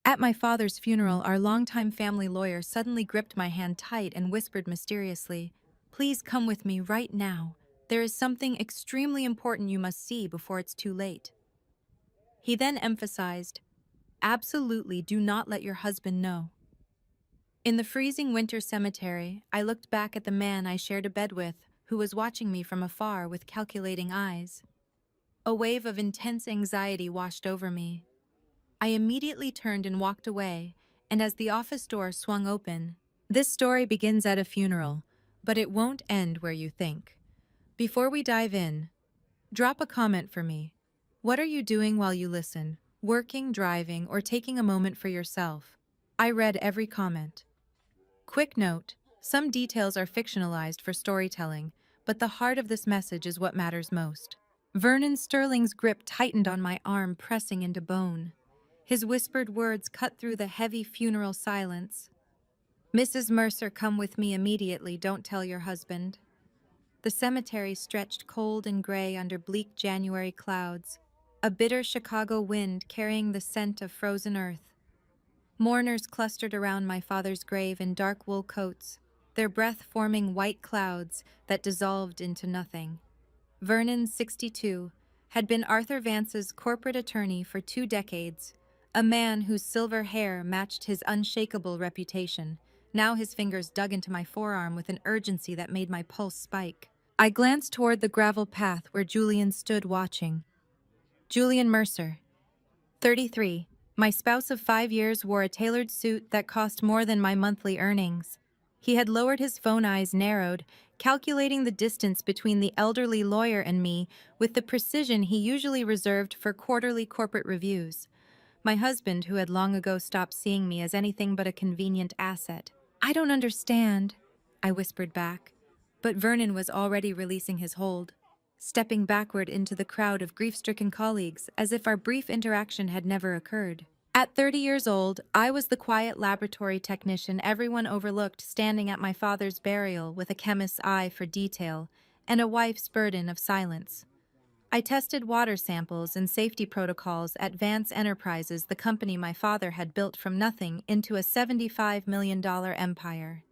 At my father's funeral, our longtime family lawyer suddenly gripped my hand tight and whispered mysteriously, "Please come with me right now. There is something extremely important you must see before it's too late." He then emphasized, "Absolutely do not let your husband know." In the freezing winter cemetery, I looked back at the man I shared a bed with, who was watching me from afar with calculating eyes. A wave of intense anxiety washed over me. I immediately turned and walked away, and as the office door swung open, this story begins at a funeral, but it won't end where you think. Before we dive in, drop a comment for me. What are you doing while you listen? Working, driving, or taking a moment for yourself? I read every comment. Quick note, some details are fictionalized for storytelling, but the heart of this message is what matters most. Vernon Sterling's grip tightened on my arm, pressing into bone. His whispered words cut through the heavy funeral silence. "Mrs. Mercer, come with me immediately, don't tell your husband." The cemetery stretched cold and gray under bleak January clouds, a bitter Chicago wind carrying the scent of frozen earth. Mourners clustered around my father's grave in dark wool coats, their breath forming white clouds that dissolved into nothing. Vernon, 62, had been Arthur Vance's corporate attorney for 2 decades, a man whose silver hair matched his unshakable reputation. Now his fingers dug into my forearm with an urgency that made my pulse spike. I glanced toward the gravel path where Julian stood watching. Julian Mercer, 33. My spouse of 5 years wore a tailored suit that cost more than my monthly earnings. He had lowered his phone, eyes narrowed, calculating the distance between the elderly lawyer and me with the precision he usually reserved for quarterly corporate reviews. My husband, who had long ago stopped seeing me as anything but a convenient asset. "I don't understand," I whispered back. But Vernon was already releasing his hold, stepping backward into the crowd of grief-stricken colleagues as if our brief interaction had never occurred. At 30 years old, I was the quiet laboratory technician everyone overlooked, standing at my father's burial with a chemist's eye for detail and a wife's burden of silence. I tested water samples and safety protocols at Vance Enterprises, the company my father had built from nothing into a $75 million empire.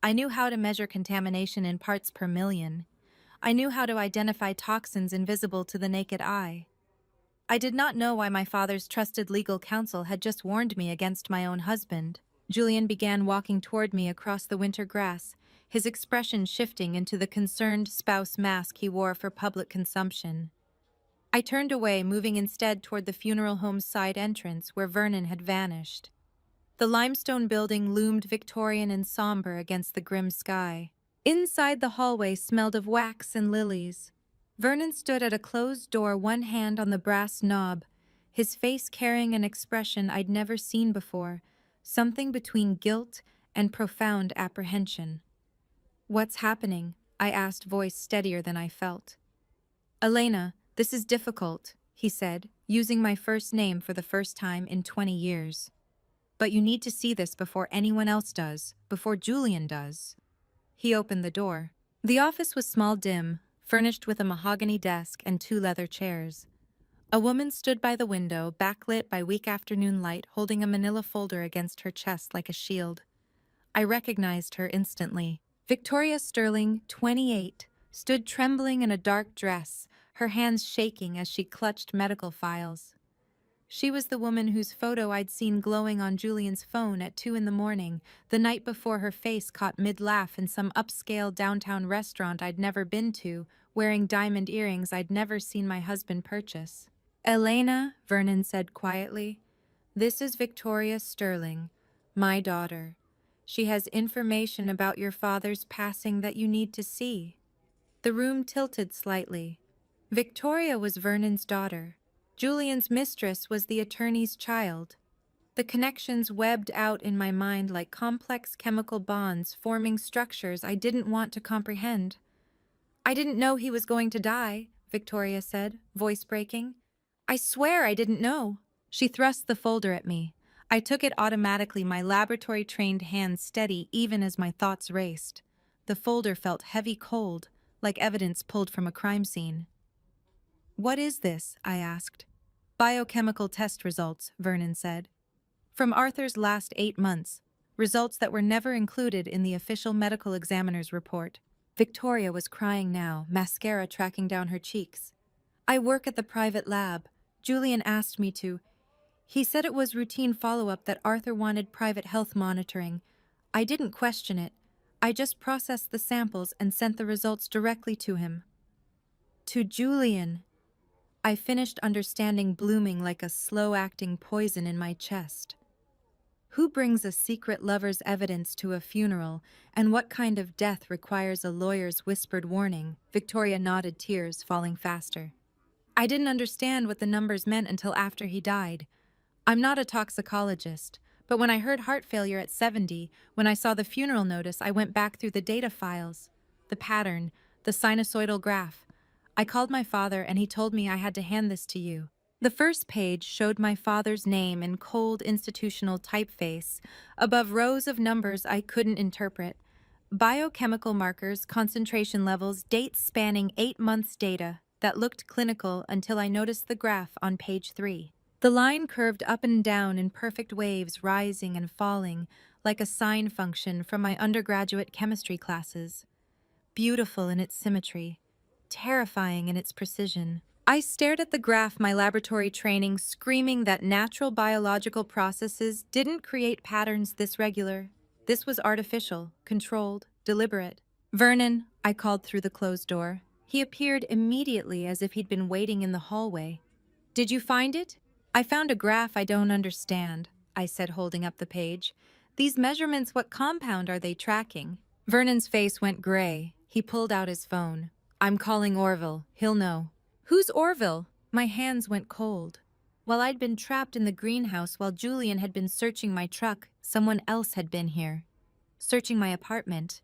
I knew how to measure contamination in parts per million. I knew how to identify toxins invisible to the naked eye. I did not know why my father's trusted legal counsel had just warned me against my own husband. Julian began walking toward me across the winter grass, his expression shifting into the concerned spouse mask he wore for public consumption. I turned away, moving instead toward the funeral home's side entrance where Vernon had vanished. The limestone building loomed Victorian and somber against the grim sky. Inside, the hallway smelled of wax and lilies. Vernon stood at a closed door, one hand on the brass knob, his face carrying an expression I'd never seen before, something between guilt and profound apprehension. "What's happening?" I asked, voice steadier than I felt. "Elena, this is difficult," he said, using my first name for the first time in 20 years. "But you need to see this before anyone else does, before Julian does." He opened the door. The office was small, dim, furnished with a mahogany desk and 2 leather chairs. A woman stood by the window, backlit by weak afternoon light, holding a manila folder against her chest like a shield. I recognized her instantly. Victoria Sterling, 28, stood trembling in a dark dress, her hands shaking as she clutched medical files. She was the woman whose photo I'd seen glowing on Julian's phone at 2 in the morning, the night before her face caught mid-laugh in some upscale downtown restaurant I'd never been to, wearing diamond earrings I'd never seen my husband purchase. "Elena," Vernon said quietly, "this is Victoria Sterling, my daughter. She has information about your father's passing that you need to see." The room tilted slightly. Victoria was Vernon's daughter. Julian's mistress was the attorney's child. The connections webbed out in my mind like complex chemical bonds, forming structures I didn't want to comprehend. "I didn't know he was going to die," Victoria said, voice breaking. "I swear I didn't know." She thrust the folder at me. I took it automatically, my laboratory-trained hands steady even as my thoughts raced. The folder felt heavy, cold, like evidence pulled from a crime scene. "What is this?" I asked. "Biochemical test results," Vernon said. From Arthur's last 8 months, results that were never included in the official medical examiner's report. Victoria was crying now, mascara tracking down her cheeks. I work at the private lab. Julian asked me to. He said it was routine follow-up that Arthur wanted private health monitoring. I didn't question it. I just processed the samples and sent the results directly to him. To Julian. I finished understanding blooming like a slow-acting poison in my chest. Who brings a secret lover's evidence to a funeral, and what kind of death requires a lawyer's whispered warning? Victoria nodded, tears falling faster. I didn't understand what the numbers meant until after he died. I'm not a toxicologist, but when I heard heart failure at 70, when I saw the funeral notice, I went back through the data files, the pattern, the sinusoidal graph. I called my father and he told me I had to hand this to you. The first page showed my father's name in cold institutional typeface, above rows of numbers I couldn't interpret. Biochemical markers, concentration levels, dates spanning 8 months data that looked clinical until I noticed the graph on page 3. The line curved up and down in perfect waves, rising and falling, like a sine function from my undergraduate chemistry classes. Beautiful in its symmetry, terrifying in its precision. I stared at the graph my laboratory training, screaming that natural biological processes didn't create patterns this regular. This was artificial, controlled, deliberate. Vernon, I called through the closed door. He appeared immediately as if he'd been waiting in the hallway. Did you find it? I found a graph I don't understand, I said, holding up the page. These measurements, what compound are they tracking? Vernon's face went gray. He pulled out his phone. I'm calling Orville. He'll know. Who's Orville? My hands went cold. While I'd been trapped in the greenhouse while Julian had been searching my truck, someone else had been here. Searching my apartment.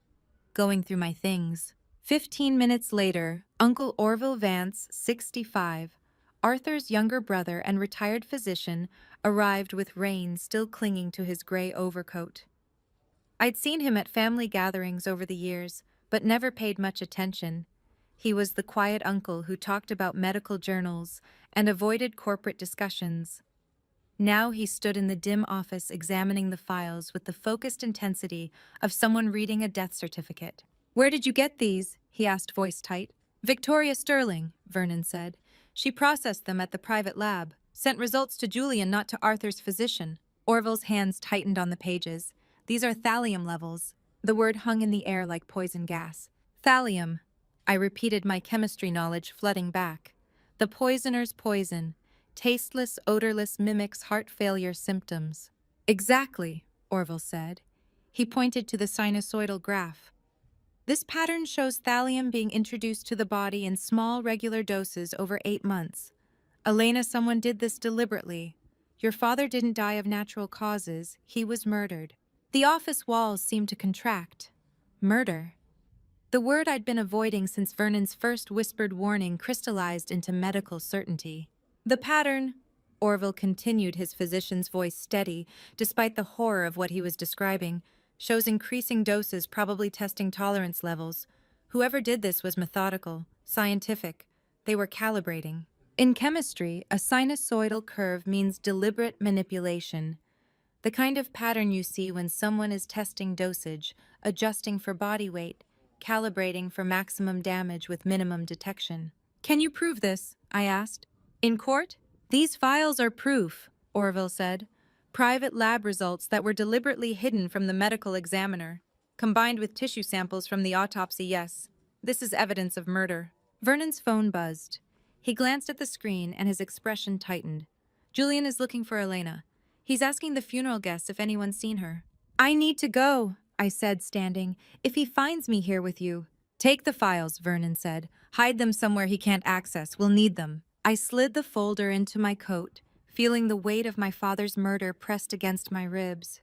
Going through my things. 15 minutes later, Uncle Orville Vance, 65, Arthur's younger brother and retired physician, arrived with rain still clinging to his gray overcoat. I'd seen him at family gatherings over the years, but never paid much attention. He was the quiet uncle who talked about medical journals and avoided corporate discussions. Now he stood in the dim office examining the files with the focused intensity of someone reading a death certificate. Where did you get these? He asked, voice tight. Victoria Sterling, Vernon said. She processed them at the private lab, sent results to Julian, not to Arthur's physician. Orville's hands tightened on the pages. These are thallium levels. The word hung in the air like poison gas. Thallium. I repeated, my chemistry knowledge flooding back. The poisoner's poison. Tasteless, odorless, mimics heart failure symptoms. Exactly, Orville said. He pointed to the sinusoidal graph. This pattern shows thallium being introduced to the body in small, regular doses over 8 months. Elena, someone did this deliberately. Your father didn't die of natural causes. He was murdered. The office walls seemed to contract. Murder. The word I'd been avoiding since Vernon's first whispered warning crystallized into medical certainty. The pattern, Orville continued, his physician's voice steady, despite the horror of what he was describing, shows increasing doses, probably testing tolerance levels. Whoever did this was methodical, scientific. They were calibrating. In chemistry, a sinusoidal curve means deliberate manipulation. The kind of pattern you see when someone is testing dosage, adjusting for body weight, calibrating for maximum damage with minimum detection. Can you prove this? I asked. In court? These files are proof, Orville said. Private lab results that were deliberately hidden from the medical examiner. Combined with tissue samples from the autopsy, yes. This is evidence of murder. Vernon's phone buzzed. He glanced at the screen and his expression tightened. Julian is looking for Elena. He's asking the funeral guests if anyone's seen her. I need to go, I said, standing. If he finds me here with you. Take the files, Vernon said. Hide them somewhere he can't access. We'll need them. I slid the folder into my coat, feeling the weight of my father's murder pressed against my ribs.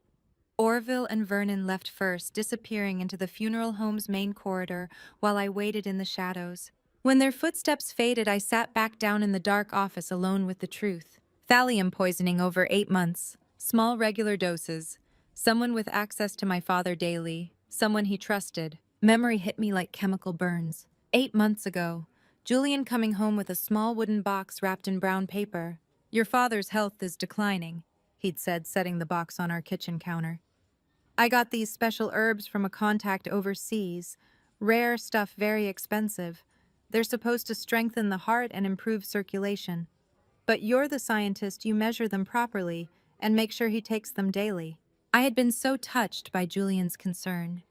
Orville and Vernon left first, disappearing into the funeral home's main corridor while I waited in the shadows. When their footsteps faded, I sat back down in the dark office alone with the truth. Thallium poisoning over 8 months. Small regular doses. Someone with access to my father daily. Someone he trusted. Memory hit me like chemical burns. 8 months ago. Julian coming home with a small wooden box wrapped in brown paper. Your father's health is declining. he'd said, setting the box on our kitchen counter. I got these special herbs from a contact overseas. Rare stuff, very expensive. They're supposed to strengthen the heart and improve circulation. But you're the scientist, you measure them properly and make sure he takes them daily. I had been so touched by Julian's concern.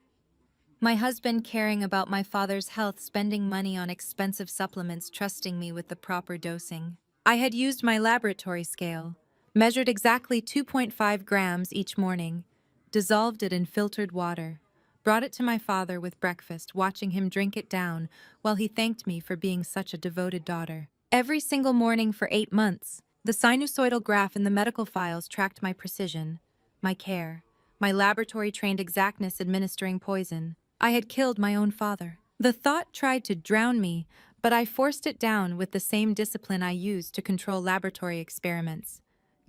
My husband caring about my father's health, spending money on expensive supplements, trusting me with the proper dosing. I had used my laboratory scale, measured exactly 2.5 grams each morning, dissolved it in filtered water, brought it to my father with breakfast, watching him drink it down while he thanked me for being such a devoted daughter. Every single morning for 8 months, the sinusoidal graph in the medical files tracked my precision, my care, my laboratory-trained exactness administering poison. I had killed my own father. The thought tried to drown me, but I forced it down with the same discipline I used to control laboratory experiments.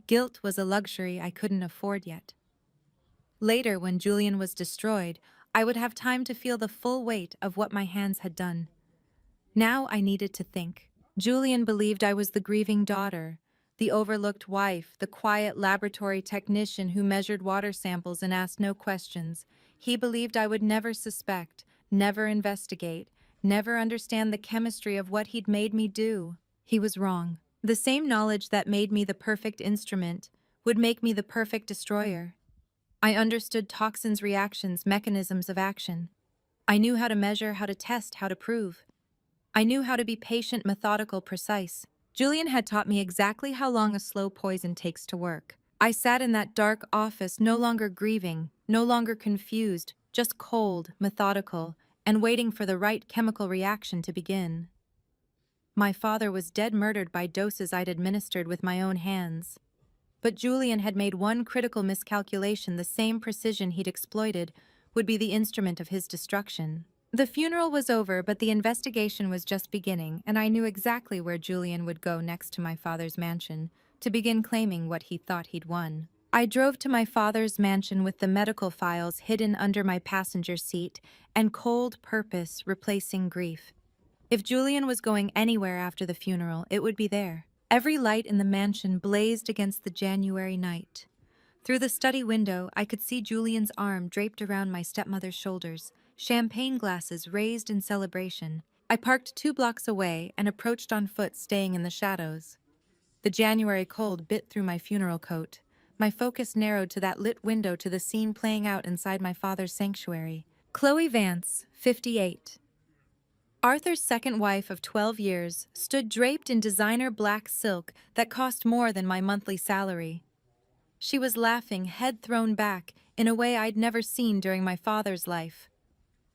Guilt was a luxury I couldn't afford yet. Later, when Julian was destroyed, I would have time to feel the full weight of what my hands had done. Now I needed to think. Julian believed I was the grieving daughter, the overlooked wife, the quiet laboratory technician who measured water samples and asked no questions. He believed I would never suspect, never investigate, never understand the chemistry of what he'd made me do. He was wrong. The same knowledge that made me the perfect instrument would make me the perfect destroyer. I understood toxins' reactions, mechanisms of action. I knew how to measure, how to test, how to prove. I knew how to be patient, methodical, precise. Julian had taught me exactly how long a slow poison takes to work. I sat in that dark office, no longer grieving, no longer confused, just cold, methodical, and waiting for the right chemical reaction to begin. My father was dead, murdered by doses I'd administered with my own hands. But Julian had made one critical miscalculation. The same precision he'd exploited would be the instrument of his destruction. The funeral was over, but the investigation was just beginning, and I knew exactly where Julian would go next to my father's mansion, to begin claiming what he thought he'd won. I drove to my father's mansion with the medical files hidden under my passenger seat and cold purpose replacing grief. If Julian was going anywhere after the funeral, it would be there. Every light in the mansion blazed against the January night. Through the study window, I could see Julian's arm draped around my stepmother's shoulders, champagne glasses raised in celebration. I parked 2 blocks away and approached on foot, staying in the shadows. The January cold bit through my funeral coat. My focus narrowed to that lit window, to the scene playing out inside my father's sanctuary. Chloe Vance, 58. Arthur's second wife of 12 years, stood draped in designer black silk that cost more than my monthly salary. She was laughing, head thrown back, in a way I'd never seen during my father's life.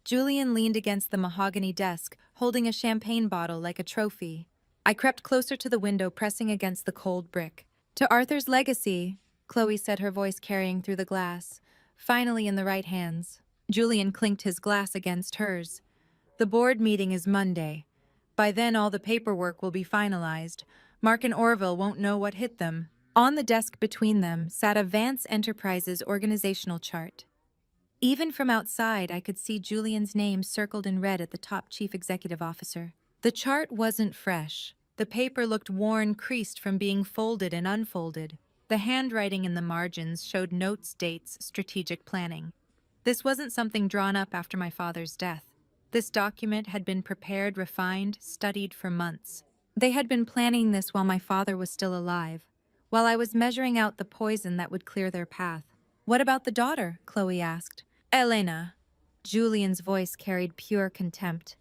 Julian leaned against the mahogany desk, holding a champagne bottle like a trophy. I crept closer to the window, pressing against the cold brick. "To Arthur's legacy," Chloe said, her voice carrying through the glass, finally in the right hands. Julian clinked his glass against hers. "The board meeting is Monday. By then all the paperwork will be finalized. Mark and Orville won't know what hit them." On the desk between them sat a Vance Enterprises organizational chart. Even from outside, I could see Julian's name circled in red at the top, chief executive officer. The chart wasn't fresh. The paper looked worn, creased from being folded and unfolded. The handwriting in the margins showed notes, dates, strategic planning. This wasn't something drawn up after my father's death. This document had been prepared, refined, studied for months. They had been planning this while my father was still alive, while I was measuring out the poison that would clear their path. "What about the daughter?" Chloe asked. "Elena." Julian's voice carried pure contempt.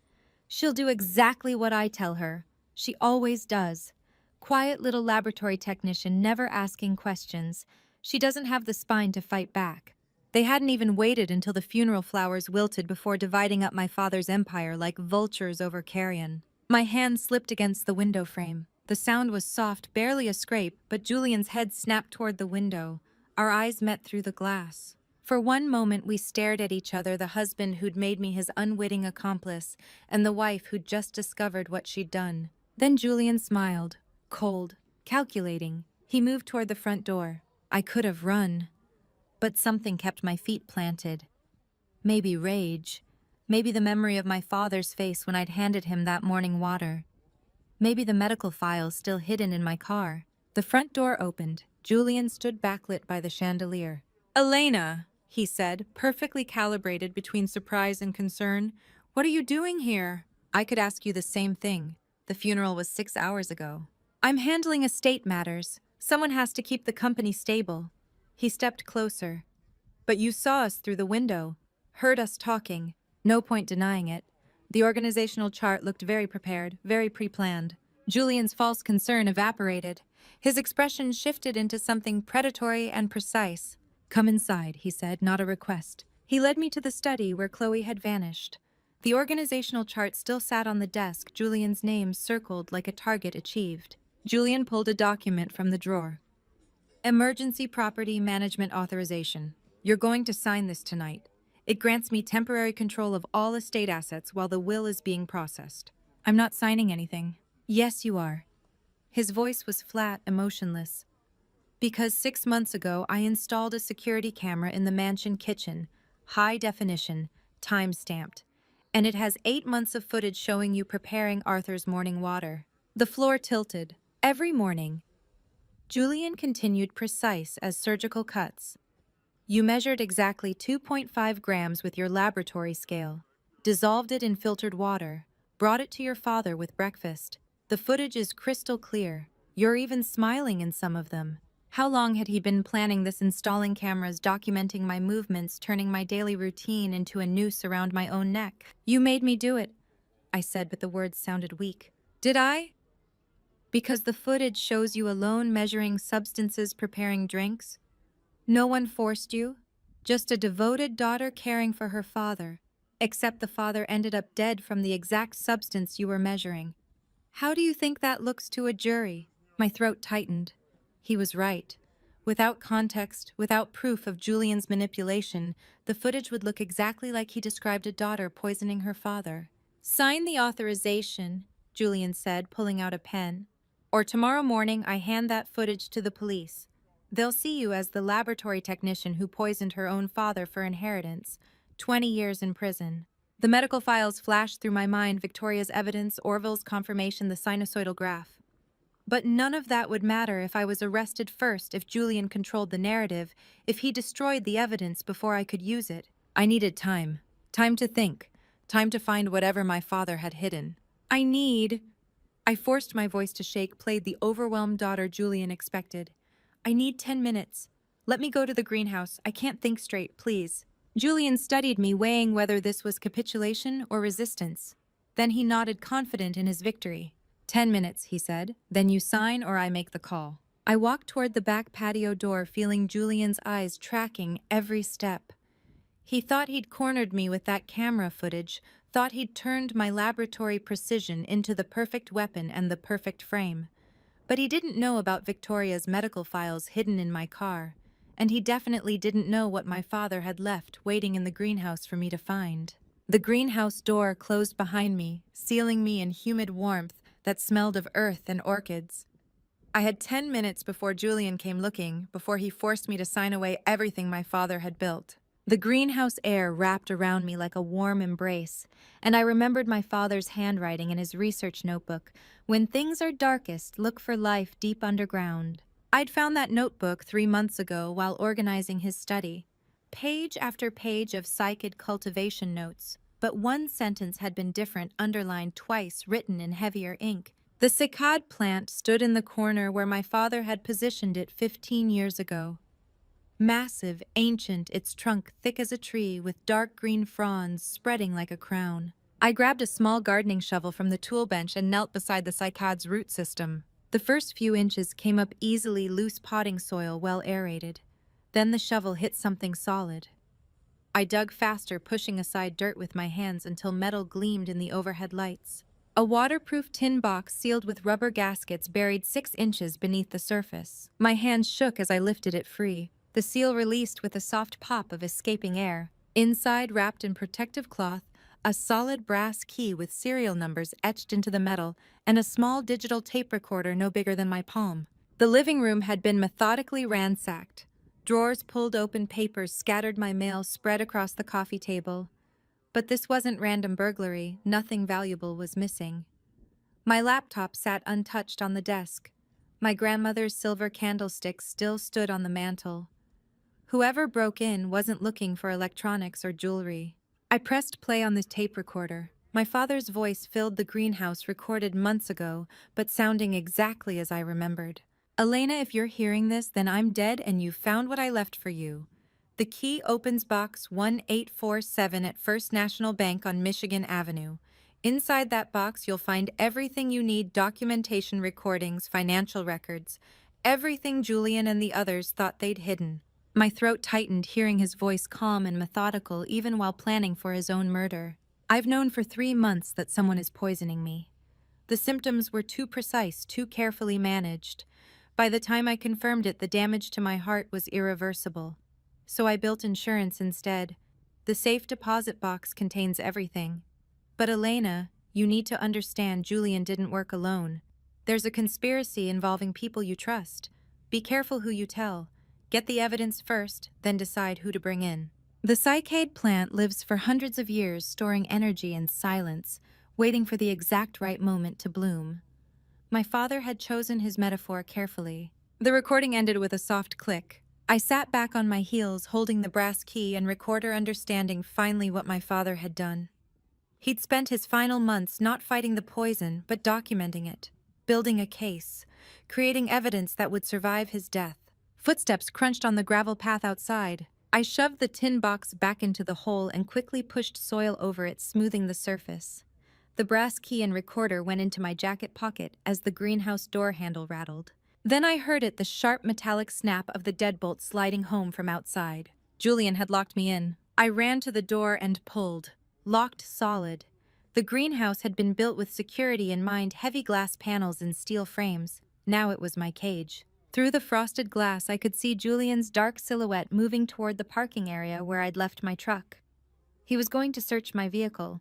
"She'll do exactly what I tell her. She always does. Quiet little laboratory technician, never asking questions. She doesn't have the spine to fight back." They hadn't even waited until the funeral flowers wilted before dividing up my father's empire like vultures over carrion. My hand slipped against the window frame. The sound was soft, barely a scrape, but Julian's head snapped toward the window. Our eyes met through the glass. For one moment we stared at each other, the husband who'd made me his unwitting accomplice, and the wife who'd just discovered what she'd done. Then Julian smiled, cold, calculating. He moved toward the front door. I could have run, but something kept my feet planted. Maybe rage. Maybe the memory of my father's face when I'd handed him that morning water. Maybe the medical files still hidden in my car. The front door opened. Julian stood backlit by the chandelier. "Elena," he said, perfectly calibrated between surprise and concern, "what are you doing here?" "I could ask you the same thing. The funeral was 6 hours ago." "I'm handling estate matters. Someone has to keep the company stable." He stepped closer. "But you saw us through the window, heard us talking. No point denying it." The organizational chart looked very prepared, very pre-planned. Julian's false concern evaporated. His expression shifted into something predatory and precise. "Come inside," he said, not a request. He led me to the study where Chloe had vanished. The organizational chart still sat on the desk, Julian's name circled like a target achieved. Julian pulled a document from the drawer. "Emergency Property Management Authorization. You're going to sign this tonight. It grants me temporary control of all estate assets while the will is being processed." "I'm not signing anything." "Yes, you are." His voice was flat, emotionless. "Because 6 months ago, I installed a security camera in the mansion kitchen, high definition, time-stamped, and it has 8 months of footage showing you preparing Arthur's morning water." The floor tilted. "Every morning." Julian continued, precise as surgical cuts. "You measured exactly 2.5 grams with your laboratory scale, dissolved it in filtered water, brought it to your father with breakfast. The footage is crystal clear. You're even smiling in some of them." How long had he been planning this, installing cameras, documenting my movements, turning my daily routine into a noose around my own neck? "You made me do it," I said, but the words sounded weak. "Did I?" "Because the footage shows you alone measuring substances, preparing drinks. No one forced you. Just a devoted daughter caring for her father. Except the father ended up dead from the exact substance you were measuring. How do you think that looks to a jury?" My throat tightened. He was right. Without context, without proof of Julian's manipulation, the footage would look exactly like he described a daughter poisoning her father. "Sign the authorization," Julian said, pulling out a pen. "Or tomorrow morning I hand that footage to the police. They'll see you as the laboratory technician who poisoned her own father for inheritance. 20 years in prison." The medical files flashed through my mind, Victoria's evidence, Orville's confirmation, the sinusoidal graph. But none of that would matter if I was arrested first, if Julian controlled the narrative, if he destroyed the evidence before I could use it. I needed time. Time to think. Time to find whatever my father had hidden. I forced my voice to shake, played the overwhelmed daughter Julian expected. "I need 10 minutes. Let me go to the greenhouse. I can't think straight, please." Julian studied me, weighing whether this was capitulation or resistance. Then he nodded, confident in his victory. 10 minutes, he said. Then you sign or I make the call." I walked toward the back patio door, feeling Julian's eyes tracking every step. He thought he'd cornered me with that camera footage, thought he'd turned my laboratory precision into the perfect weapon and the perfect frame. But he didn't know about Victoria's medical files hidden in my car, and he definitely didn't know what my father had left waiting in the greenhouse for me to find. The greenhouse door closed behind me, sealing me in humid warmth that smelled of earth and orchids. I had 10 minutes before Julian came looking, before he forced me to sign away everything my father had built. The greenhouse air wrapped around me like a warm embrace, and I remembered my father's handwriting in his research notebook. "When things are darkest, look for life deep underground." I'd found that notebook 3 months ago while organizing his study. Page after page of psychid cultivation notes, but one sentence had been different, underlined twice, written in heavier ink. The cycad plant stood in the corner where my father had positioned it 15 years ago. Massive, ancient, its trunk thick as a tree with dark green fronds spreading like a crown. I grabbed a small gardening shovel from the tool bench and knelt beside the cycad's root system. The first few inches came up easily, loose potting soil, well aerated. Then the shovel hit something solid. I dug faster, pushing aside dirt with my hands until metal gleamed in the overhead lights. A waterproof tin box sealed with rubber gaskets buried 6 inches beneath the surface. My hands shook as I lifted it free. The seal released with a soft pop of escaping air. Inside, wrapped in protective cloth, a solid brass key with serial numbers etched into the metal, and a small digital tape recorder no bigger than my palm. The living room had been methodically ransacked. Drawers pulled open, papers scattered, my mail spread across the coffee table. But this wasn't random burglary. Nothing valuable was missing. My laptop sat untouched on the desk. My grandmother's silver candlestick still stood on the mantel. Whoever broke in wasn't looking for electronics or jewelry. I pressed play on the tape recorder. My father's voice filled the greenhouse recorded months ago, but sounding exactly as I remembered. Elena, if you're hearing this, then I'm dead and you found what I left for you. The key opens box 1847 at First National Bank on Michigan Avenue. Inside that box, you'll find everything you need: documentation, recordings, financial records, everything Julian and the others thought they'd hidden. My throat tightened hearing his voice calm and methodical even while planning for his own murder. I've known for 3 months that someone is poisoning me. The symptoms were too precise, too carefully managed. By the time I confirmed it, the damage to my heart was irreversible. So I built insurance instead. The safe deposit box contains everything. But Elena, you need to understand Julian didn't work alone. There's a conspiracy involving people you trust. Be careful who you tell. Get the evidence first, then decide who to bring in. The cycad plant lives for hundreds of years, storing energy in silence, waiting for the exact right moment to bloom. My father had chosen his metaphor carefully. The recording ended with a soft click. I sat back on my heels, holding the brass key and recorder, understanding finally what my father had done. He'd spent his final months not fighting the poison, but documenting it, building a case, creating evidence that would survive his death. Footsteps crunched on the gravel path outside. I shoved the tin box back into the hole and quickly pushed soil over it, smoothing the surface. The brass key and recorder went into my jacket pocket as the greenhouse door handle rattled. Then I heard it, the sharp metallic snap of the deadbolt sliding home from outside. Julian had locked me in. I ran to the door and pulled. Locked solid. The greenhouse had been built with security in mind: heavy glass panels and steel frames. Now it was my cage. Through the frosted glass, I could see Julian's dark silhouette moving toward the parking area where I'd left my truck. He was going to search my vehicle,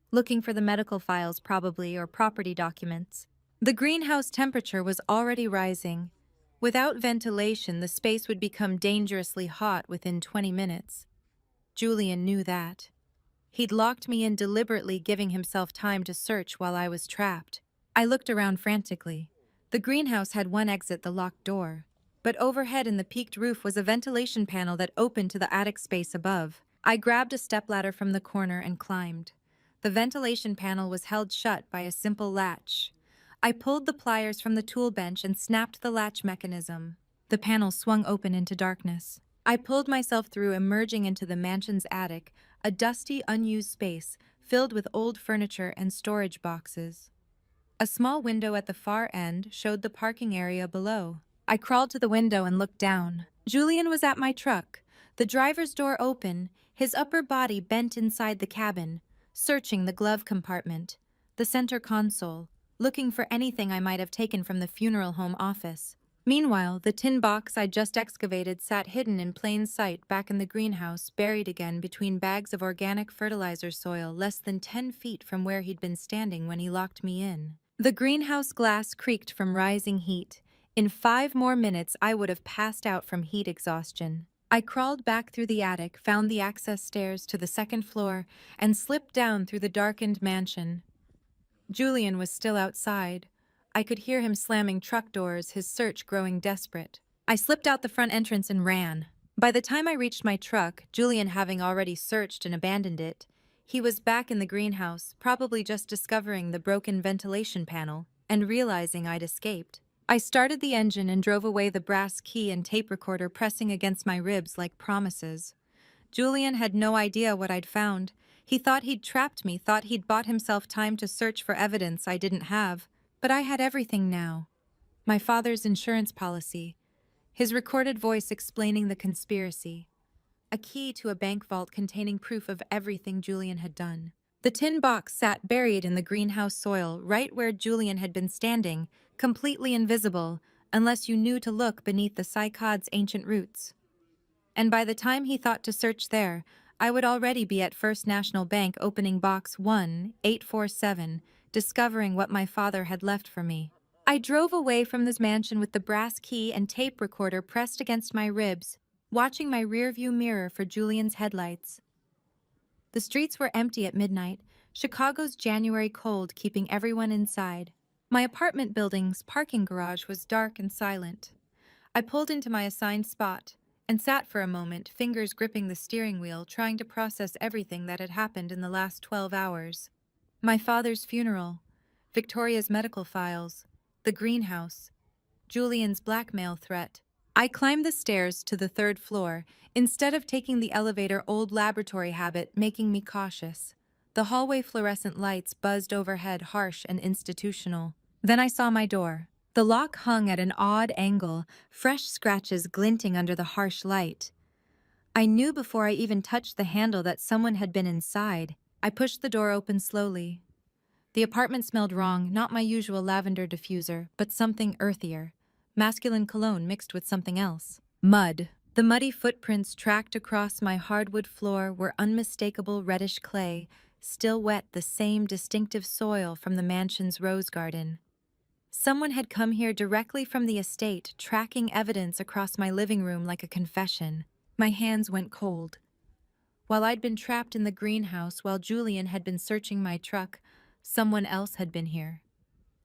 looking for the medical files probably, or property documents. The greenhouse temperature was already rising. Without ventilation, the space would become dangerously hot within 20 minutes. Julian knew that. He'd locked me in deliberately, giving himself time to search while I was trapped. I looked around frantically. The greenhouse had one exit, the locked door. But overhead in the peaked roof was a ventilation panel that opened to the attic space above. I grabbed a stepladder from the corner and climbed. The ventilation panel was held shut by a simple latch. I pulled the pliers from the tool bench and snapped the latch mechanism. The panel swung open into darkness. I pulled myself through, emerging into the mansion's attic, a dusty, unused space filled with old furniture and storage boxes. A small window at the far end showed the parking area below. I crawled to the window and looked down. Julian was at my truck, the driver's door open, his upper body bent inside the cabin, searching the glove compartment, the center console, looking for anything I might have taken from the funeral home office. Meanwhile, the tin box I'd just excavated sat hidden in plain sight back in the greenhouse, buried again between bags of organic fertilizer soil, less than 10 feet from where he'd been standing when he locked me in. The greenhouse glass creaked from rising heat. In 5 more minutes, I would have passed out from heat exhaustion. I crawled back through the attic, found the access stairs to the 2nd floor, and slipped down through the darkened mansion. Julian was still outside. I could hear him slamming truck doors, his search growing desperate. I slipped out the front entrance and ran. By the time I reached my truck, Julian having already searched and abandoned it, he was back in the greenhouse, probably just discovering the broken ventilation panel and realizing I'd escaped. I started the engine and drove away, the brass key and tape recorder pressing against my ribs like promises. Julian had no idea what I'd found. He thought he'd trapped me, thought he'd bought himself time to search for evidence I didn't have. But I had everything now. My father's insurance policy, his recorded voice explaining the conspiracy, a key to a bank vault containing proof of everything Julian had done. The tin box sat buried in the greenhouse soil, right where Julian had been standing, completely invisible, unless you knew to look beneath the cycad's ancient roots. And by the time he thought to search there, I would already be at First National Bank, opening box 1847, discovering what my father had left for me. I drove away from this mansion with the brass key and tape recorder pressed against my ribs, watching my rearview mirror for Julian's headlights. The streets were empty at midnight, Chicago's January cold keeping everyone inside. My apartment building's parking garage was dark and silent. I pulled into my assigned spot and sat for a moment, fingers gripping the steering wheel, trying to process everything that had happened in the last 12 hours. My father's funeral, Victoria's medical files, the greenhouse, Julian's blackmail threat. I climbed the stairs to the third floor, instead of taking the elevator old laboratory habit making me cautious. The hallway fluorescent lights buzzed overhead, harsh and institutional. Then I saw my door. The lock hung at an odd angle, fresh scratches glinting under the harsh light. I knew before I even touched the handle that someone had been inside. I pushed the door open slowly. The apartment smelled wrong, not my usual lavender diffuser, but something earthier. Masculine cologne mixed with something else. Mud. The muddy footprints tracked across my hardwood floor were unmistakable reddish clay, still wet, the same distinctive soil from the mansion's rose garden. Someone had come here directly from the estate, tracking evidence across my living room like a confession. My hands went cold. While I'd been trapped in the greenhouse while Julian had been searching my truck, someone else had been here,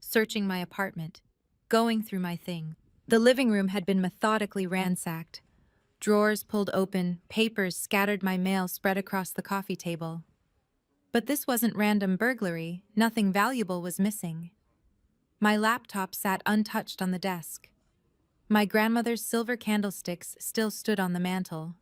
searching my apartment, going through my things. The living room had been methodically ransacked. Drawers pulled open, papers scattered, my mail spread across the coffee table. But this wasn't random burglary. Nothing valuable was missing. My laptop sat untouched on the desk. My grandmother's silver candlesticks still stood on the mantel.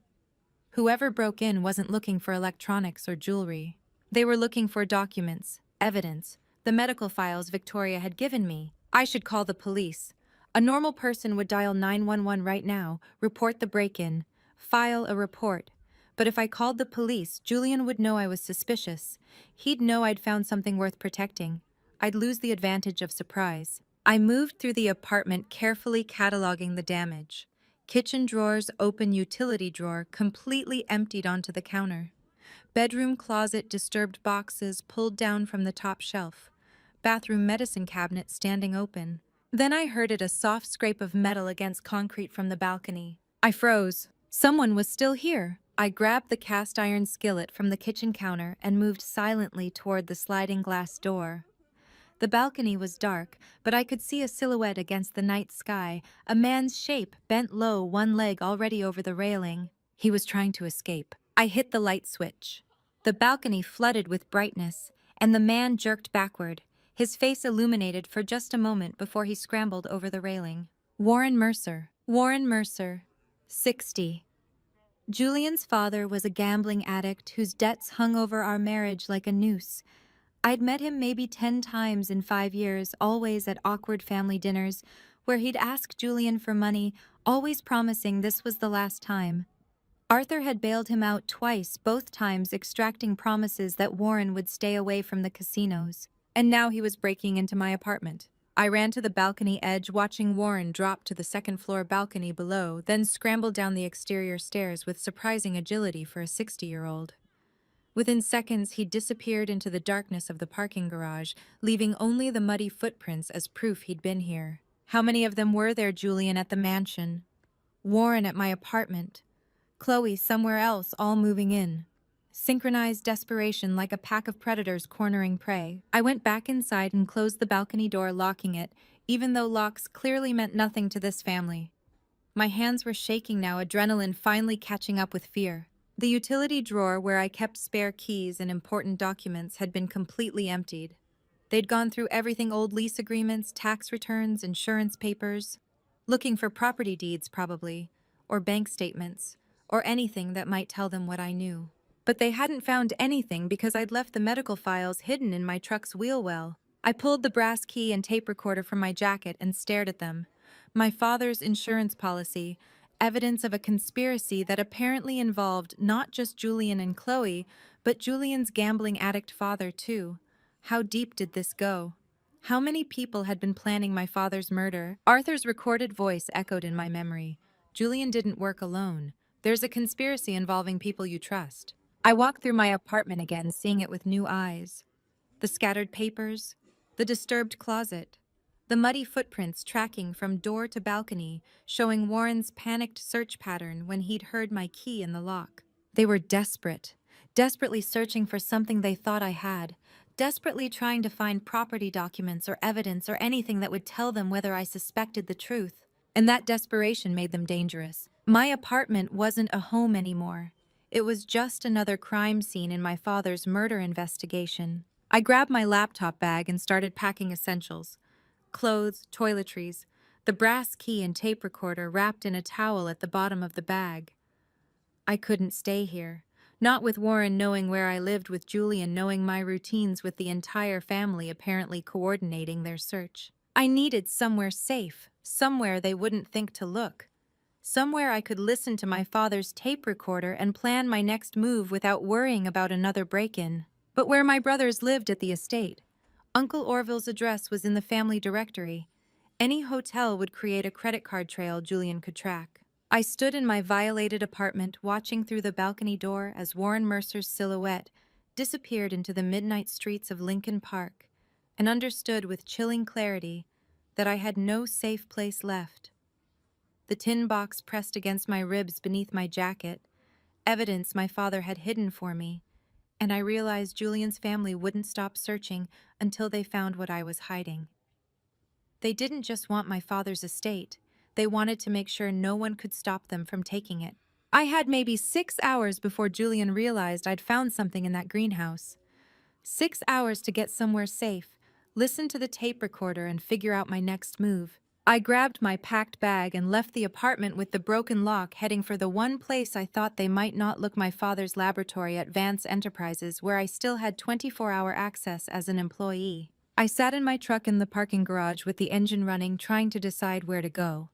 Whoever broke in wasn't looking for electronics or jewelry. They were looking for documents, evidence, the medical files Victoria had given me. I should call the police. A normal person would dial 911 right now, report the break-in, file a report. But if I called the police, Julian would know I was suspicious. He'd know I'd found something worth protecting. I'd lose the advantage of surprise. I moved through the apartment, carefully cataloging the damage. Kitchen drawers, open, utility drawer, completely emptied onto the counter. Bedroom closet, disturbed boxes pulled down from the top shelf. Bathroom medicine cabinet standing open. Then I heard a soft scrape of metal against concrete from the balcony. I froze. Someone was still here. I grabbed the cast iron skillet from the kitchen counter and moved silently toward the sliding glass door. The balcony was dark, but I could see a silhouette against the night sky, a man's shape bent low, one leg already over the railing. He was trying to escape. I hit the light switch. The balcony flooded with brightness, and the man jerked backward, his face illuminated for just a moment before he scrambled over the railing. Warren Mercer, 60. Julian's father was a gambling addict whose debts hung over our marriage like a noose. I'd met him maybe 10 times in 5 years, always at awkward family dinners, where he'd ask Julian for money, always promising this was the last time. Arthur had bailed him out twice, both times extracting promises that Warren would stay away from the casinos. And now he was breaking into my apartment. I ran to the balcony edge, watching Warren drop to the second-floor balcony below, then scramble down the exterior stairs with surprising agility for a 60-year-old. Within seconds, he disappeared into the darkness of the parking garage, leaving only the muddy footprints as proof he'd been here. How many of them were there, Julian at the mansion? Warren at my apartment? Chloe somewhere else, all moving in. Synchronized desperation like a pack of predators cornering prey. I went back inside and closed the balcony door, locking it, even though locks clearly meant nothing to this family. My hands were shaking now, adrenaline finally catching up with fear. The utility drawer where I kept spare keys and important documents had been completely emptied. They'd gone through everything, old lease agreements, tax returns, insurance papers, looking for property deeds probably, or bank statements, or anything that might tell them what I knew. But they hadn't found anything because I'd left the medical files hidden in my truck's wheel well. I pulled the brass key and tape recorder from my jacket and stared at them. My father's insurance policy, evidence of a conspiracy that apparently involved not just Julian and Chloe, but Julian's gambling addict father too. How deep did this go? How many people had been planning my father's murder? Arthur's recorded voice echoed in my memory. Julian didn't work alone. There's a conspiracy involving people you trust. I walked through my apartment again, seeing it with new eyes. The scattered papers, the disturbed closet, the muddy footprints tracking from door to balcony, showing Warren's panicked search pattern when he'd heard my key in the lock. They were desperate, desperately searching for something they thought I had, desperately trying to find property documents or evidence or anything that would tell them whether I suspected the truth. And that desperation made them dangerous. My apartment wasn't a home anymore. It was just another crime scene in my father's murder investigation. I grabbed my laptop bag and started packing essentials: clothes, toiletries, the brass key and tape recorder wrapped in a towel at the bottom of the bag. I couldn't stay here. Not with Warren knowing where I lived, with Julian knowing my routines, with the entire family apparently coordinating their search. I needed somewhere safe, somewhere they wouldn't think to look. Somewhere I could listen to my father's tape recorder and plan my next move without worrying about another break-in. But where my brothers lived at the estate, Uncle Orville's address was in the family directory. Any hotel would create a credit card trail Julian could track. I stood in my violated apartment, watching through the balcony door as Warren Mercer's silhouette disappeared into the midnight streets of Lincoln Park, and understood with chilling clarity that I had no safe place left. The tin box pressed against my ribs beneath my jacket, evidence my father had hidden for me, and I realized Julian's family wouldn't stop searching until they found what I was hiding. They didn't just want my father's estate. They wanted to make sure no one could stop them from taking it. I had maybe 6 hours before Julian realized I'd found something in that greenhouse. 6 hours to get somewhere safe, listen to the tape recorder, and figure out my next move. I grabbed my packed bag and left the apartment with the broken lock, heading for the one place I thought they might not look: my father's laboratory at Vance Enterprises, where I still had 24-hour access as an employee. I sat in my truck in the parking garage with the engine running, trying to decide where to go.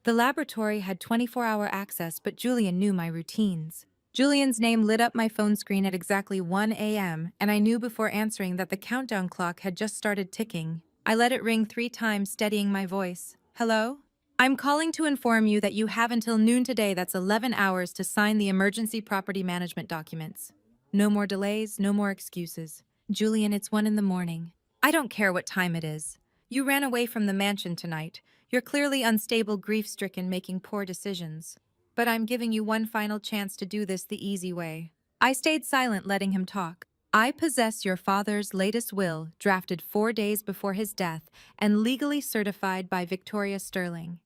The laboratory had 24-hour access, but Julian knew my routines. Julian's name lit up my phone screen at exactly 1 a.m., and I knew before answering that the countdown clock had just started ticking. I let it ring 3 times, steadying my voice. Hello? I'm calling to inform you that you have until noon today, that's 11 hours, to sign the emergency property management documents. No more delays, no more excuses. Julian, it's 1 in the morning. I don't care what time it is. You ran away from the mansion tonight. You're clearly unstable, grief-stricken, making poor decisions. But I'm giving you one final chance to do this the easy way. I stayed silent, letting him talk. I possess your father's latest will, drafted 4 days before his death and legally certified by Victoria Sterling.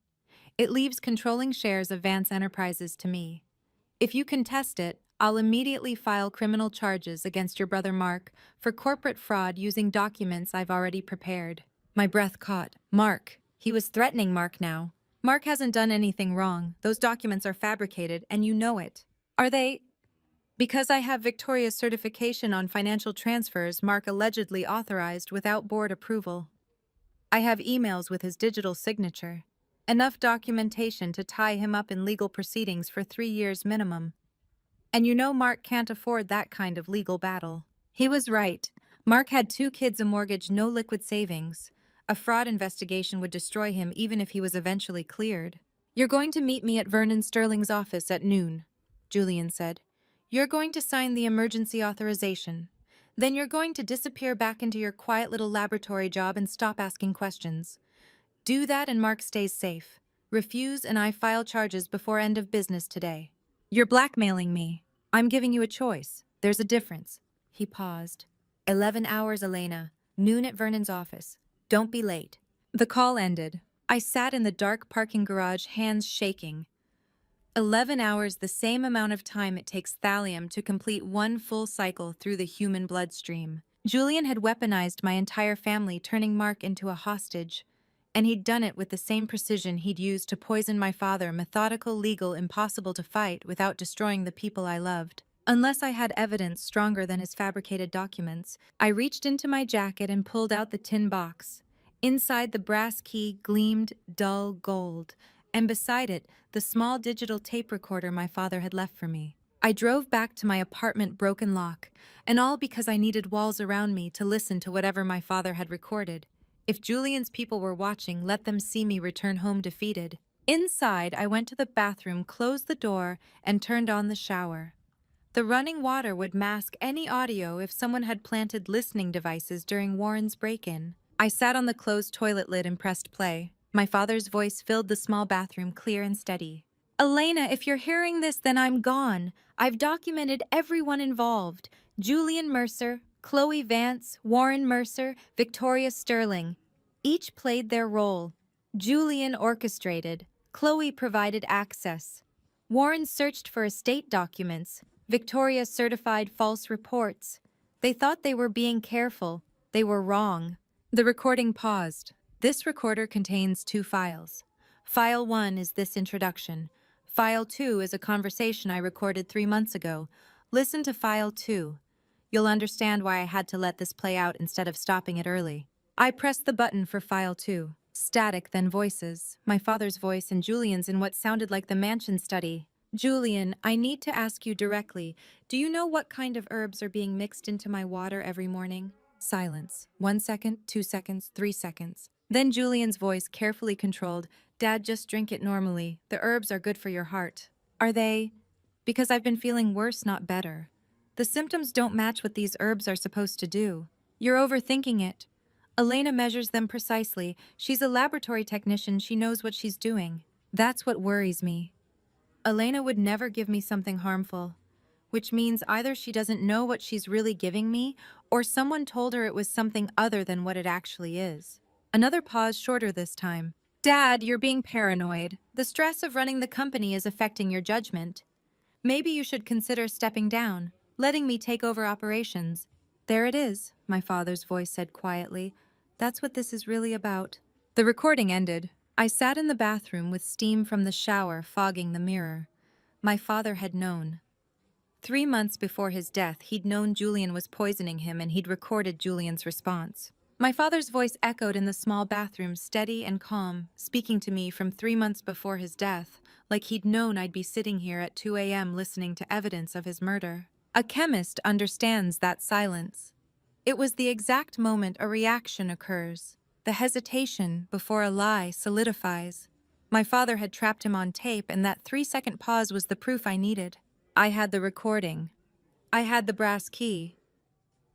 It leaves controlling shares of Vance Enterprises to me. If you contest it, I'll immediately file criminal charges against your brother Mark for corporate fraud using documents I've already prepared. My breath caught. Mark. He was threatening Mark now. Mark hasn't done anything wrong. Those documents are fabricated, and you know it. Are they? Because I have Victoria's certification on financial transfers Mark allegedly authorized without board approval. I have emails with his digital signature. Enough documentation to tie him up in legal proceedings for 3 years minimum. And you know Mark can't afford that kind of legal battle. He was right. Mark had 2 kids, a mortgage, no liquid savings. A fraud investigation would destroy him even if he was eventually cleared. You're going to meet me at Vernon Sterling's office at noon, Julian said. You're going to sign the emergency authorization. Then you're going to disappear back into your quiet little laboratory job and stop asking questions. Do that and Mark stays safe. Refuse and I file charges before end of business today. You're blackmailing me. I'm giving you a choice. There's a difference. He paused. 11 hours, Elena. Noon at Vernon's office. Don't be late. The call ended. I sat in the dark parking garage, hands shaking. 11 hours, the same amount of time it takes thallium to complete one full cycle through the human bloodstream. Julian had weaponized my entire family, turning Mark into a hostage. And he'd done it with the same precision he'd used to poison my father: methodical, legal, impossible to fight without destroying the people I loved. Unless I had evidence stronger than his fabricated documents, I reached into my jacket and pulled out the tin box. Inside, the brass key gleamed dull gold, and beside it, the small digital tape recorder my father had left for me. I drove back to my apartment, broken lock, and all because I needed walls around me to listen to whatever my father had recorded. If Julian's people were watching, let them see me return home defeated. Inside, I went to the bathroom, closed the door, and turned on the shower. The running water would mask any audio if someone had planted listening devices during Warren's break-in. I sat on the closed toilet lid and pressed play. My father's voice filled the small bathroom, clear and steady. Elena, if you're hearing this, then I'm gone. I've documented everyone involved. Julian Mercer, Chloe Vance, Warren Mercer, Victoria Sterling. Each played their role. Julian orchestrated. Chloe provided access. Warren searched for estate documents. Victoria certified false reports. They thought they were being careful. They were wrong. The recording paused. This recorder contains 2 files. File 1 is this introduction. File 2 is a conversation I recorded 3 months ago. Listen to File 2. You'll understand why I had to let this play out instead of stopping it early. I pressed the button for File 2. Static, then voices. My father's voice and Julian's in what sounded like the mansion study. Julian, I need to ask you directly. Do you know what kind of herbs are being mixed into my water every morning? Silence. 1 second, 2 seconds, 3 seconds. Then Julian's voice, carefully controlled. Dad, just drink it normally. The herbs are good for your heart. Are they? Because I've been feeling worse, not better. The symptoms don't match what these herbs are supposed to do. You're overthinking it. Elena measures them precisely. She's a laboratory technician. She knows what she's doing. That's what worries me. Elena would never give me something harmful, which means either she doesn't know what she's really giving me, or someone told her it was something other than what it actually is. Another pause, shorter this time. Dad, you're being paranoid. The stress of running the company is affecting your judgment. Maybe you should consider stepping down, letting me take over operations. There it is, my father's voice said quietly. That's what this is really about. The recording ended. I sat in the bathroom with steam from the shower fogging the mirror. My father had known. 3 months before his death, he'd known Julian was poisoning him, and he'd recorded Julian's response. My father's voice echoed in the small bathroom, steady and calm, speaking to me from 3 months before his death, like he'd known I'd be sitting here at 2 a.m. listening to evidence of his murder. A chemist understands that silence. It was the exact moment a reaction occurs. The hesitation before a lie solidifies. My father had trapped him on tape, and that 3-second pause was the proof I needed. I had the recording. I had the brass key.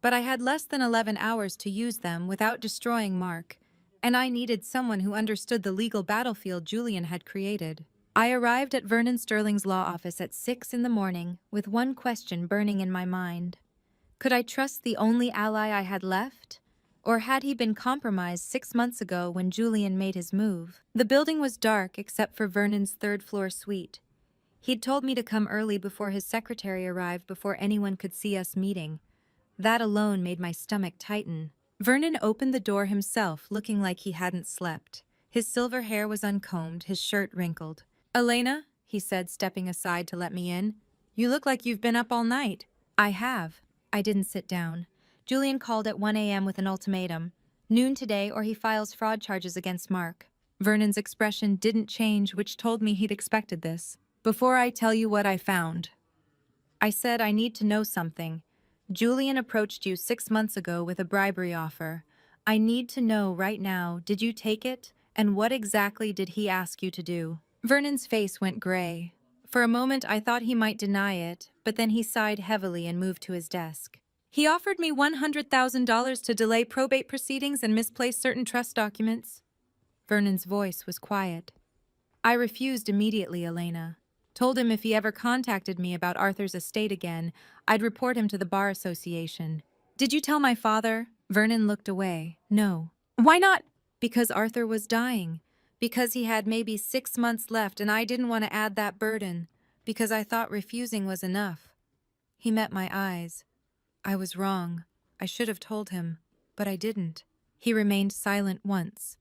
But I had less than 11 hours to use them without destroying Mark, and I needed someone who understood the legal battlefield Julian had created. I arrived at Vernon Sterling's law office at 6 in the morning with one question burning in my mind. Could I trust the only ally I had left? Or had he been compromised 6 months ago when Julian made his move? The building was dark except for Vernon's third-floor suite. He'd told me to come early before his secretary arrived, before anyone could see us meeting. That alone made my stomach tighten. Vernon opened the door himself, looking like he hadn't slept. His silver hair was uncombed, his shirt wrinkled. "Elena," he said, stepping aside to let me in. "You look like you've been up all night." "I have." I didn't sit down. Julian called at 1 a.m. with an ultimatum. Noon today or he files fraud charges against Mark. Vernon's expression didn't change, which told me he'd expected this. "Before I tell you what I found," I said, "I need to know something. Julian approached you 6 months ago with a bribery offer. I need to know right now, did you take it? And what exactly did he ask you to do?" Vernon's face went gray. For a moment, I thought he might deny it, but then he sighed heavily and moved to his desk. "He offered me $100,000 to delay probate proceedings and misplace certain trust documents." Vernon's voice was quiet. "I refused immediately, Elena. Told him if he ever contacted me about Arthur's estate again, I'd report him to the Bar Association." "Did you tell my father?" Vernon looked away. "No." "Why not?" "Because Arthur was dying. Because he had maybe 6 months left and I didn't want to add that burden. Because I thought refusing was enough." He met my eyes. I was wrong. I should have told him, but I didn't. He remained silent once.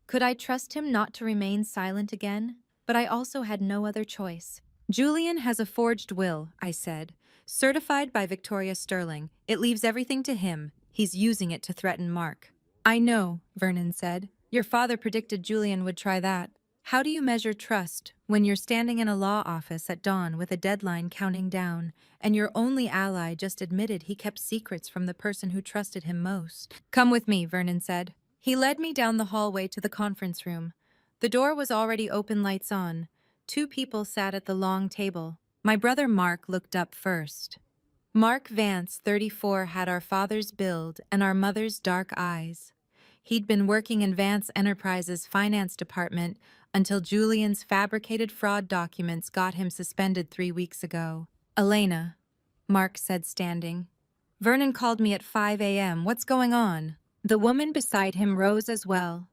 Could I trust him not to remain silent again? But I also had no other choice. "Julian has a forged will," I said, "certified by Victoria Sterling. It leaves everything to him. He's using it to threaten Mark." "I know," Vernon said. "Your father predicted Julian would try that." How do you measure trust when you're standing in a law office at dawn with a deadline counting down, and your only ally just admitted he kept secrets from the person who trusted him most? "Come with me," Vernon said. He led me down the hallway to the conference room. The door was already open, lights on. 2 people sat at the long table. My brother Mark looked up first. Mark Vance, 34, had our father's build and our mother's dark eyes. He'd been working in Vance Enterprises' finance department until Julian's fabricated fraud documents got him suspended 3 weeks ago. "Elena," Mark said, standing. Vernon called me at 5 a.m. What's going on? The woman beside him rose as well.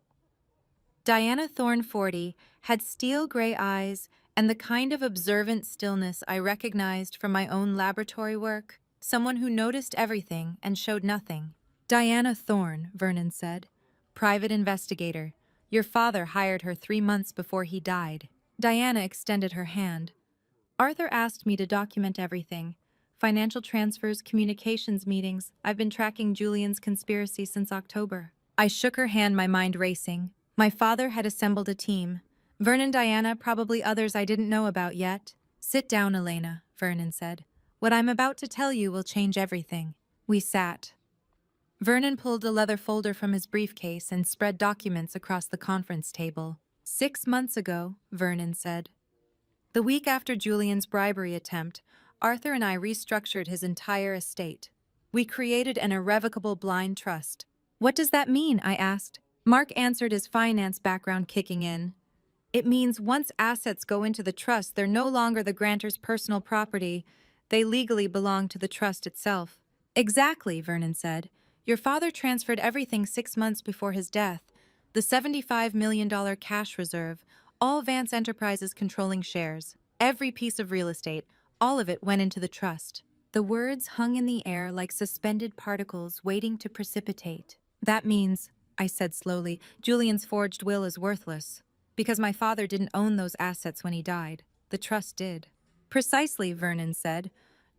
Diana Thorne, 40, had steel gray eyes and the kind of observant stillness I recognized from my own laboratory work, someone who noticed everything and showed nothing. Diana Thorne, Vernon said. Private investigator. Your father hired her 3 months before he died. Diana extended her hand. Arthur asked me to document everything. Financial transfers, communications meetings. I've been tracking Julian's conspiracy since October. I shook her hand, my mind racing. My father had assembled a team. Vernon, Diana, probably others I didn't know about yet. Sit down, Elena, Vernon said. What I'm about to tell you will change everything. We sat. Vernon pulled a leather folder from his briefcase and spread documents across the conference table. 6 months ago, Vernon said. The week after Julian's bribery attempt, Arthur and I restructured his entire estate. We created an irrevocable blind trust. What does that mean? I asked. Mark answered, his finance background kicking in. It means once assets go into the trust, they're no longer the grantor's personal property. They legally belong to the trust itself. Exactly, Vernon said. Your father transferred everything 6 months before his death. The $75 million cash reserve, all Vance Enterprises controlling shares, every piece of real estate, all of it went into the trust. The words hung in the air like suspended particles waiting to precipitate. That means, I said slowly, Julian's forged will is worthless. Because my father didn't own those assets when he died. The trust did. Precisely, Vernon said.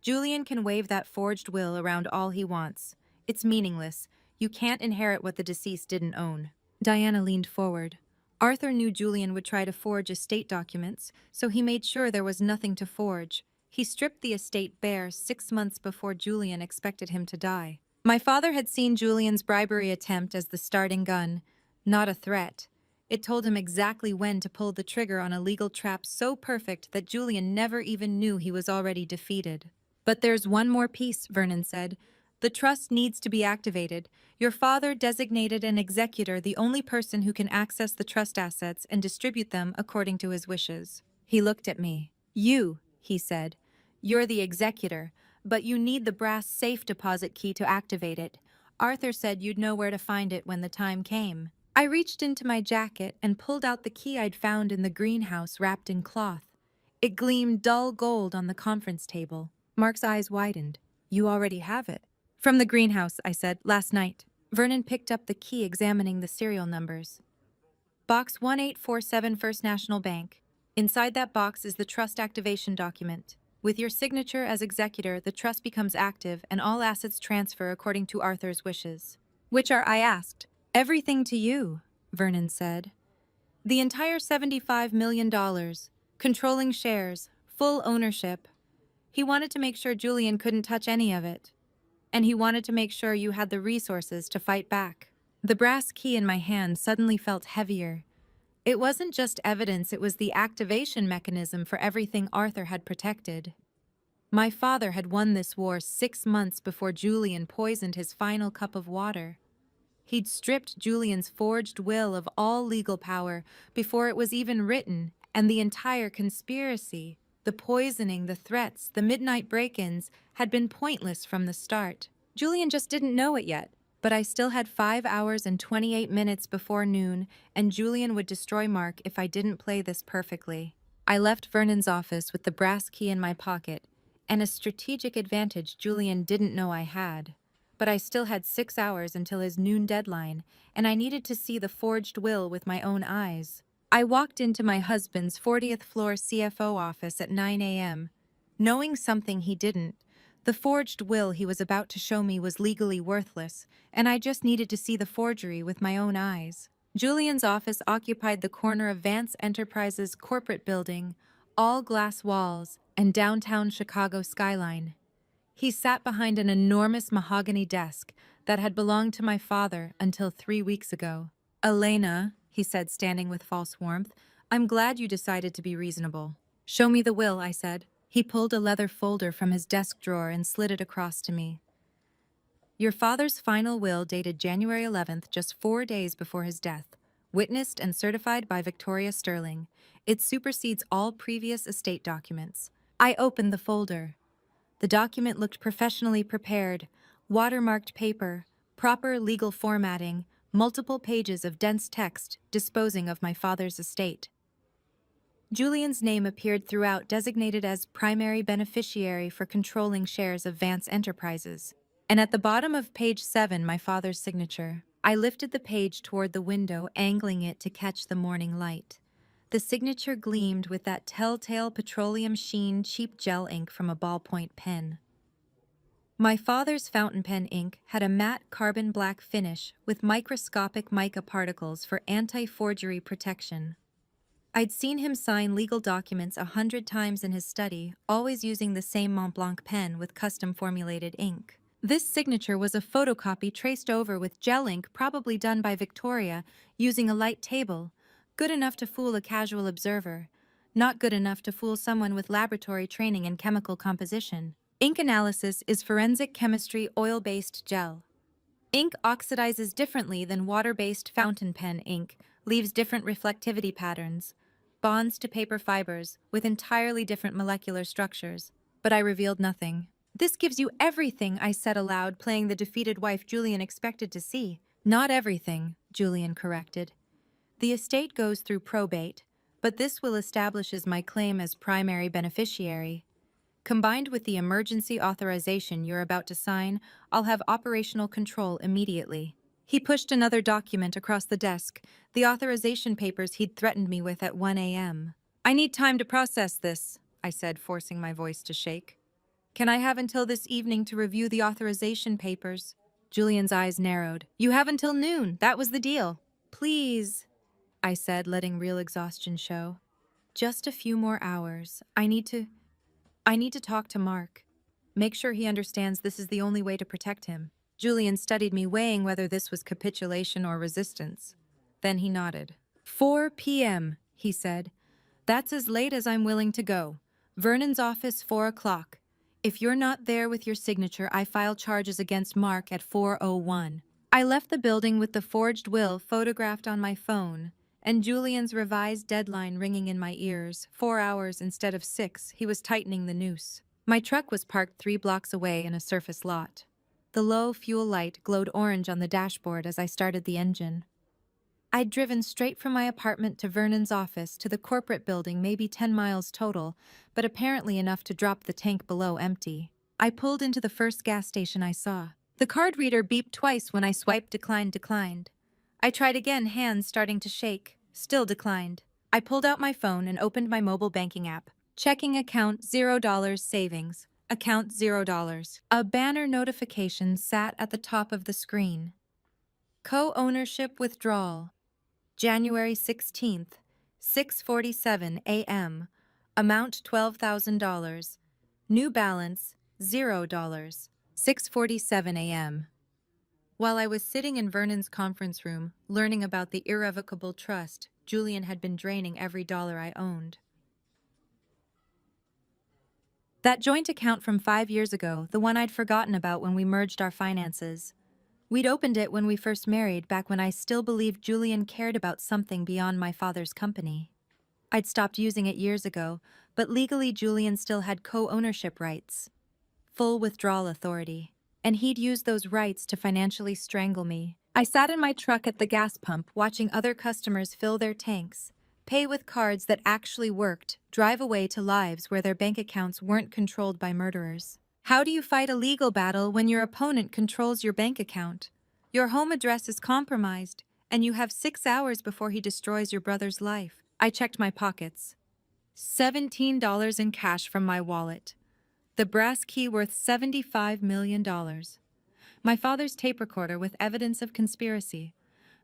Julian can wave that forged will around all he wants. It's meaningless. You can't inherit what the deceased didn't own. Diana leaned forward. Arthur knew Julian would try to forge estate documents, so he made sure there was nothing to forge. He stripped the estate bare 6 months before Julian expected him to die. My father had seen Julian's bribery attempt as the starting gun, not a threat. It told him exactly when to pull the trigger on a legal trap so perfect that Julian never even knew he was already defeated. But there's one more piece, Vernon said. The trust needs to be activated. Your father designated an executor, the only person who can access the trust assets and distribute them according to his wishes. He looked at me. You, he said. You're the executor, but you need the brass safe deposit key to activate it. Arthur said you'd know where to find it when the time came. I reached into my jacket and pulled out the key I'd found in the greenhouse wrapped in cloth. It gleamed dull gold on the conference table. Mark's eyes widened. You already have it. From the greenhouse, I said, last night. Vernon picked up the key, examining the serial numbers. Box 1847, First National Bank. Inside that box is the trust activation document. With your signature as executor, the trust becomes active and all assets transfer according to Arthur's wishes. Which are, I asked. Everything to you, Vernon said. The entire $75 million, controlling shares, full ownership. He wanted to make sure Julian couldn't touch any of it. And he wanted to make sure you had the resources to fight back. The brass key in my hand suddenly felt heavier. It wasn't just evidence, it was the activation mechanism for everything Arthur had protected. My father had won this war 6 months before Julian poisoned his final cup of water. He'd stripped Julian's forged will of all legal power before it was even written, and the entire conspiracy, the poisoning, the threats, the midnight break-ins, had been pointless from the start. Julian just didn't know it yet, but I still had 5 hours and 28 minutes before noon, and Julian would destroy Mark if I didn't play this perfectly. I left Vernon's office with the brass key in my pocket, and a strategic advantage Julian didn't know I had. But I still had 6 hours until his noon deadline, and I needed to see the forged will with my own eyes. I walked into my husband's 40th floor CFO office at 9 a.m., knowing something he didn't. The forged will he was about to show me was legally worthless, and I just needed to see the forgery with my own eyes. Julian's office occupied the corner of Vance Enterprises' corporate building, all glass walls, and downtown Chicago skyline. He sat behind an enormous mahogany desk that had belonged to my father until 3 weeks ago. Elena, he said, standing with false warmth, I'm glad you decided to be reasonable. Show me the will, I said. He pulled a leather folder from his desk drawer and slid it across to me. Your father's final will dated January 11th, just 4 days before his death, witnessed and certified by Victoria Sterling. It supersedes all previous estate documents. I opened the folder. The document looked professionally prepared, Watermarked paper, proper legal formatting, multiple pages of dense text disposing of my father's estate. Julian's name appeared throughout, designated as primary beneficiary for controlling shares of Vance Enterprises. And at the bottom of page 7, my father's signature. I lifted the page toward the window, angling it to catch the morning light. The signature gleamed with that telltale petroleum sheen cheap gel ink from a ballpoint pen. My father's fountain pen ink had a matte carbon black finish with microscopic mica particles for anti-forgery protection. I'd seen him sign legal documents 100 times in his study, always using the same Mont Blanc pen with custom-formulated ink. This signature was a photocopy traced over with gel ink, probably done by Victoria, using a light table, good enough to fool a casual observer, not good enough to fool someone with laboratory training in chemical composition. Ink analysis is forensic chemistry oil-based gel. Ink oxidizes differently than water-based fountain pen ink, leaves different reflectivity patterns, bonds to paper fibers with entirely different molecular structures. But I revealed nothing. "This gives you everything," I said aloud, playing the defeated wife Julian expected to see. "Not everything," Julian corrected. "The estate goes through probate, but this will establish my claim as primary beneficiary. Combined with the emergency authorization you're about to sign, I'll have operational control immediately." He pushed another document across the desk, the authorization papers he'd threatened me with at 1 a.m. "I need time to process this," I said, forcing my voice to shake. "Can I have until this evening to review the authorization papers?" Julian's eyes narrowed. "You have until noon. That was the deal." "Please," I said, letting real exhaustion show. "Just a few more hours. I need to talk to Mark. Make sure he understands this is the only way to protect him." Julian studied me, weighing whether this was capitulation or resistance. Then he nodded. 4 p.m., he said. "That's as late as I'm willing to go. Vernon's office, 4 o'clock. If you're not there with your signature, I file charges against Mark at 4:01. I left the building with the forged will photographed on my phone, and Julian's revised deadline ringing in my ears. 4 hours instead of 6, he was tightening the noose. My truck was parked 3 blocks away in a surface lot. The low fuel light glowed orange on the dashboard as I started the engine. I'd driven straight from my apartment to Vernon's office to the corporate building, maybe 10 miles total, but apparently enough to drop the tank below empty. I pulled into the first gas station I saw. The card reader beeped twice when I swiped declined. I tried again, hands starting to shake. Still declined. I pulled out my phone and opened my mobile banking app. Checking account, $0 savings. Account $0. A banner notification sat at the top of the screen. Co-ownership withdrawal. January 16th, 6:47 a.m. Amount $12,000. New balance, $0. 6:47 a.m. While I was sitting in Vernon's conference room, learning about the irrevocable trust, Julian had been draining every dollar I owned. That joint account from 5 years ago, the one I'd forgotten about when we merged our finances. We'd opened it when we first married, back when I still believed Julian cared about something beyond my father's company. I'd stopped using it years ago, but legally Julian still had co-ownership rights, full withdrawal authority, and he'd used those rights to financially strangle me. I sat in my truck at the gas pump, watching other customers fill their tanks, pay with cards that actually worked, drive away to lives where their bank accounts weren't controlled by murderers. How do you fight a legal battle when your opponent controls your bank account? Your home address is compromised, and you have 6 hours before he destroys your brother's life. I checked my pockets. $17 in cash from my wallet. The brass key worth $75 million. My father's tape recorder with evidence of conspiracy.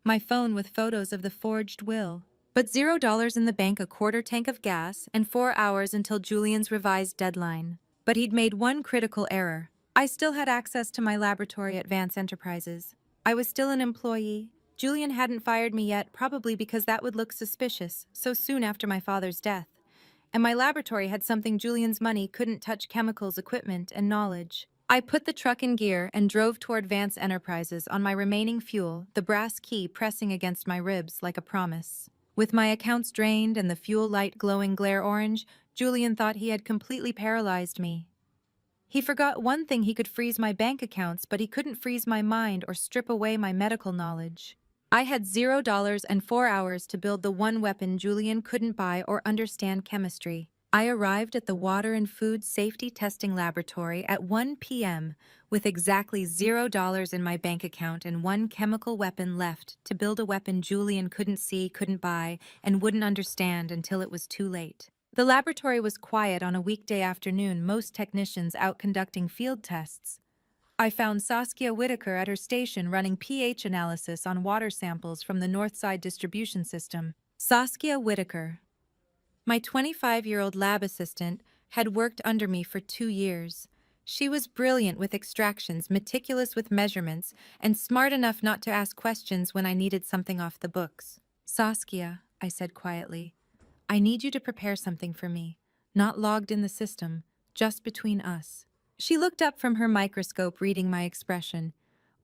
My phone with photos of the forged will. But $0 in the bank, a quarter tank of gas, and 4 hours until Julian's revised deadline. But he'd made one critical error. I still had access to my laboratory at Vance Enterprises. I was still an employee. Julian hadn't fired me yet, probably because that would look suspicious, so soon after my father's death. And my laboratory had something Julian's money couldn't touch: chemicals, equipment, and knowledge. I put the truck in gear and drove toward Vance Enterprises on my remaining fuel, the brass key pressing against my ribs like a promise. With my accounts drained and the fuel light glowing glare orange, Julian thought he had completely paralyzed me. He forgot one thing: he could freeze my bank accounts, but he couldn't freeze my mind or strip away my medical knowledge. I had $0 and 4 hours to build the one weapon Julian couldn't buy or understand: chemistry. I arrived at the Water and Food Safety Testing Laboratory at 1 p.m. with exactly $0 in my bank account and one chemical weapon left to build a weapon Julian couldn't see, couldn't buy, and wouldn't understand until it was too late. The laboratory was quiet on a weekday afternoon, most technicians out conducting field tests. I found Saskia Whitaker at her station running pH analysis on water samples from the Northside distribution system. Saskia Whitaker, my 25-year-old lab assistant, had worked under me for 2 years. She was brilliant with extractions, meticulous with measurements, and smart enough not to ask questions when I needed something off the books. "Saskia," I said quietly, "I need you to prepare something for me. Not logged in the system, just between us." She looked up from her microscope, reading my expression.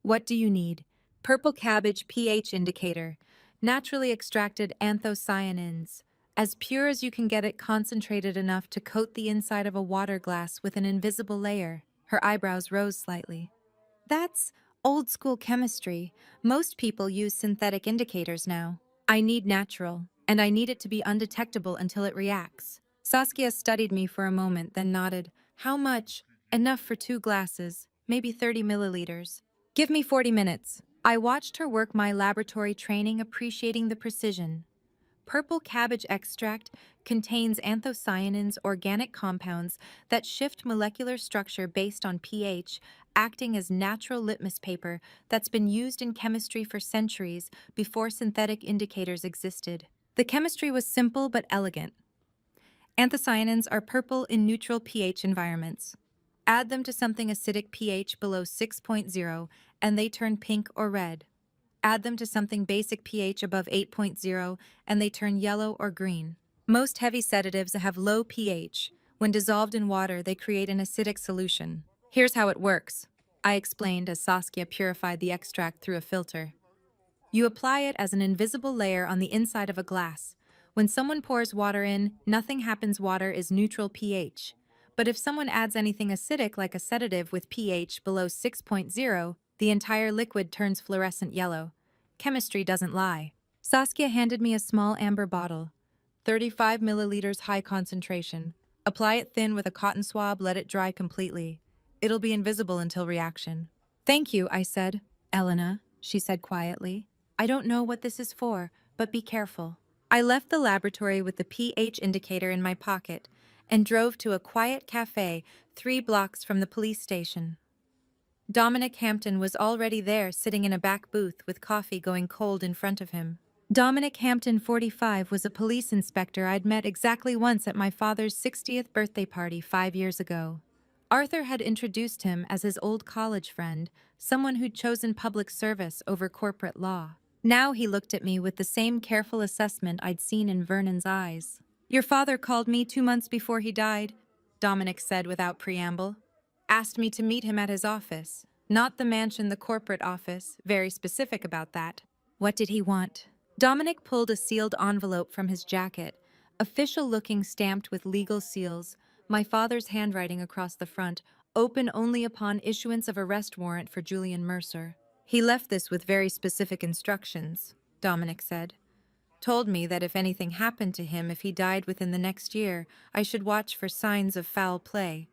"What do you need?" "Purple cabbage pH indicator. Naturally extracted anthocyanins. As pure as you can get it, concentrated enough to coat the inside of a water glass with an invisible layer." Her eyebrows rose slightly. "That's old school chemistry. Most people use synthetic indicators now. I need natural, and I need it to be undetectable until it reacts." Saskia studied me for a moment, then nodded. "How much?" "Enough for 2 glasses, maybe 30 milliliters. Give me 40 minutes. I watched her work my laboratory training, appreciating the precision. Purple cabbage extract contains anthocyanins, organic compounds that shift molecular structure based on pH, acting as natural litmus paper that's been used in chemistry for centuries before synthetic indicators existed. The chemistry was simple but elegant. Anthocyanins are purple in neutral pH environments. Add them to something acidic pH below 6.0 and they turn pink or red. Add them to something basic pH above 8.0 and they turn yellow or green. Most heavy sedatives have low pH. When dissolved in water, they create an acidic solution. Here's how it works, I explained as Saskia purified the extract through a filter. You apply it as an invisible layer on the inside of a glass. When someone pours water in, nothing happens. Water is neutral pH. But if someone adds anything acidic like a sedative with pH below 6.0, the entire liquid turns fluorescent yellow. Chemistry doesn't lie. Saskia handed me a small amber bottle. 35 milliliters, high concentration. Apply it thin with a cotton swab, let it dry completely. It'll be invisible until reaction. "Thank you," I said. "Elena," she said quietly, "I don't know what this is for, but be careful." I left the laboratory with the pH indicator in my pocket and drove to a quiet cafe 3 blocks from the police station. Dominic Hampton was already there, sitting in a back booth with coffee going cold in front of him. Dominic Hampton, 45, was a police inspector I'd met exactly once at my father's 60th birthday party 5 years ago. Arthur had introduced him as his old college friend, someone who'd chosen public service over corporate law. Now he looked at me with the same careful assessment I'd seen in Vernon's eyes. "Your father called me 2 months before he died," Dominic said without preamble. "Asked me to meet him at his office. Not the mansion, the corporate office, very specific about that." "What did he want?" Dominic pulled a sealed envelope from his jacket, official-looking, stamped with legal seals, my father's handwriting across the front, "Open only upon issuance of arrest warrant for Julian Mercer." "He left this with very specific instructions," Dominic said. "Told me that if anything happened to him, if he died within the next year, I should watch for signs of foul play.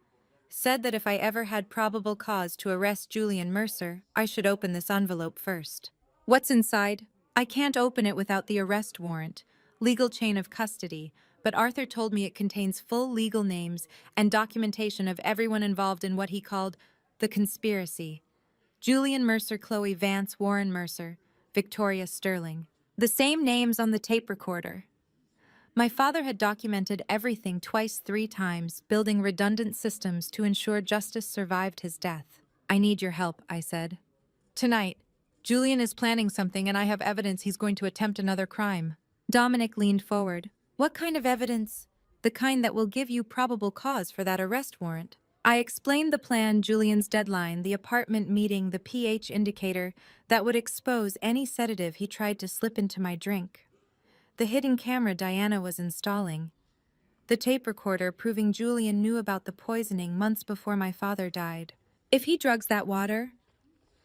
Said that if I ever had probable cause to arrest Julian Mercer, I should open this envelope first." "What's inside?" "I can't open it without the arrest warrant, legal chain of custody, but Arthur told me it contains full legal names and documentation of everyone involved in what he called the conspiracy. Julian Mercer, Chloe Vance, Warren Mercer, Victoria Sterling. The same names on the tape recorder." My father had documented everything twice, 3 times, building redundant systems to ensure justice survived his death. "I need your help," I said. "Tonight. Julian is planning something and I have evidence he's going to attempt another crime." Dominic leaned forward. "What kind of evidence?" "The kind that will give you probable cause for that arrest warrant." I explained the plan: Julian's deadline, the apartment meeting, the pH indicator that would expose any sedative he tried to slip into my drink, the hidden camera Diana was installing. The tape recorder proving Julian knew about the poisoning months before my father died. If he drugs that water,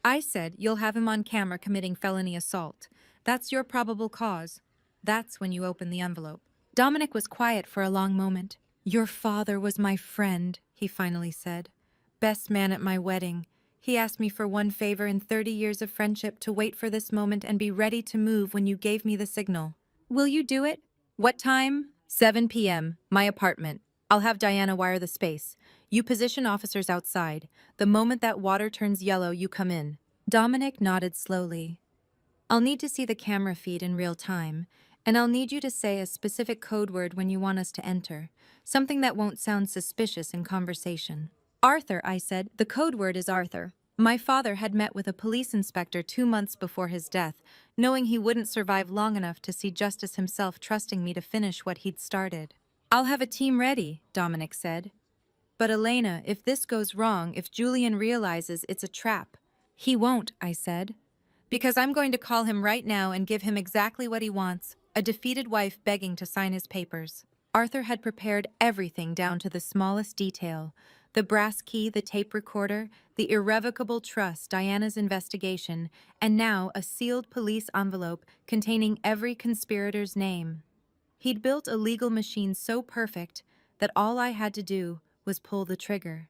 I said, you'll have him on camera committing felony assault. That's your probable cause. That's when you open the envelope. Dominic was quiet for a long moment. Your father was my friend, he finally said. Best man at my wedding. He asked me for one favor in 30 years of friendship, to wait for this moment and be ready to move when you gave me the signal. Will you do it? What time? 7 p.m., my apartment. I'll have Diana wire the space. You position officers outside. The moment that water turns yellow, you come in. Dominic nodded slowly. I'll need to see the camera feed in real time, and I'll need you to say a specific code word when you want us to enter, something that won't sound suspicious in conversation. Arthur, I said. The code word is Arthur. My father had met with a police inspector 2 months before his death, knowing he wouldn't survive long enough to see justice himself, trusting me to finish what he'd started. I'll have a team ready, Dominic said. But Elena, if this goes wrong, if Julian realizes it's a trap. He won't, I said. Because I'm going to call him right now and give him exactly what he wants, a defeated wife begging to sign his papers. Arthur had prepared everything down to the smallest detail. The brass key, the tape recorder, the irrevocable trust, Diana's investigation, and now a sealed police envelope containing every conspirator's name. He'd built a legal machine so perfect that all I had to do was pull the trigger.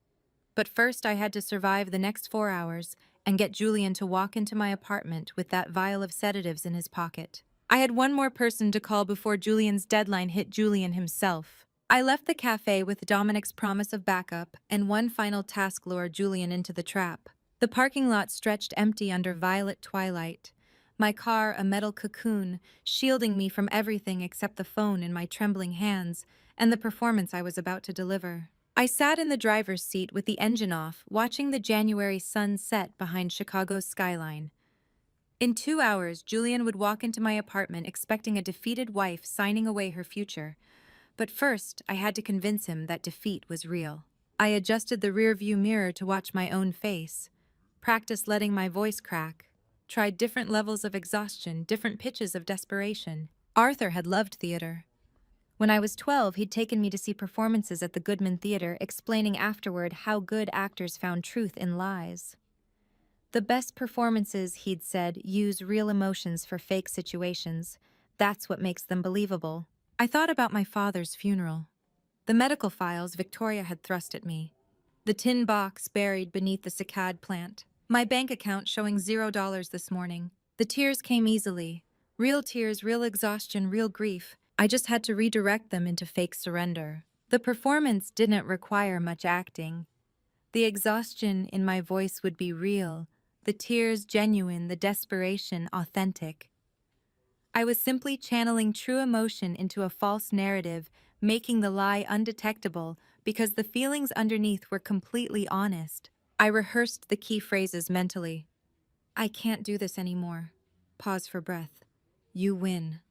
But first I had to survive the next 4 hours and get Julian to walk into my apartment with that vial of sedatives in his pocket. I had one more person to call before Julian's deadline hit: Julian himself. I left the cafe with Dominic's promise of backup and one final task: lure Julian into the trap. The parking lot stretched empty under violet twilight. My car a metal cocoon, shielding me from everything except the phone in my trembling hands and the performance I was about to deliver. I sat in the driver's seat with the engine off, watching the January sun set behind Chicago's skyline. In 2 hours, Julian would walk into my apartment expecting a defeated wife signing away her future. But first, I had to convince him that defeat was real. I adjusted the rearview mirror to watch my own face, practiced letting my voice crack, tried different levels of exhaustion, different pitches of desperation. Arthur had loved theater. When I was 12, he'd taken me to see performances at the Goodman Theater, explaining afterward how good actors found truth in lies. The best performances, he'd said, use real emotions for fake situations. That's what makes them believable. I thought about my father's funeral. The medical files Victoria had thrust at me. The tin box buried beneath the cicad plant. My bank account showing $0 this morning. The tears came easily. Real tears, real exhaustion, real grief. I just had to redirect them into fake surrender. The performance didn't require much acting. The exhaustion in my voice would be real, the tears genuine, the desperation authentic. I was simply channeling true emotion into a false narrative, making the lie undetectable because the feelings underneath were completely honest. I rehearsed the key phrases mentally. I can't do this anymore. Pause for breath. You win.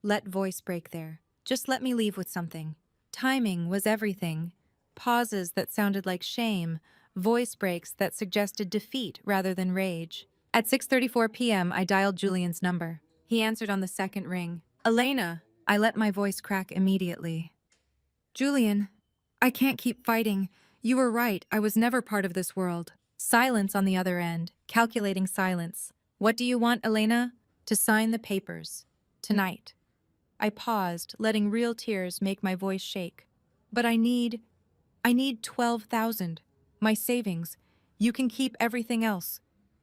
Let voice break there. Just let me leave with something. Timing was everything. Pauses that sounded like shame, voice breaks that suggested defeat rather than rage. At 6:34 p.m., I dialed Julian's number. He answered on the second ring. Elena, I let my voice crack immediately. Julian, I can't keep fighting. You were right, I was never part of this world. Silence on the other end, calculating silence. What do you want, Elena? To sign the papers. Tonight. I paused, letting real tears make my voice shake. But I need 12,000. My savings. You can keep everything else.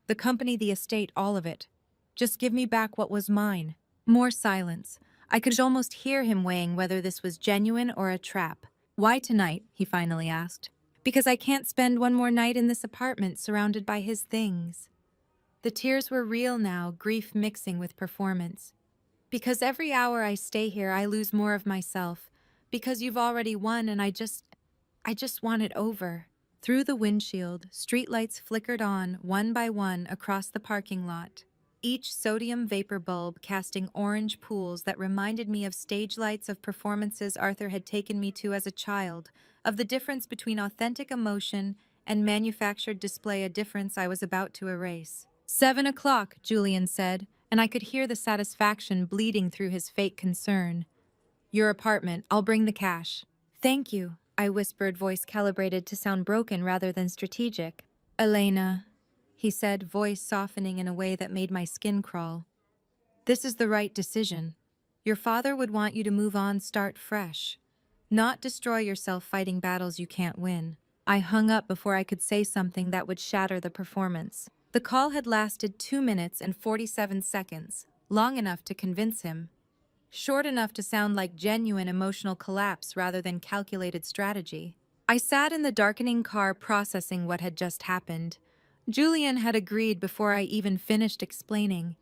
The company, the estate, all of it. Just give me back what was mine. More silence. I could almost hear him weighing whether this was genuine or a trap. Why tonight? He finally asked. Because I can't spend one more night in this apartment surrounded by his things. The tears were real now, grief mixing with performance. Because every hour I stay here, I lose more of myself. Because you've already won and I just want it over. Through the windshield, streetlights flickered on, one by one, across the parking lot. Each sodium vapor bulb casting orange pools that reminded me of stage lights of performances Arthur had taken me to as a child, of the difference between authentic emotion and manufactured display, a difference I was about to erase. 7 o'clock, Julian said, and I could hear the satisfaction bleeding through his fake concern. Your apartment. I'll bring the cash. Thank you, I whispered, voice calibrated to sound broken rather than strategic. Elena, he said, voice softening in a way that made my skin crawl. This is the right decision. Your father would want you to move on, start fresh. Not destroy yourself fighting battles you can't win. I hung up before I could say something that would shatter the performance. The call had lasted 2 minutes and 47 seconds, long enough to convince him. Short enough to sound like genuine emotional collapse rather than calculated strategy. I sat in the darkening car processing what had just happened. Julian had agreed before I even finished explaining.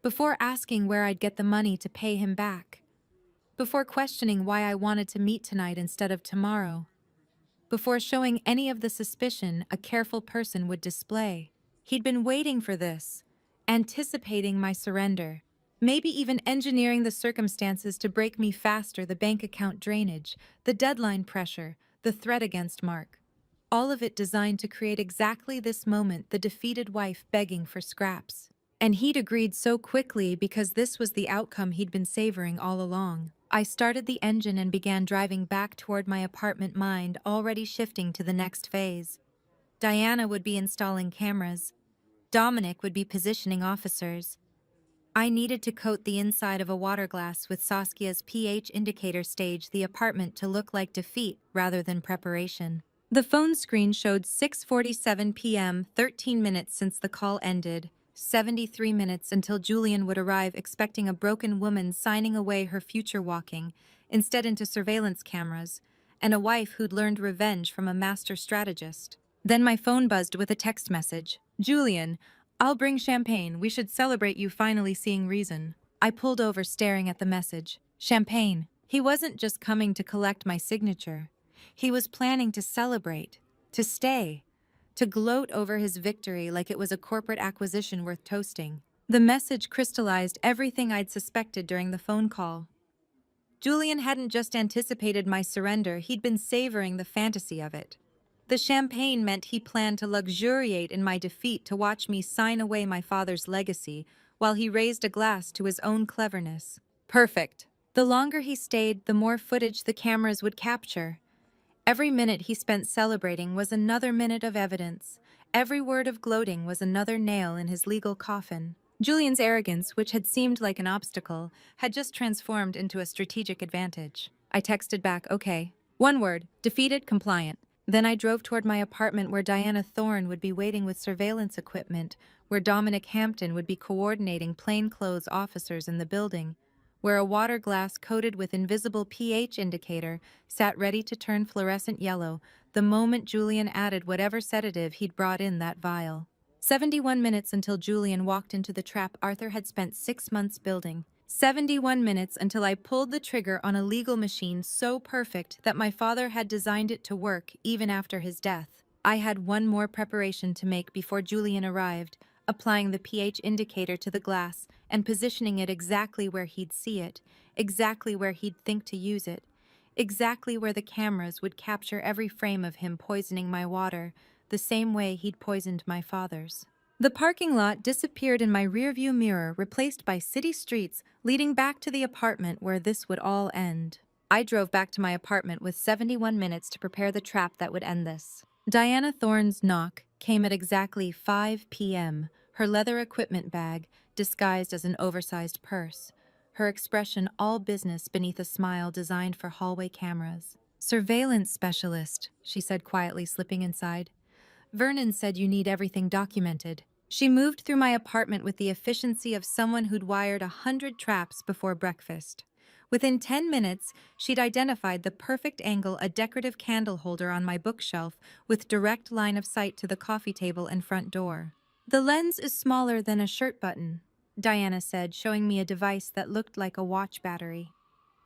Before asking where I'd get the money to pay him back. Before questioning why I wanted to meet tonight instead of tomorrow. Before showing any of the suspicion a careful person would display. He'd been waiting for this, anticipating my surrender, maybe even engineering the circumstances to break me faster, the bank account drainage, the deadline pressure, the threat against Mark. All of it designed to create exactly this moment, the defeated wife begging for scraps. And he'd agreed so quickly because this was the outcome he'd been savoring all along. I started the engine and began driving back toward my apartment, mind already shifting to the next phase. Diana would be installing cameras. Dominic would be positioning officers. I needed to coat the inside of a water glass with Saskia's pH indicator, stage the apartment to look like defeat rather than preparation. The phone screen showed 6:47 p.m., 13 minutes since the call ended, 73 minutes until Julian would arrive, expecting a broken woman signing away her future walking, instead into surveillance cameras, and a wife who'd learned revenge from a master strategist. Then my phone buzzed with a text message. Julian, I'll bring champagne. We should celebrate you finally seeing reason. I pulled over, staring at the message. Champagne. He wasn't just coming to collect my signature. He was planning to celebrate, to stay, to gloat over his victory like it was a corporate acquisition worth toasting. The message crystallized everything I'd suspected during the phone call. Julian hadn't just anticipated my surrender, he'd been savoring the fantasy of it. The champagne meant he planned to luxuriate in my defeat, to watch me sign away my father's legacy, while he raised a glass to his own cleverness. Perfect. The longer he stayed, the more footage the cameras would capture. Every minute he spent celebrating was another minute of evidence. Every word of gloating was another nail in his legal coffin. Julian's arrogance, which had seemed like an obstacle, had just transformed into a strategic advantage. I texted back, okay. One word, defeated, compliant. Then I drove toward my apartment, where Diana Thorne would be waiting with surveillance equipment, where Dominic Hampton would be coordinating plainclothes officers in the building, where a water glass coated with invisible pH indicator sat ready to turn fluorescent yellow the moment Julian added whatever sedative he'd brought in that vial. 71 minutes until Julian walked into the trap Arthur had spent 6 months building. 71 minutes until I pulled the trigger on a legal machine so perfect that my father had designed it to work even after his death. I had one more preparation to make before Julian arrived, applying the pH indicator to the glass and positioning it exactly where he'd see it, exactly where he'd think to use it, exactly where the cameras would capture every frame of him poisoning my water, the same way he'd poisoned my father's. The parking lot disappeared in my rearview mirror, replaced by city streets leading back to the apartment where this would all end. I drove back to my apartment with 71 minutes to prepare the trap that would end this. Diana Thorne's knock came at exactly 5 p.m., her leather equipment bag disguised as an oversized purse, her expression all business beneath a smile designed for hallway cameras. Surveillance specialist, she said quietly, slipping inside. Vernon said you need everything documented. She moved through my apartment with the efficiency of someone who'd wired 100 traps before breakfast. Within 10 minutes, she'd identified the perfect angle, a decorative candle holder on my bookshelf with direct line of sight to the coffee table and front door. The lens is smaller than a shirt button, Diana said, showing me a device that looked like a watch battery.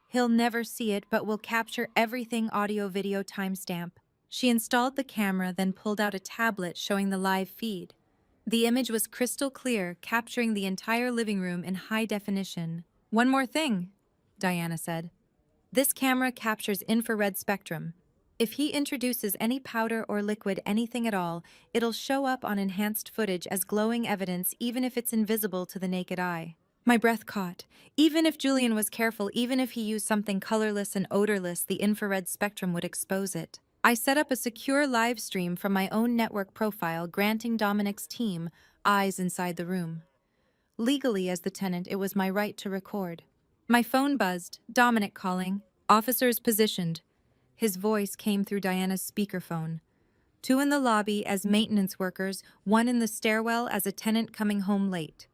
He'll never see it, but we'll capture everything, audio-video timestamp. She installed the camera, then pulled out a tablet showing the live feed. The image was crystal clear, capturing the entire living room in high definition. One more thing, Diana said. This camera captures infrared spectrum. If he introduces any powder or liquid, anything at all, it'll show up on enhanced footage as glowing evidence, even if it's invisible to the naked eye. My breath caught. Even if Julian was careful, even if he used something colorless and odorless, the infrared spectrum would expose it. I set up a secure live stream from my own network profile, granting Dominic's team eyes inside the room. Legally, as the tenant, it was my right to record. My phone buzzed. Dominic calling. Officers positioned. His voice came through Diana's speakerphone. 2 in the lobby as maintenance workers, 1 in the stairwell as a tenant coming home late.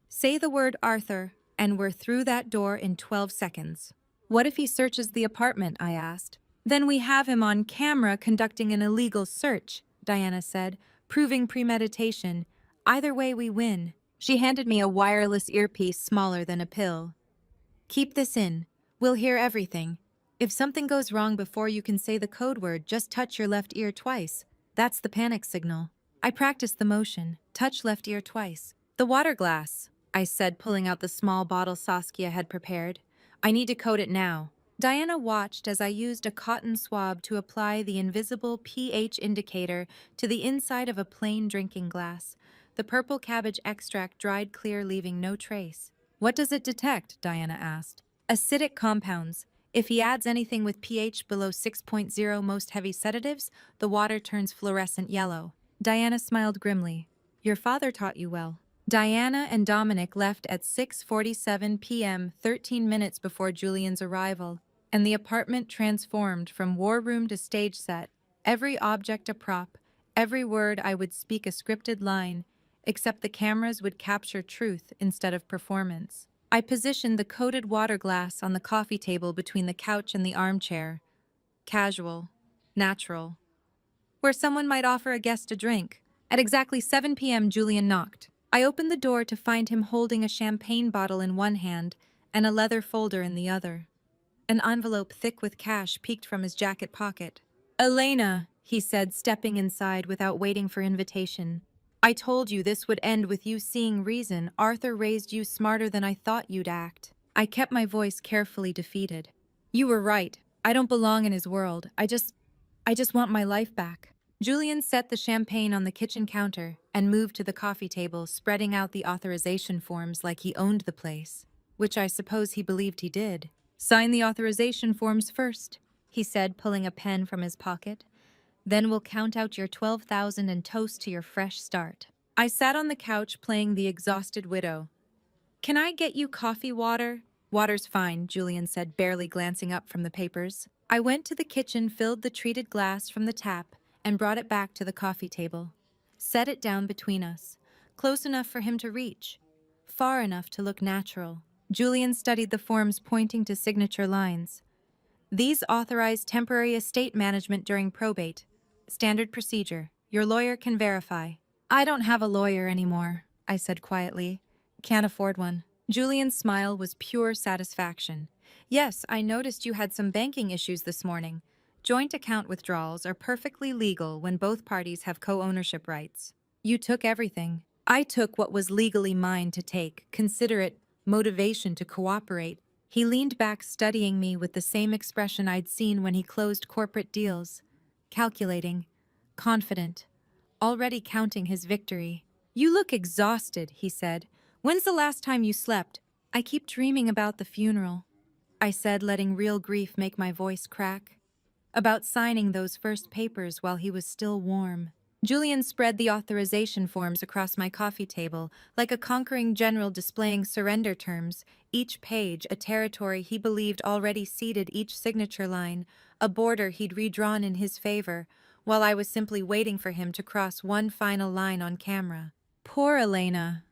Say the word Arthur, and we're through that door in 12 seconds. What if he searches the apartment? I asked. Then we have him on camera conducting an illegal search, Diana said, proving premeditation. Either way, we win. She handed me a wireless earpiece smaller than a pill. Keep this in. We'll hear everything. If something goes wrong before you can say the code word, just touch your left ear twice. That's the panic signal. I practiced the motion. Touch left ear twice. The water glass, I said, pulling out the small bottle Saskia had prepared. I need to code it now. Diana watched as I used a cotton swab to apply the invisible pH indicator to the inside of a plain drinking glass. The purple cabbage extract dried clear, leaving no trace. What does it detect? Diana asked. Acidic compounds. If he adds anything with pH below 6.0, most heavy sedatives, the water turns fluorescent yellow. Diana smiled grimly. Your father taught you well. Diana and Dominic left at 6:47 p.m., 13 minutes before Julian's arrival, and the apartment transformed from war room to stage set. Every object a prop, every word I would speak a scripted line, except the cameras would capture truth instead of performance. I positioned the coated water glass on the coffee table between the couch and the armchair. Casual, natural. Where someone might offer a guest a drink. At exactly 7 p.m., Julian knocked. I opened the door to find him holding a champagne bottle in one hand and a leather folder in the other. An envelope thick with cash peeked from his jacket pocket. Elena, he said, stepping inside without waiting for invitation. I told you this would end with you seeing reason. Arthur raised you smarter than I thought you'd act. I kept my voice carefully defeated. You were right. I don't belong in his world. I just want my life back. Julian set the champagne on the kitchen counter and moved to the coffee table, spreading out the authorization forms like he owned the place, which I suppose he believed he did. Sign the authorization forms first, he said, pulling a pen from his pocket. Then we'll count out your 12,000 and toast to your fresh start. I sat on the couch playing the exhausted widow. Can I get you coffee, water? Water's fine, Julian said, barely glancing up from the papers. I went to the kitchen, filled the treated glass from the tap, and brought it back to the coffee table. Set it down between us, close enough for him to reach, far enough to look natural. Julian studied the forms, pointing to signature lines. These authorize temporary estate management during probate. Standard procedure. Your lawyer can verify. I don't have a lawyer anymore, I said quietly. Can't afford one. Julian's smile was pure satisfaction. Yes, I noticed you had some banking issues this morning. Joint account withdrawals are perfectly legal when both parties have co-ownership rights. You took everything. I took what was legally mine to take. Consider it motivation to cooperate. He leaned back, studying me with the same expression I'd seen when he closed corporate deals. Calculating, confident, already counting his victory. You look exhausted, he said. When's the last time you slept? I keep dreaming about the funeral, I said, letting real grief make my voice crack. About signing those first papers while he was still warm. Julian spread the authorization forms across my coffee table, like a conquering general displaying surrender terms, each page a territory he believed already ceded, each signature line a border he'd redrawn in his favor, while I was simply waiting for him to cross one final line on camera. Poor Elena,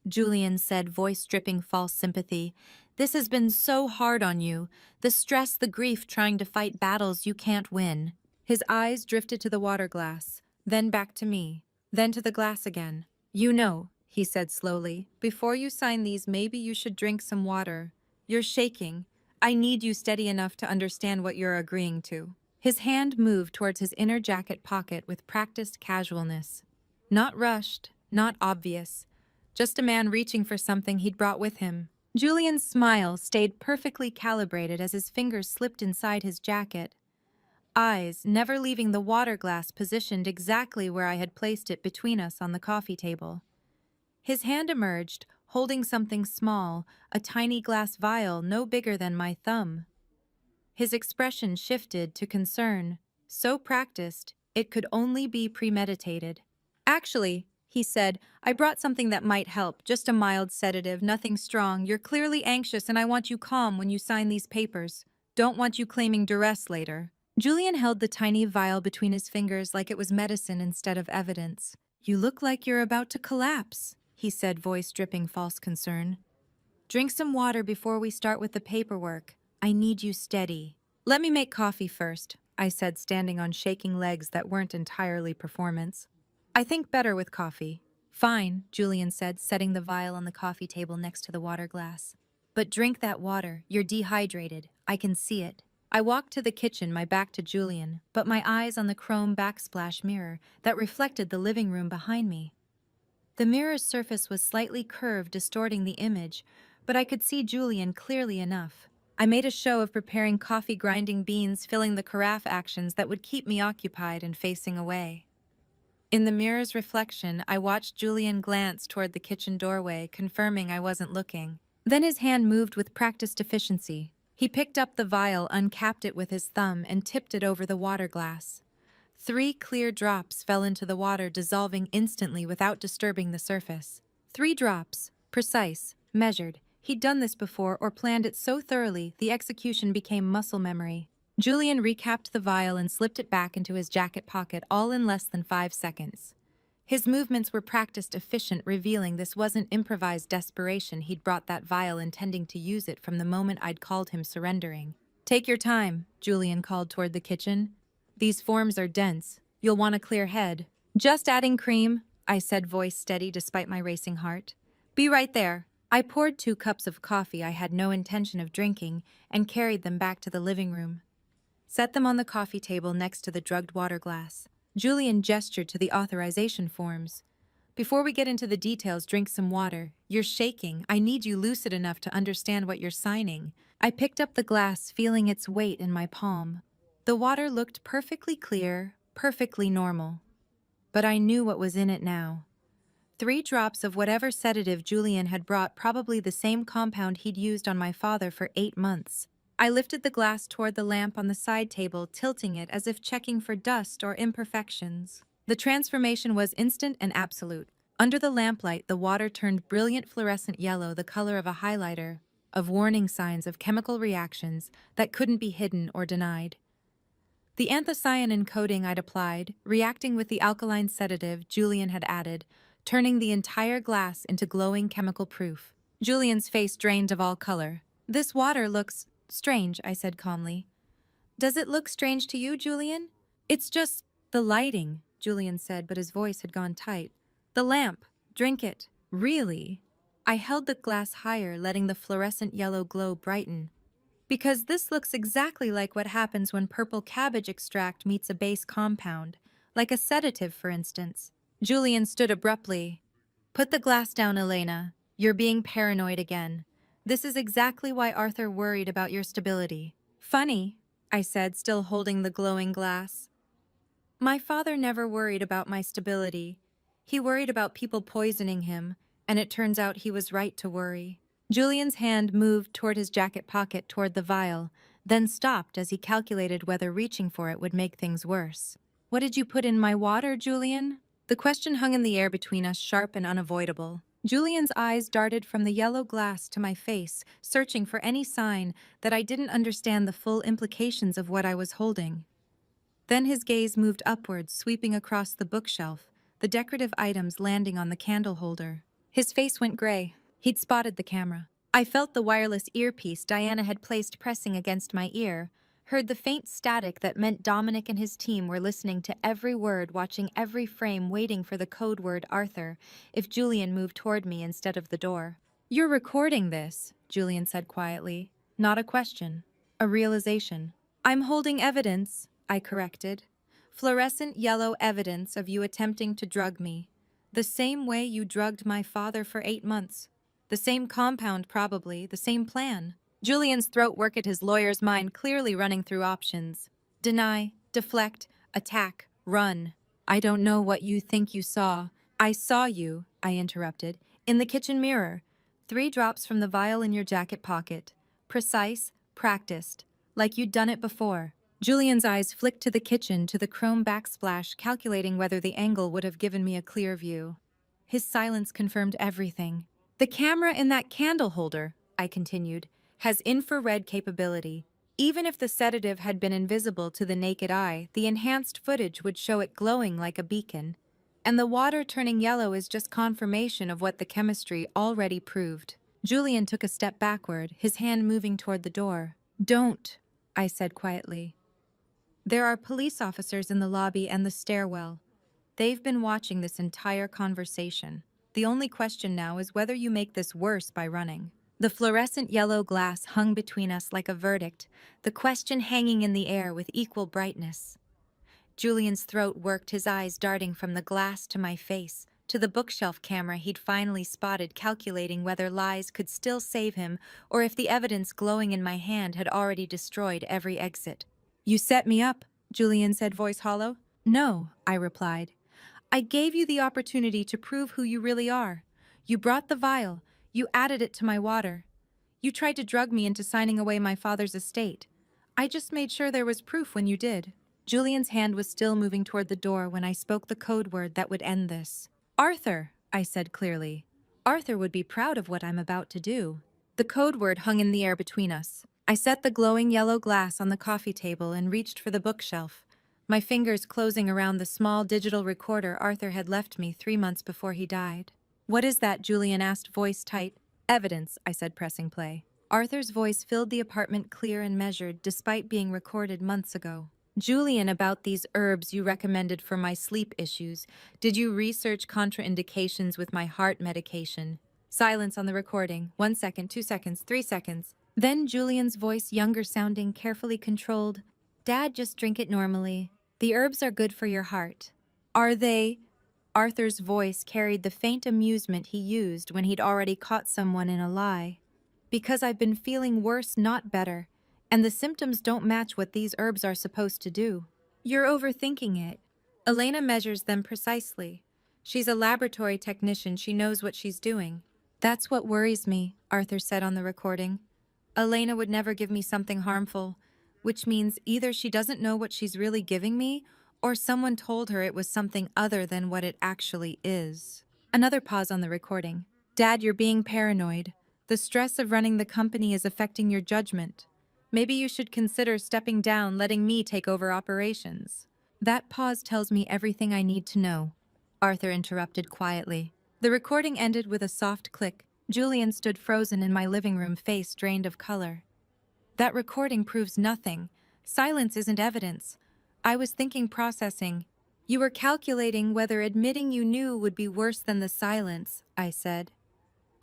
Julian said, voice dripping false sympathy. This has been so hard on you. The stress, the grief, trying to fight battles you can't win. His eyes drifted to the water glass, then back to me, then to the glass again. You know, he said slowly, before you sign these, maybe you should drink some water. You're shaking. I need you steady enough to understand what you're agreeing to. His hand moved towards his inner jacket pocket with practiced casualness. Not rushed, not obvious. Just a man reaching for something he'd brought with him. Julian's smile stayed perfectly calibrated as his fingers slipped inside his jacket. Eyes never leaving the water glass, positioned exactly where I had placed it between us on the coffee table. His hand emerged, holding something small, a tiny glass vial no bigger than my thumb. His expression shifted to concern, so practiced, it could only be premeditated. Actually, he said, I brought something that might help, just a mild sedative, nothing strong. You're clearly anxious and I want you calm when you sign these papers. Don't want you claiming duress later. Julian held the tiny vial between his fingers like it was medicine instead of evidence. You look like you're about to collapse, he said, voice dripping false concern. Drink some water before we start with the paperwork. I need you steady. Let me make coffee first, I said, standing on shaking legs that weren't entirely performance. I think better with coffee. Fine, Julian said, setting the vial on the coffee table next to the water glass. But drink that water. You're dehydrated. I can see it. I walked to the kitchen, my back to Julian, but my eyes on the chrome backsplash mirror that reflected the living room behind me. The mirror's surface was slightly curved, distorting the image, but I could see Julian clearly enough. I made a show of preparing coffee, grinding beans, filling the carafe, actions that would keep me occupied and facing away. In the mirror's reflection, I watched Julian glance toward the kitchen doorway, confirming I wasn't looking. Then his hand moved with practiced efficiency. He picked up the vial, uncapped it with his thumb, and tipped it over the water glass. 3 clear drops fell into the water, dissolving instantly without disturbing the surface. 3 drops, precise, measured. He'd done this before or planned it so thoroughly the execution became muscle memory. Julian recapped the vial and slipped it back into his jacket pocket, all in less than 5 seconds. His movements were practiced, efficient, revealing this wasn't improvised desperation. He'd brought that vial intending to use it from the moment I'd called him surrendering. Take your time, Julian called toward the kitchen. These forms are dense. You'll want a clear head. Just adding cream, I said, voice steady despite my racing heart. Be right there. I poured 2 cups of coffee I had no intention of drinking and carried them back to the living room. Set them on the coffee table next to the drugged water glass. Julian gestured to the authorization forms. Before we get into the details, drink some water. You're shaking. I need you lucid enough to understand what you're signing. I picked up the glass, feeling its weight in my palm. The water looked perfectly clear, perfectly normal. But I knew what was in it now. 3 drops of whatever sedative Julian had brought, probably the same compound he'd used on my father for 8 months. I lifted the glass toward the lamp on the side table, tilting it as if checking for dust or imperfections. The transformation was instant and absolute. Under the lamplight, the water turned brilliant fluorescent yellow, the color of a highlighter, of warning signs of chemical reactions that couldn't be hidden or denied. The anthocyanin coating I'd applied, reacting with the alkaline sedative Julian had added, turning the entire glass into glowing chemical proof. Julian's face drained of all color. This water looks strange, I said calmly. Does it look strange to you, Julian? It's just the lighting, Julian said, but his voice had gone tight. The lamp. Drink it. Really? I held the glass higher, letting the fluorescent yellow glow brighten. Because this looks exactly like what happens when purple cabbage extract meets a base compound, like a sedative, for instance. Julian stood abruptly. Put the glass down, Elena. You're being paranoid again. This is exactly why Arthur worried about your stability. Funny, I said, still holding the glowing glass. My father never worried about my stability. He worried about people poisoning him, and it turns out he was right to worry. Julian's hand moved toward his jacket pocket, toward the vial, then stopped as he calculated whether reaching for it would make things worse. What did you put in my water, Julian? The question hung in the air between us, sharp and unavoidable. Julian's eyes darted from the yellow glass to my face, searching for any sign that I didn't understand the full implications of what I was holding. Then his gaze moved upwards, sweeping across the bookshelf, the decorative items landing on the candle holder. His face went gray. He'd spotted the camera. I felt the wireless earpiece Diana had placed pressing against my ear, heard the faint static that meant Dominic and his team were listening to every word, watching every frame, waiting for the code word Arthur, if Julian moved toward me instead of the door. You're recording this, Julian said quietly. Not a question. A realization. I'm holding evidence, I corrected. Fluorescent yellow evidence of you attempting to drug me. The same way you drugged my father for 8 months. The same compound, probably, the same plan. Julian's throat worked, his lawyer's mind clearly running through options. Deny, deflect, attack, run. I don't know what you think you saw. I saw you, I interrupted, in the kitchen mirror. 3 drops from the vial in your jacket pocket. Precise, practiced, like you'd done it before. Julian's eyes flicked to the kitchen, to the chrome backsplash, calculating whether the angle would have given me a clear view. His silence confirmed everything. The camera in that candle holder, I continued, has infrared capability. Even if the sedative had been invisible to the naked eye, the enhanced footage would show it glowing like a beacon. And the water turning yellow is just confirmation of what the chemistry already proved. Julian took a step backward, his hand moving toward the door. "Don't," I said quietly. "There are police officers in the lobby and the stairwell. They've been watching this entire conversation. The only question now is whether you make this worse by running." The fluorescent yellow glass hung between us like a verdict, the question hanging in the air with equal brightness. Julian's throat worked, his eyes darting from the glass to my face, to the bookshelf camera he'd finally spotted, calculating whether lies could still save him or if the evidence glowing in my hand had already destroyed every exit. "You set me up," Julian said, voice hollow. "No," I replied. "I gave you the opportunity to prove who you really are. You brought the vial. You added it to my water. You tried to drug me into signing away my father's estate. I just made sure there was proof when you did." Julian's hand was still moving toward the door when I spoke the code word that would end this. "Arthur," I said clearly. "Arthur would be proud of what I'm about to do." The code word hung in the air between us. I set the glowing yellow glass on the coffee table and reached for the bookshelf, my fingers closing around the small digital recorder Arthur had left me 3 months before he died. "What is that?" Julian asked, voice tight. "Evidence," I said, pressing play. Arthur's voice filled the apartment, clear and measured, despite being recorded months ago. "Julian, about these herbs you recommended for my sleep issues, did you research contraindications with my heart medication?" Silence on the recording. 1 second, 2 seconds, 3 seconds. Then Julian's voice, younger sounding, carefully controlled. "Dad, just drink it normally. The herbs are good for your heart." "Are they?" Arthur's voice carried the faint amusement he used when he'd already caught someone in a lie. "Because I've been feeling worse, not better, and the symptoms don't match what these herbs are supposed to do." "You're overthinking it. Elena measures them precisely. She's a laboratory technician, she knows what she's doing." "That's what worries me," Arthur said on the recording. "Elena would never give me something harmful, which means either she doesn't know what she's really giving me, or someone told her it was something other than what it actually is." Another pause on the recording. "Dad, you're being paranoid. The stress of running the company is affecting your judgment. Maybe you should consider stepping down, letting me take over operations." "That pause tells me everything I need to know," Arthur interrupted quietly. The recording ended with a soft click. Julian stood frozen in my living room, face drained of color. "That recording proves nothing. Silence isn't evidence. I was thinking, processing. You were calculating whether admitting you knew would be worse than the silence," I said.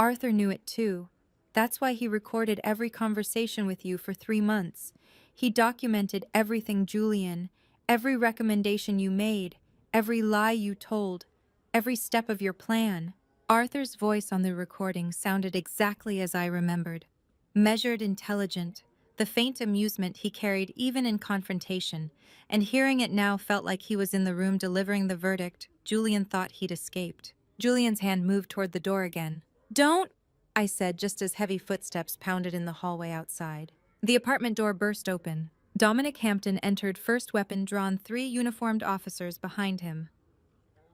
"Arthur knew it too. That's why he recorded every conversation with you for 3 months. He documented everything, Julian, every recommendation you made, every lie you told, every step of your plan." Arthur's voice on the recording sounded exactly as I remembered. Measured, intelligent, the faint amusement he carried even in confrontation, and hearing it now felt like he was in the room delivering the verdict. Julian thought he'd escaped. Julian's hand moved toward the door again. "Don't," I said, just as heavy footsteps pounded in the hallway outside. The apartment door burst open. Dominic Hampton entered, first weapon drawn, 3 uniformed officers behind him.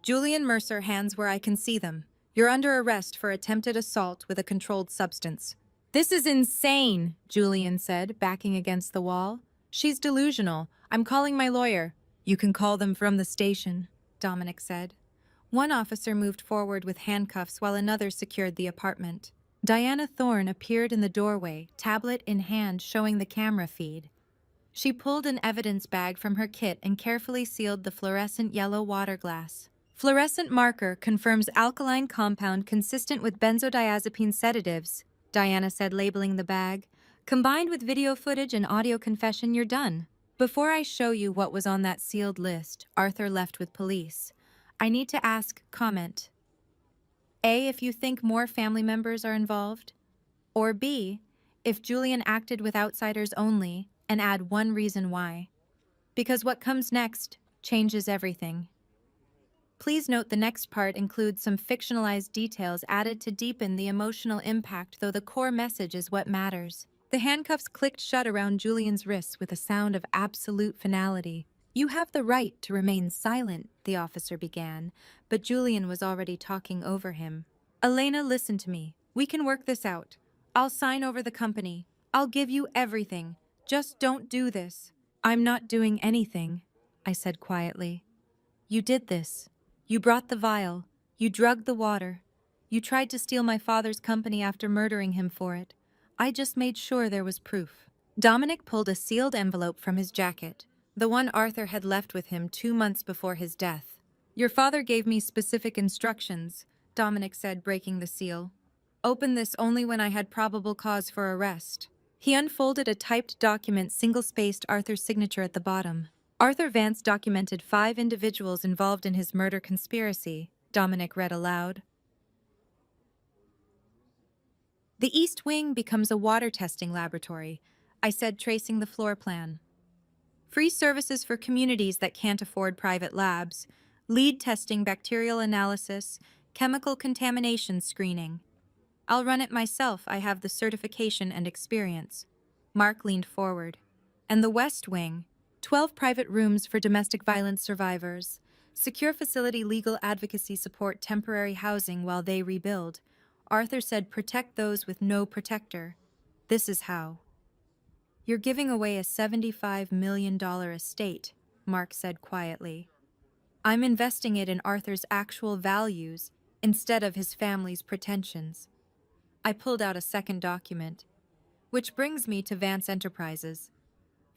"Julian Mercer, hands where I can see them. You're under arrest for attempted assault with a controlled substance." "This is insane," Julian said, backing against the wall. "She's delusional. I'm calling my lawyer." "You can call them from the station," Dominic said. One officer moved forward with handcuffs while another secured the apartment. Diana Thorne appeared in the doorway, tablet in hand, showing the camera feed. She pulled an evidence bag from her kit and carefully sealed the fluorescent yellow water glass. "Fluorescent marker confirms alkaline compound consistent with benzodiazepine sedatives," Diana said, labeling the bag. "Combined with video footage and audio confession, you're done." "Before I show you what was on that sealed list," Arthur left with police, "I need to ask comment. A, if you think more family members are involved, or B, if Julian acted with outsiders only, and add one reason why. Because what comes next changes everything." Please note the next part includes some fictionalized details added to deepen the emotional impact, though the core message is what matters. The handcuffs clicked shut around Julian's wrists with a sound of absolute finality. You have the right to remain silent, the officer began, but Julian was already talking over him. Elena, listen to me. We can work this out. I'll sign over the company. I'll give you everything. Just don't do this. I'm not doing anything, I said quietly. You did this. You brought the vial. You drugged the water. You tried to steal my father's company after murdering him for it. I just made sure there was proof. Dominic pulled a sealed envelope from his jacket, the one Arthur had left with him 2 months before his death. Your father gave me specific instructions, Dominic said, breaking the seal. Open this only when I had probable cause for arrest. He unfolded a typed document, single-spaced Arthur's signature at the bottom. Arthur Vance documented 5 individuals involved in his murder conspiracy, Dominic read aloud. The East Wing becomes a water testing laboratory, I said, tracing the floor plan. Free services for communities that can't afford private labs, lead testing, bacterial analysis, chemical contamination screening. I'll run it myself, I have the certification and experience. Mark leaned forward. And the West Wing, 12 private rooms for domestic violence survivors, secure facility legal advocacy support, temporary housing while they rebuild. Arthur said, protect those with no protector. This is how. You're giving away a $75 million estate, Mark said quietly. I'm investing it in Arthur's actual values instead of his family's pretensions. I pulled out a second document. Which brings me to Vance Enterprises.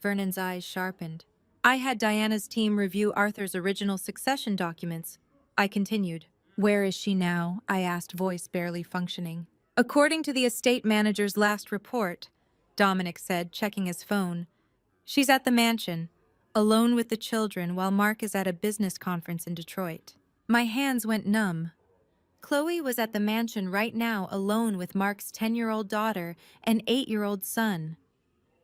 Vernon's eyes sharpened. I had Diana's team review Arthur's original succession documents. I continued. Where is she now? I asked, voice barely functioning. According to the estate manager's last report, Dominic said, checking his phone, she's at the mansion, alone with the children while Mark is at a business conference in Detroit. My hands went numb. Chloe was at the mansion right now, alone with Mark's 10-year-old daughter and 8-year-old son.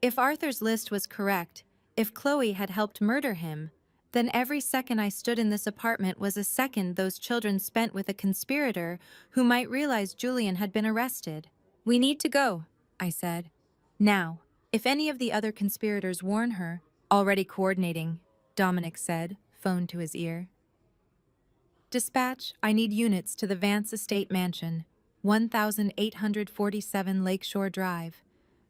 If Arthur's list was correct, if Chloe had helped murder him, then every second I stood in this apartment was a second those children spent with a conspirator who might realize Julian had been arrested. We need to go, I said. Now, if any of the other conspirators warn her, already coordinating, Dominic said, phone to his ear. Dispatch, I need units to the Vance Estate Mansion, 1847 Lakeshore Drive.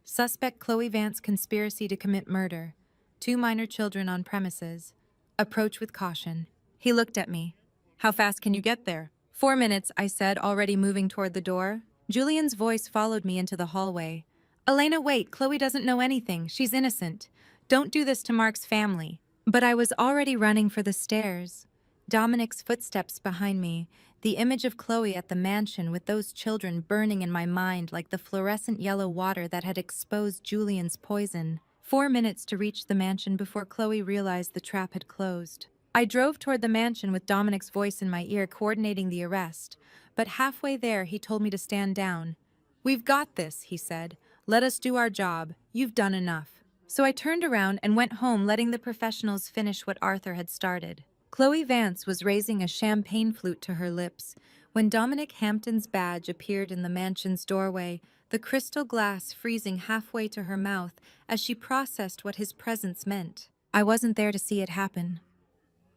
Suspect Chloe Vance conspiracy to commit murder. 2 minor children on premises. Approach with caution. He looked at me. How fast can you get there? 4 minutes, I said, already moving toward the door. Julian's voice followed me into the hallway. Elena, wait, Chloe doesn't know anything. She's innocent. Don't do this to Mark's family. But I was already running for the stairs. Dominic's footsteps behind me, the image of Chloe at the mansion with those children burning in my mind like the fluorescent yellow water that had exposed Julian's poison. 4 minutes to reach the mansion before Chloe realized the trap had closed. I drove toward the mansion with Dominic's voice in my ear, coordinating the arrest. But halfway there, he told me to stand down. We've got this, he said. Let us do our job. You've done enough. So I turned around and went home, letting the professionals finish what Arthur had started. Chloe Vance was raising a champagne flute to her lips when Dominic Hampton's badge appeared in the mansion's doorway, the crystal glass freezing halfway to her mouth as she processed what his presence meant. I wasn't there to see it happen.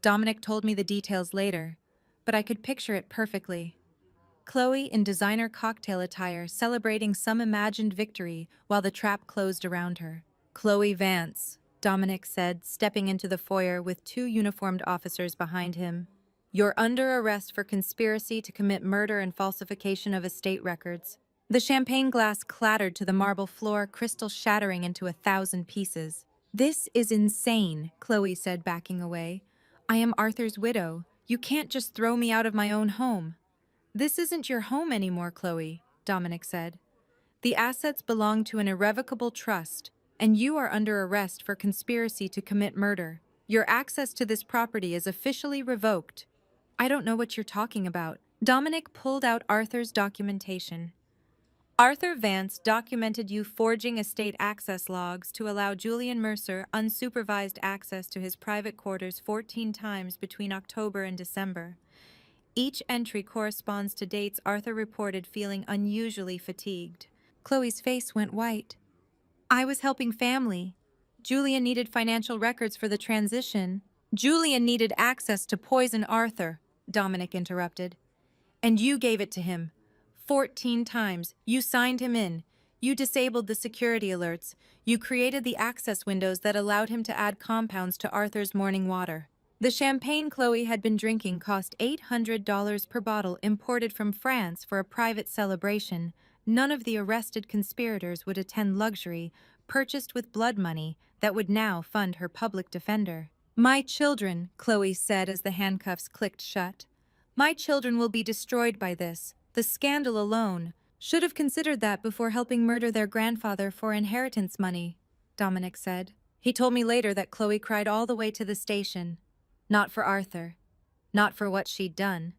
Dominic told me the details later, but I could picture it perfectly. Chloe in designer cocktail attire celebrating some imagined victory while the trap closed around her. Chloe Vance, Dominic said, stepping into the foyer with 2 uniformed officers behind him. You're under arrest for conspiracy to commit murder and falsification of estate records. The champagne glass clattered to the marble floor, crystal shattering into 1,000 pieces. This is insane, Chloe said, backing away. I am Arthur's widow. You can't just throw me out of my own home. This isn't your home anymore, Chloe, Dominic said. The assets belong to an irrevocable trust, and you are under arrest for conspiracy to commit murder. Your access to this property is officially revoked. I don't know what you're talking about. Dominic pulled out Arthur's documentation. Arthur Vance documented you forging estate access logs to allow Julian Mercer unsupervised access to his private quarters 14 times between October and December. Each entry corresponds to dates Arthur reported feeling unusually fatigued. Chloe's face went white. I was helping family. Julian needed financial records for the transition. Julian needed access to poison Arthur, Dominic interrupted. And you gave it to him. 14 times. You signed him in. You disabled the security alerts. You created the access windows that allowed him to add compounds to Arthur's morning water. The champagne Chloe had been drinking cost $800 per bottle imported from France for a private celebration. None of the arrested conspirators would attend luxury, purchased with blood money, that would now fund her public defender. My children, Chloe said as the handcuffs clicked shut. My children will be destroyed by this. The scandal alone. Should have considered that before helping murder their grandfather for inheritance money, Dominic said. He told me later that Chloe cried all the way to the station. Not for Arthur. Not for what she'd done.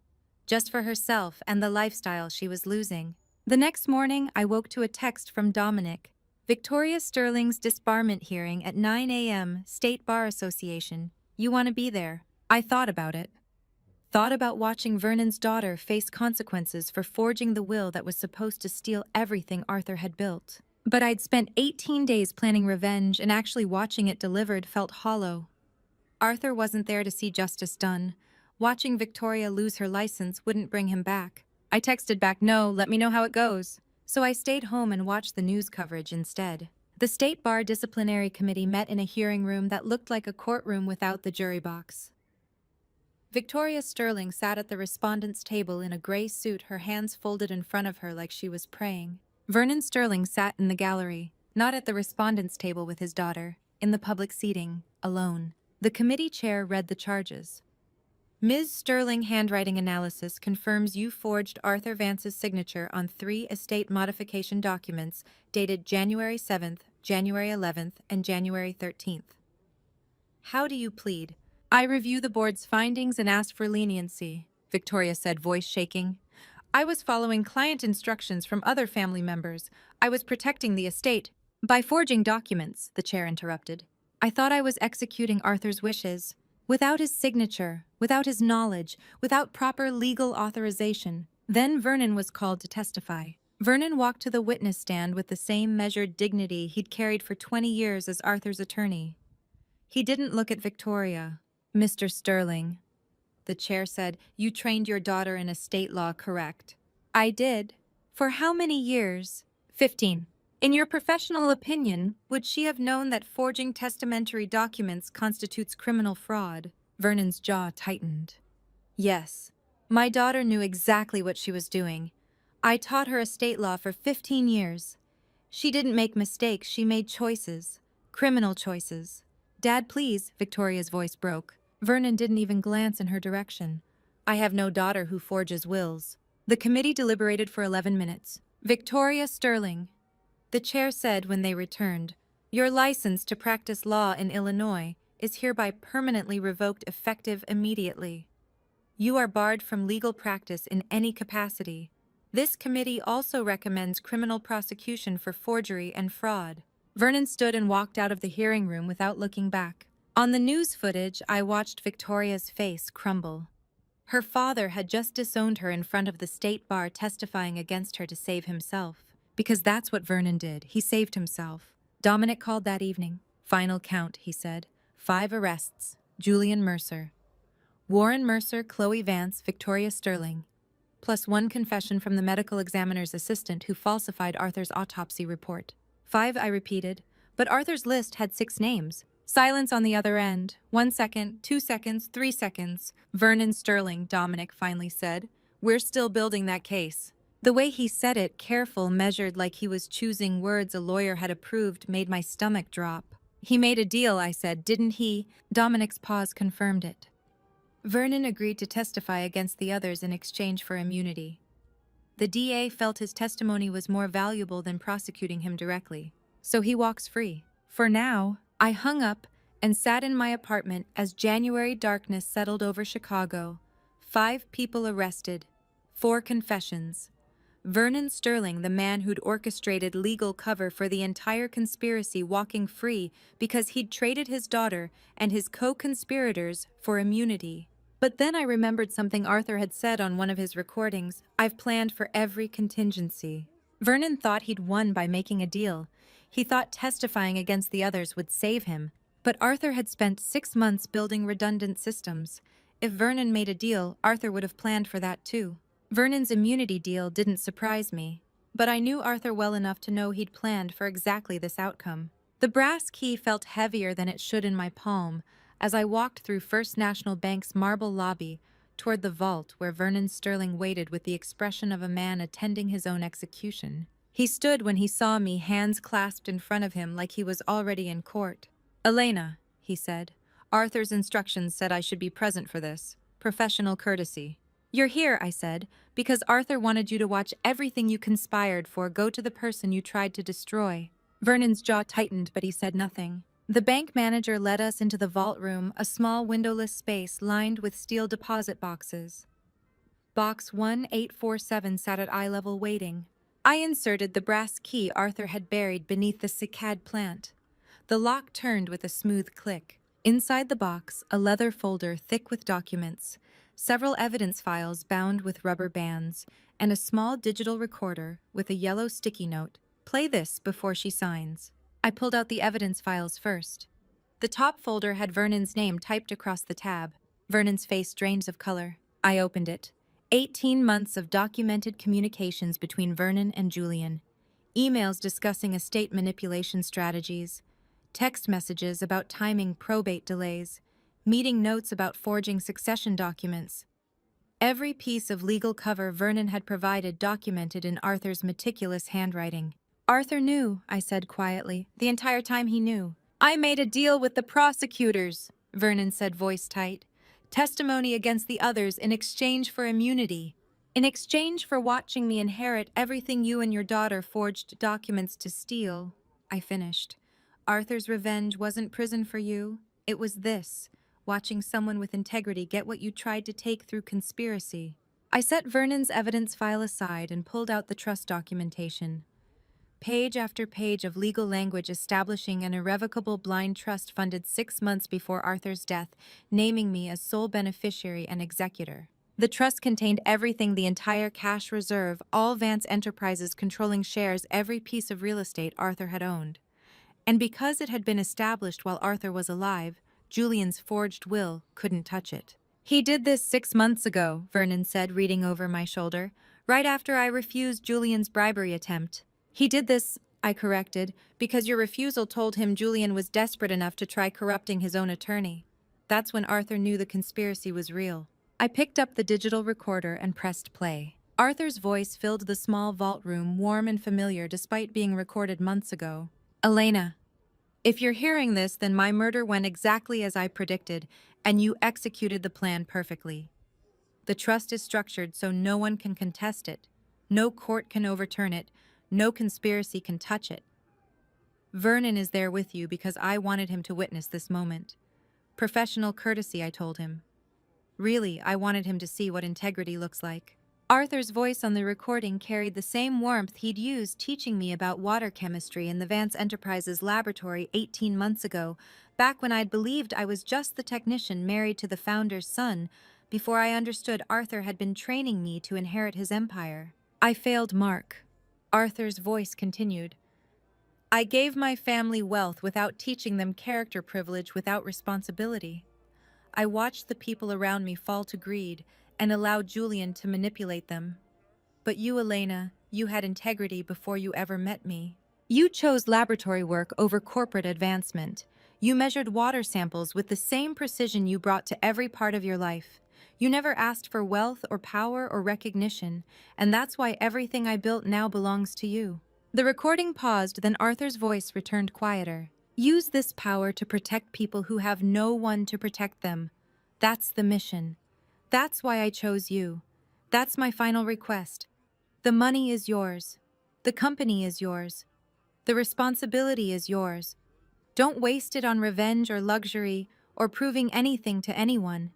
Just for herself and the lifestyle she was losing. The next morning, I woke to a text from Dominic. Victoria Sterling's disbarment hearing at 9 a.m., State Bar Association. You want to be there? I thought about it. Thought about watching Vernon's daughter face consequences for forging the will that was supposed to steal everything Arthur had built. But I'd spent 18 days planning revenge, and actually watching it delivered felt hollow. Arthur wasn't there to see justice done. Watching Victoria lose her license wouldn't bring him back. I texted back, no, let me know how it goes. So I stayed home and watched the news coverage instead. The State Bar Disciplinary Committee met in a hearing room that looked like a courtroom without the jury box. Victoria Sterling sat at the respondent's table in a gray suit, her hands folded in front of her like she was praying. Vernon Sterling sat in the gallery, not at the respondent's table with his daughter, in the public seating, alone. The committee chair read the charges. Ms. Sterling handwriting analysis confirms you forged Arthur Vance's signature on 3 estate modification documents dated January 7th, January 11th, and January 13th. How do you plead? I review the board's findings and ask for leniency, Victoria said, voice shaking. I was following client instructions from other family members. I was protecting the estate. By forging documents, the chair interrupted. I thought I was executing Arthur's wishes. Without his signature, without his knowledge, without proper legal authorization. Then Vernon was called to testify. Vernon walked to the witness stand with the same measured dignity he'd carried for 20 years as Arthur's attorney. He didn't look at Victoria. Mr. Sterling, the chair said, you trained your daughter in estate law, correct? I did. For how many years? 15. In your professional opinion, would she have known that forging testamentary documents constitutes criminal fraud? Vernon's jaw tightened. Yes. My daughter knew exactly what she was doing. I taught her estate law for 15 years. She didn't make mistakes, she made choices. Criminal choices. Dad, please, Victoria's voice broke. Vernon didn't even glance in her direction. I have no daughter who forges wills. The committee deliberated for 11 minutes. Victoria Sterling, the chair said when they returned, your license to practice law in Illinois is hereby permanently revoked effective immediately. You are barred from legal practice in any capacity. This committee also recommends criminal prosecution for forgery and fraud. Vernon stood and walked out of the hearing room without looking back. On the news footage, I watched Victoria's face crumble. Her father had just disowned her in front of the state bar, testifying against her to save himself. Because that's what Vernon did. He saved himself. Dominic called that evening. Final count, he said. 5 arrests. Julian Mercer. Warren Mercer, Chloe Vance, Victoria Sterling. Plus 1 confession from the medical examiner's assistant who falsified Arthur's autopsy report. 5, I repeated. But Arthur's list had 6 names. Silence on the other end. 1 second, 2 seconds, 3 seconds. Vernon Sterling, Dominic finally said. We're still building that case. The way he said it, careful, measured, like he was choosing words a lawyer had approved, made my stomach drop. He made a deal, I said, didn't he? Dominic's pause confirmed it. Vernon agreed to testify against the others in exchange for immunity. The DA felt his testimony was more valuable than prosecuting him directly. So he walks free. For now, I hung up and sat in my apartment as January darkness settled over Chicago. 5 people arrested. 4 confessions. Vernon Sterling, the man who'd orchestrated legal cover for the entire conspiracy, walking free because he'd traded his daughter and his co-conspirators for immunity. But then I remembered something Arthur had said on one of his recordings. I've planned for every contingency. Vernon thought he'd won by making a deal. He thought testifying against the others would save him. But Arthur had spent 6 months building redundant systems. If Vernon made a deal, Arthur would have planned for that too. Vernon's immunity deal didn't surprise me, but I knew Arthur well enough to know he'd planned for exactly this outcome. The brass key felt heavier than it should in my palm as I walked through First National Bank's marble lobby toward the vault where Vernon Sterling waited with the expression of a man attending his own execution. He stood when he saw me, hands clasped in front of him like he was already in court. "Elena," he said, "Arthur's instructions said I should be present for this. Professional courtesy." "You're here," I said, "because Arthur wanted you to watch everything you conspired for go to the person you tried to destroy." Vernon's jaw tightened, but he said nothing. The bank manager led us into the vault room, a small windowless space lined with steel deposit boxes. Box 1847 sat at eye level waiting. I inserted the brass key Arthur had buried beneath the cicad plant. The lock turned with a smooth click. Inside the box, a leather folder thick with documents, several evidence files bound with rubber bands, and a small digital recorder with a yellow sticky note. "Play this before she signs." I pulled out the evidence files first. The top folder had Vernon's name typed across the tab. Vernon's face drained of color. I opened it. 18 months of documented communications between Vernon and Julian. Emails discussing estate manipulation strategies. Text messages about timing probate delays. Meeting notes about forging succession documents. Every piece of legal cover Vernon had provided documented in Arthur's meticulous handwriting. "Arthur knew," I said quietly. "The entire time he knew." "I made a deal with the prosecutors," Vernon said, voice tight. "Testimony against the others in exchange for immunity. In exchange for watching me inherit everything you and your daughter forged documents to steal." I finished. "Arthur's revenge wasn't prison for you. It was this, watching someone with integrity get what you tried to take through conspiracy." I set Vernon's evidence file aside and pulled out the trust documentation. Page after page of legal language establishing an irrevocable blind trust funded 6 months before Arthur's death, naming me as sole beneficiary and executor. The trust contained everything: the entire cash reserve, all Vance Enterprises controlling shares, every piece of real estate Arthur had owned. And because it had been established while Arthur was alive, Julian's forged will couldn't touch it. "He did this 6 months ago," Vernon said, reading over my shoulder, "right after I refused Julian's bribery attempt." "He did this," I corrected, "because your refusal told him Julian was desperate enough to try corrupting his own attorney. That's when Arthur knew the conspiracy was real." I picked up the digital recorder and pressed play. Arthur's voice filled the small vault room, warm and familiar despite being recorded months ago. "Elena, if you're hearing this, then my murder went exactly as I predicted, and you executed the plan perfectly. The trust is structured so no one can contest it. No court can overturn it. No conspiracy can touch it. Vernon is there with you because I wanted him to witness this moment. Professional courtesy, I told him. Really, I wanted him to see what integrity looks like." Arthur's voice on the recording carried the same warmth he'd used teaching me about water chemistry in the Vance Enterprises laboratory 18 months ago, back when I'd believed I was just the technician married to the founder's son, before I understood Arthur had been training me to inherit his empire. "I failed Mark." Arthur's voice continued. "I gave my family wealth without teaching them character privilege without responsibility. I watched the people around me fall to greed and allowed Julian to manipulate them. But you, Elena, you had integrity before you ever met me. You chose laboratory work over corporate advancement. You measured water samples with the same precision you brought to every part of your life. You never asked for wealth or power or recognition, and that's why everything I built now belongs to you." The recording paused, then Arthur's voice returned quieter. "Use this power to protect people who have no one to protect them. That's the mission. That's why I chose you. That's my final request. The money is yours. The company is yours. The responsibility is yours. Don't waste it on revenge or luxury or proving anything to anyone.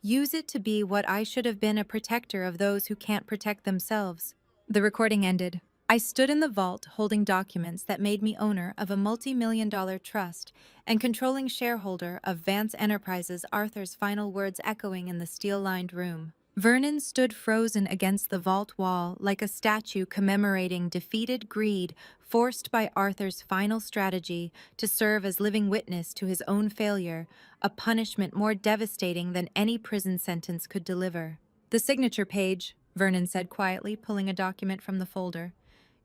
Use it to be what I should have been: a protector of those who can't protect themselves." The recording ended. I stood in the vault holding documents that made me owner of a multi-million-dollar trust and controlling shareholder of Vance Enterprises. Arthur's final words echoing in the steel-lined room. Vernon stood frozen against the vault wall like a statue commemorating defeated greed forced by Arthur's final strategy to serve as living witness to his own failure, a punishment more devastating than any prison sentence could deliver. "The signature page," Vernon said quietly, pulling a document from the folder.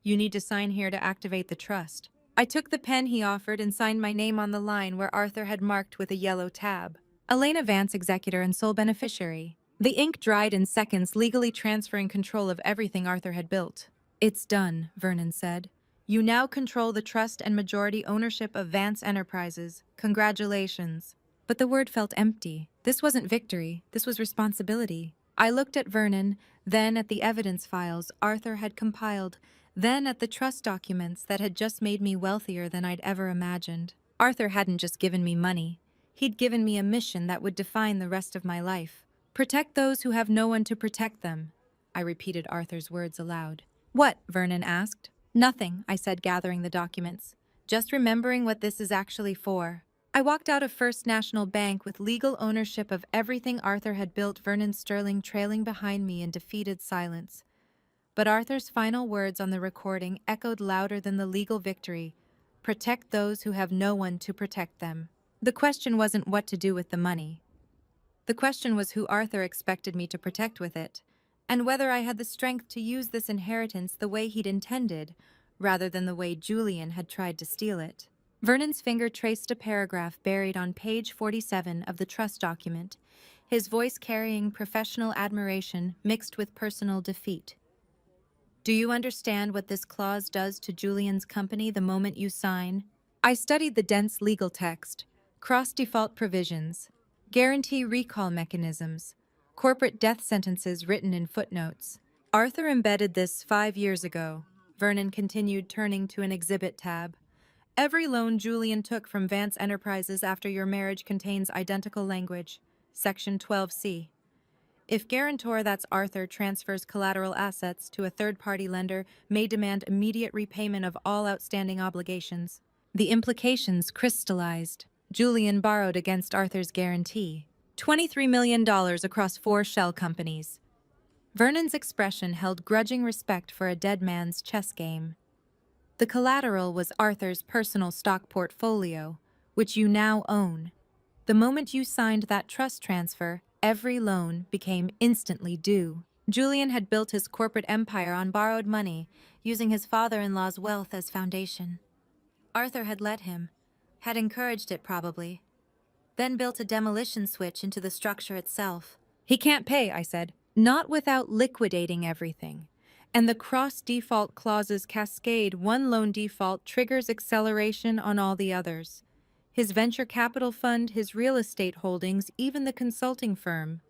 "You need to sign here to activate the trust." I took the pen he offered and signed my name on the line where Arthur had marked with a yellow tab. Elena Vance, executor and sole beneficiary. The ink dried in seconds, legally transferring control of everything Arthur had built. "It's done," Vernon said. "You now control the trust and majority ownership of Vance Enterprises. Congratulations." But the word felt empty. This wasn't victory, this was responsibility. I looked at Vernon, then at the evidence files Arthur had compiled, then at the trust documents that had just made me wealthier than I'd ever imagined. Arthur hadn't just given me money. He'd given me a mission that would define the rest of my life. "Protect those who have no one to protect them," I repeated Arthur's words aloud. "What?" Vernon asked. "Nothing," I said, gathering the documents. "Just remembering what this is actually for." I walked out of First National Bank with legal ownership of everything Arthur had built, Vernon Sterling trailing behind me in defeated silence. But Arthur's final words on the recording echoed louder than the legal victory. "Protect those who have no one to protect them." The question wasn't what to do with the money. The question was who Arthur expected me to protect with it, and whether I had the strength to use this inheritance the way he'd intended, rather than the way Julian had tried to steal it. Vernon's finger traced a paragraph buried on page 47 of the trust document, his voice carrying professional admiration mixed with personal defeat. "Do you understand what this clause does to Julian's company the moment you sign?" I studied the dense legal text, cross-default provisions, guarantee recall mechanisms, corporate death sentences written in footnotes. "Arthur embedded this 5 years ago," Vernon continued, turning to an exhibit tab. "Every loan Julian took from Vance Enterprises after your marriage contains identical language. Section 12C. If guarantor, that's Arthur, transfers collateral assets to a third-party lender, may demand immediate repayment of all outstanding obligations." The implications crystallized. Julian borrowed against Arthur's guarantee. $23 million across 4 shell companies. Vernon's expression held grudging respect for a dead man's chess game. "The collateral was Arthur's personal stock portfolio, which you now own. The moment you signed that trust transfer, every loan became instantly due." Julian had built his corporate empire on borrowed money, using his father-in-law's wealth as foundation. Arthur had let him, had encouraged it probably, then built a demolition switch into the structure itself. "He can't pay," I said, "not without liquidating everything. And the cross-default clauses cascade. One loan default triggers acceleration on all the others. His venture capital fund, his real estate holdings, even the consulting firm.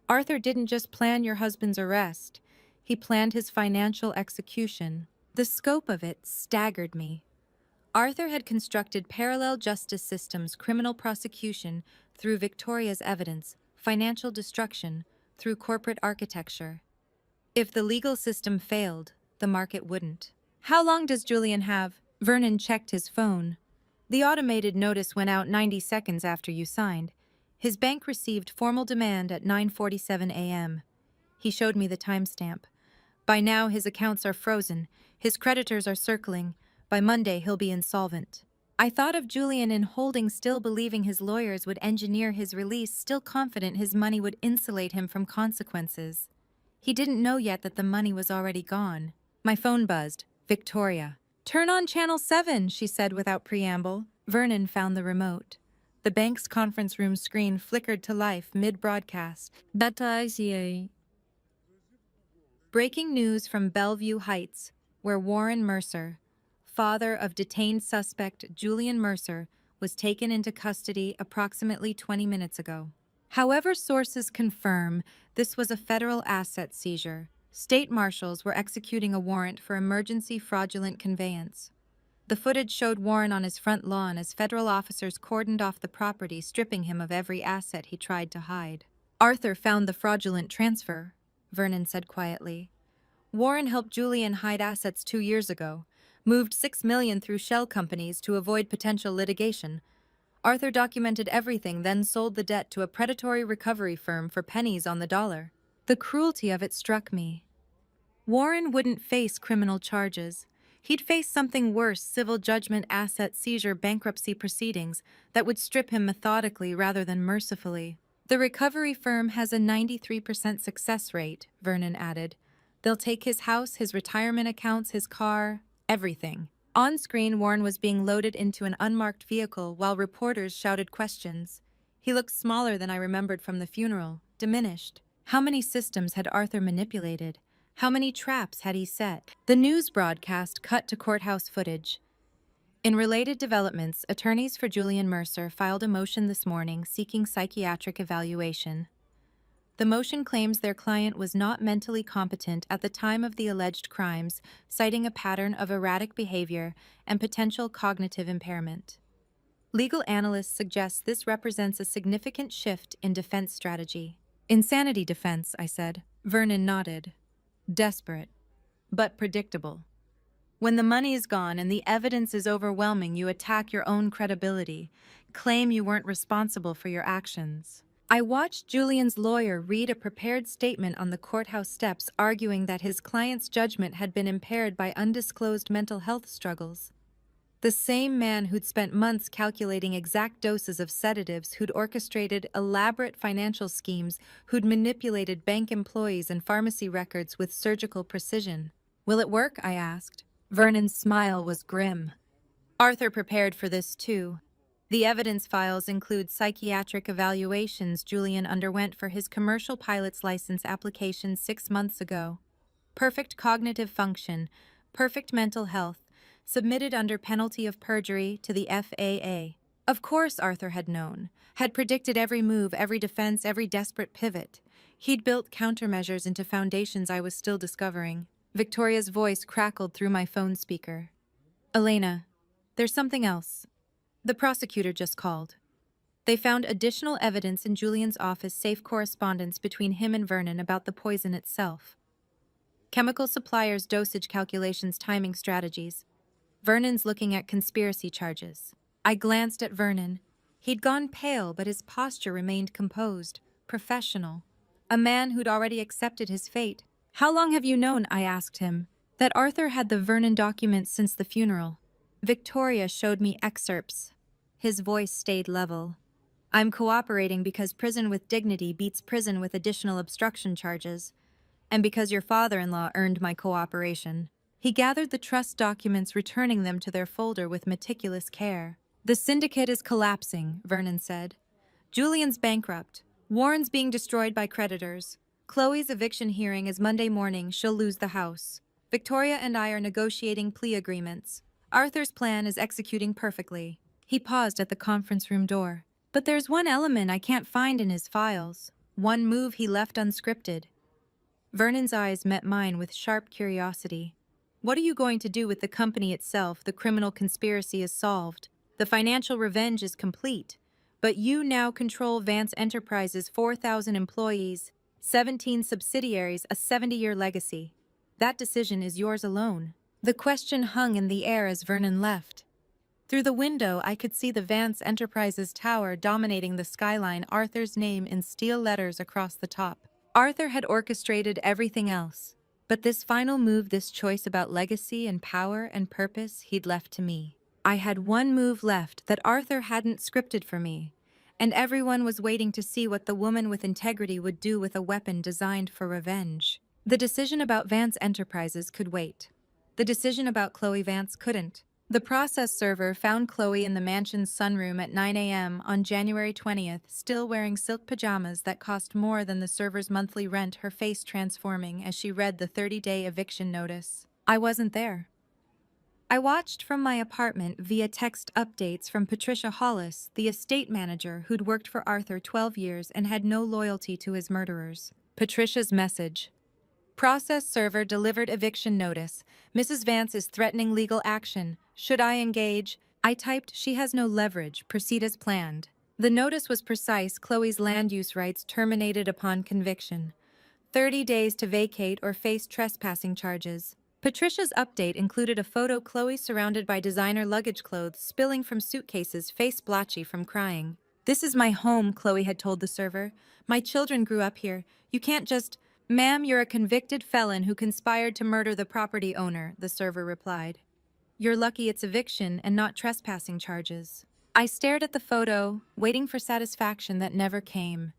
Arthur didn't just plan your husband's arrest. He planned his financial execution." The scope of it staggered me. Arthur had constructed parallel justice systems, criminal prosecution through Victoria's evidence, financial destruction through corporate architecture. If the legal system failed, the market wouldn't. "How long does Julian have?" Vernon checked his phone. "The automated notice went out 90 seconds after you signed. His bank received formal demand at 9:47 a.m. He showed me the timestamp. By now, his accounts are frozen. His creditors are circling. By Monday, he'll be insolvent." I thought of Julian in holding, still believing his lawyers would engineer his release, still confident his money would insulate him from consequences. He didn't know yet that the money was already gone. My phone buzzed. Victoria. "Turn on Channel 7, she said without preamble. Vernon found the remote. The bank's conference room screen flickered to life mid-broadcast. Breaking news from Bellevue Heights, where Warren Mercer, father of detained suspect Julian Mercer, was taken into custody approximately 20 minutes ago. However, sources confirm this was a federal asset seizure. State marshals were executing a warrant for emergency fraudulent conveyance. The footage showed Warren on his front lawn as federal officers cordoned off the property, stripping him of every asset he tried to hide. "Arthur found the fraudulent transfer," Vernon said quietly. Warren helped Julian hide assets 2 years ago, moved $6 million through shell companies to avoid potential litigation. Arthur documented everything, then sold the debt to a predatory recovery firm for pennies on the dollar. The cruelty of it struck me. Warren wouldn't face criminal charges. He'd face something worse: civil judgment, asset seizure, bankruptcy proceedings that would strip him methodically rather than mercifully. The recovery firm has a 93% success rate, Vernon added. They'll take his house, his retirement accounts, his car, everything. On screen, Warren was being loaded into an unmarked vehicle while reporters shouted questions. He looked smaller than I remembered from the funeral, diminished. How many systems had Arthur manipulated? How many traps had he set? The news broadcast cut to courthouse footage. In related developments, attorneys for Julian Mercer filed a motion this morning seeking psychiatric evaluation. The motion claims their client was not mentally competent at the time of the alleged crimes, citing a pattern of erratic behavior and potential cognitive impairment. Legal analysts suggest this represents a significant shift in defense strategy. Insanity defense, I said. Vernon nodded. Desperate, but predictable. When the money is gone and the evidence is overwhelming, you attack your own credibility, claim you weren't responsible for your actions. I watched Julian's lawyer read a prepared statement on the courthouse steps arguing that his client's judgment had been impaired by undisclosed mental health struggles. The same man who'd spent months calculating exact doses of sedatives, who'd orchestrated elaborate financial schemes, who'd manipulated bank employees and pharmacy records with surgical precision. Will it work? I asked. Vernon's smile was grim. Arthur prepared for this too. The evidence files include psychiatric evaluations Julian underwent for his commercial pilot's license application 6 months ago. Perfect cognitive function, perfect mental health, submitted under penalty of perjury to the FAA. Of course Arthur had known, had predicted every move, every defense, every desperate pivot. He'd built countermeasures into foundations I was still discovering. Victoria's voice crackled through my phone speaker. Elena, there's something else. The prosecutor just called. They found additional evidence in Julian's office, safe correspondence between him and Vernon about the poison itself. Chemical suppliers, dosage calculations, timing strategies. Vernon's looking at conspiracy charges. I glanced at Vernon. He'd gone pale, but his posture remained composed, professional. A man who'd already accepted his fate. How long have you known, I asked him, that Arthur had the Vernon documents since the funeral? Victoria showed me excerpts. His voice stayed level. I'm cooperating because prison with dignity beats prison with additional obstruction charges, and because your father-in-law earned my cooperation. He gathered the trust documents, returning them to their folder with meticulous care. The syndicate is collapsing, Vernon said. Julian's bankrupt. Warren's being destroyed by creditors. Chloe's eviction hearing is Monday morning. She'll lose the house. Victoria and I are negotiating plea agreements. Arthur's plan is executing perfectly. He paused at the conference room door. But there's one element I can't find in his files. One move he left unscripted. Vernon's eyes met mine with sharp curiosity. What are you going to do with the company itself? The criminal conspiracy is solved. The financial revenge is complete. But you now control Vance Enterprises' 4,000 employees, 17 subsidiaries, a 70-year legacy. That decision is yours alone. The question hung in the air as Vernon left. Through the window, I could see the Vance Enterprises tower dominating the skyline, Arthur's name in steel letters across the top. Arthur had orchestrated everything else, but this final move, this choice about legacy and power and purpose, he'd left to me. I had one move left that Arthur hadn't scripted for me, and everyone was waiting to see what the woman with integrity would do with a weapon designed for revenge. The decision about Vance Enterprises could wait. The decision about Chloe Vance couldn't. The process server found Chloe in the mansion's sunroom at 9 a.m. on January 20th, still wearing silk pajamas that cost more than the server's monthly rent, her face transforming as she read the 30-day eviction notice. I wasn't there. I watched from my apartment via text updates from Patricia Hollis, the estate manager who'd worked for Arthur 12 years and had no loyalty to his murderers. Patricia's message. Process server delivered eviction notice. Mrs. Vance is threatening legal action. Should I engage? I typed, she has no leverage. Proceed as planned. The notice was precise. Chloe's land use rights terminated upon conviction. 30 days to vacate or face trespassing charges. Patricia's update included a photo Chloe surrounded by designer luggage clothes spilling from suitcases, face blotchy from crying. "This is my home," Chloe had told the server. "My children grew up here. You can't just—" "Ma'am, you're a convicted felon who conspired to murder the property owner," the server replied. "You're lucky it's eviction and not trespassing charges." I stared at the photo, waiting for satisfaction that never came.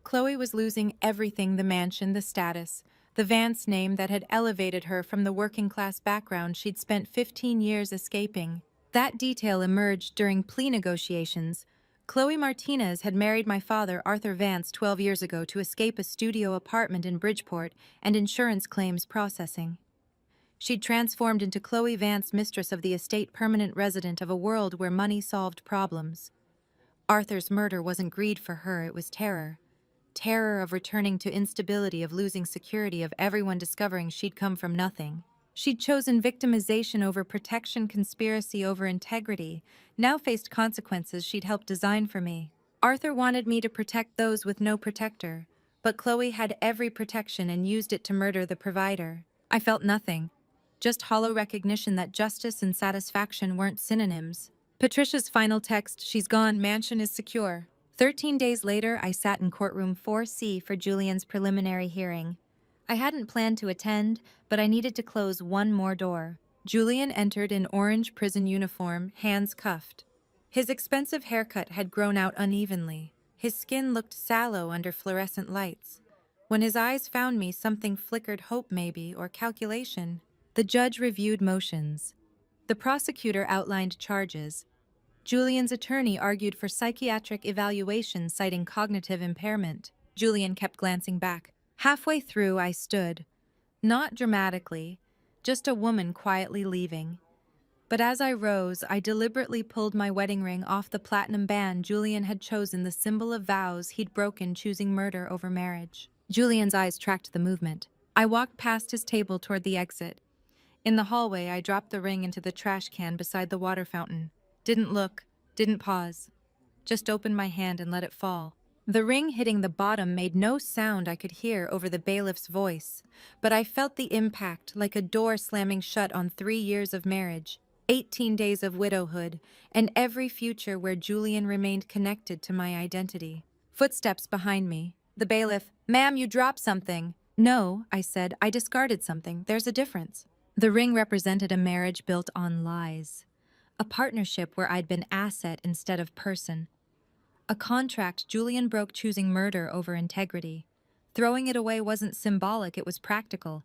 Chloe was losing everything: the mansion, the status, the Vance name that had elevated her from the working-class background she'd spent 15 years escaping. That detail emerged during plea negotiations. Chloe Martinez had married my father, Arthur Vance, 12 years ago to escape a studio apartment in Bridgeport and insurance claims processing. She'd transformed into Chloe Vance, mistress of the estate, permanent resident of a world where money solved problems. Arthur's murder wasn't greed for her, it was terror. Terror of returning to instability, of losing security, of everyone discovering she'd come from nothing. She'd chosen victimization over protection, conspiracy over integrity, now faced consequences she'd helped design for me. Arthur wanted me to protect those with no protector, but Chloe had every protection and used it to murder the provider. I felt nothing, just hollow recognition that justice and satisfaction weren't synonyms. Patricia's final text: "She's gone, mansion is secure." 13 days later, I sat in courtroom 4C for Julian's preliminary hearing. I hadn't planned to attend, but I needed to close one more door. Julian entered in orange prison uniform, hands cuffed. His expensive haircut had grown out unevenly. His skin looked sallow under fluorescent lights. When his eyes found me, something flickered: hope maybe, or calculation. The judge reviewed motions. The prosecutor outlined charges. Julian's attorney argued for psychiatric evaluation, citing cognitive impairment. Julian kept glancing back. Halfway through, I stood. Not dramatically, just a woman quietly leaving. But as I rose, I deliberately pulled my wedding ring off the platinum band Julian had chosen, the symbol of vows he'd broken, choosing murder over marriage. Julian's eyes tracked the movement. I walked past his table toward the exit. In the hallway, I dropped the ring into the trash can beside the water fountain. Didn't look, didn't pause. Just opened my hand and let it fall. The ring hitting the bottom made no sound I could hear over the bailiff's voice, but I felt the impact, like a door slamming shut on 3 years of marriage, 18 days of widowhood, and every future where Julian remained connected to my identity. Footsteps behind me. The bailiff: "Ma'am, you dropped something." "No," I said, "I discarded something. There's a difference." The ring represented a marriage built on lies. A partnership where I'd been asset instead of person. A contract Julian broke, choosing murder over integrity. Throwing it away wasn't symbolic, it was practical.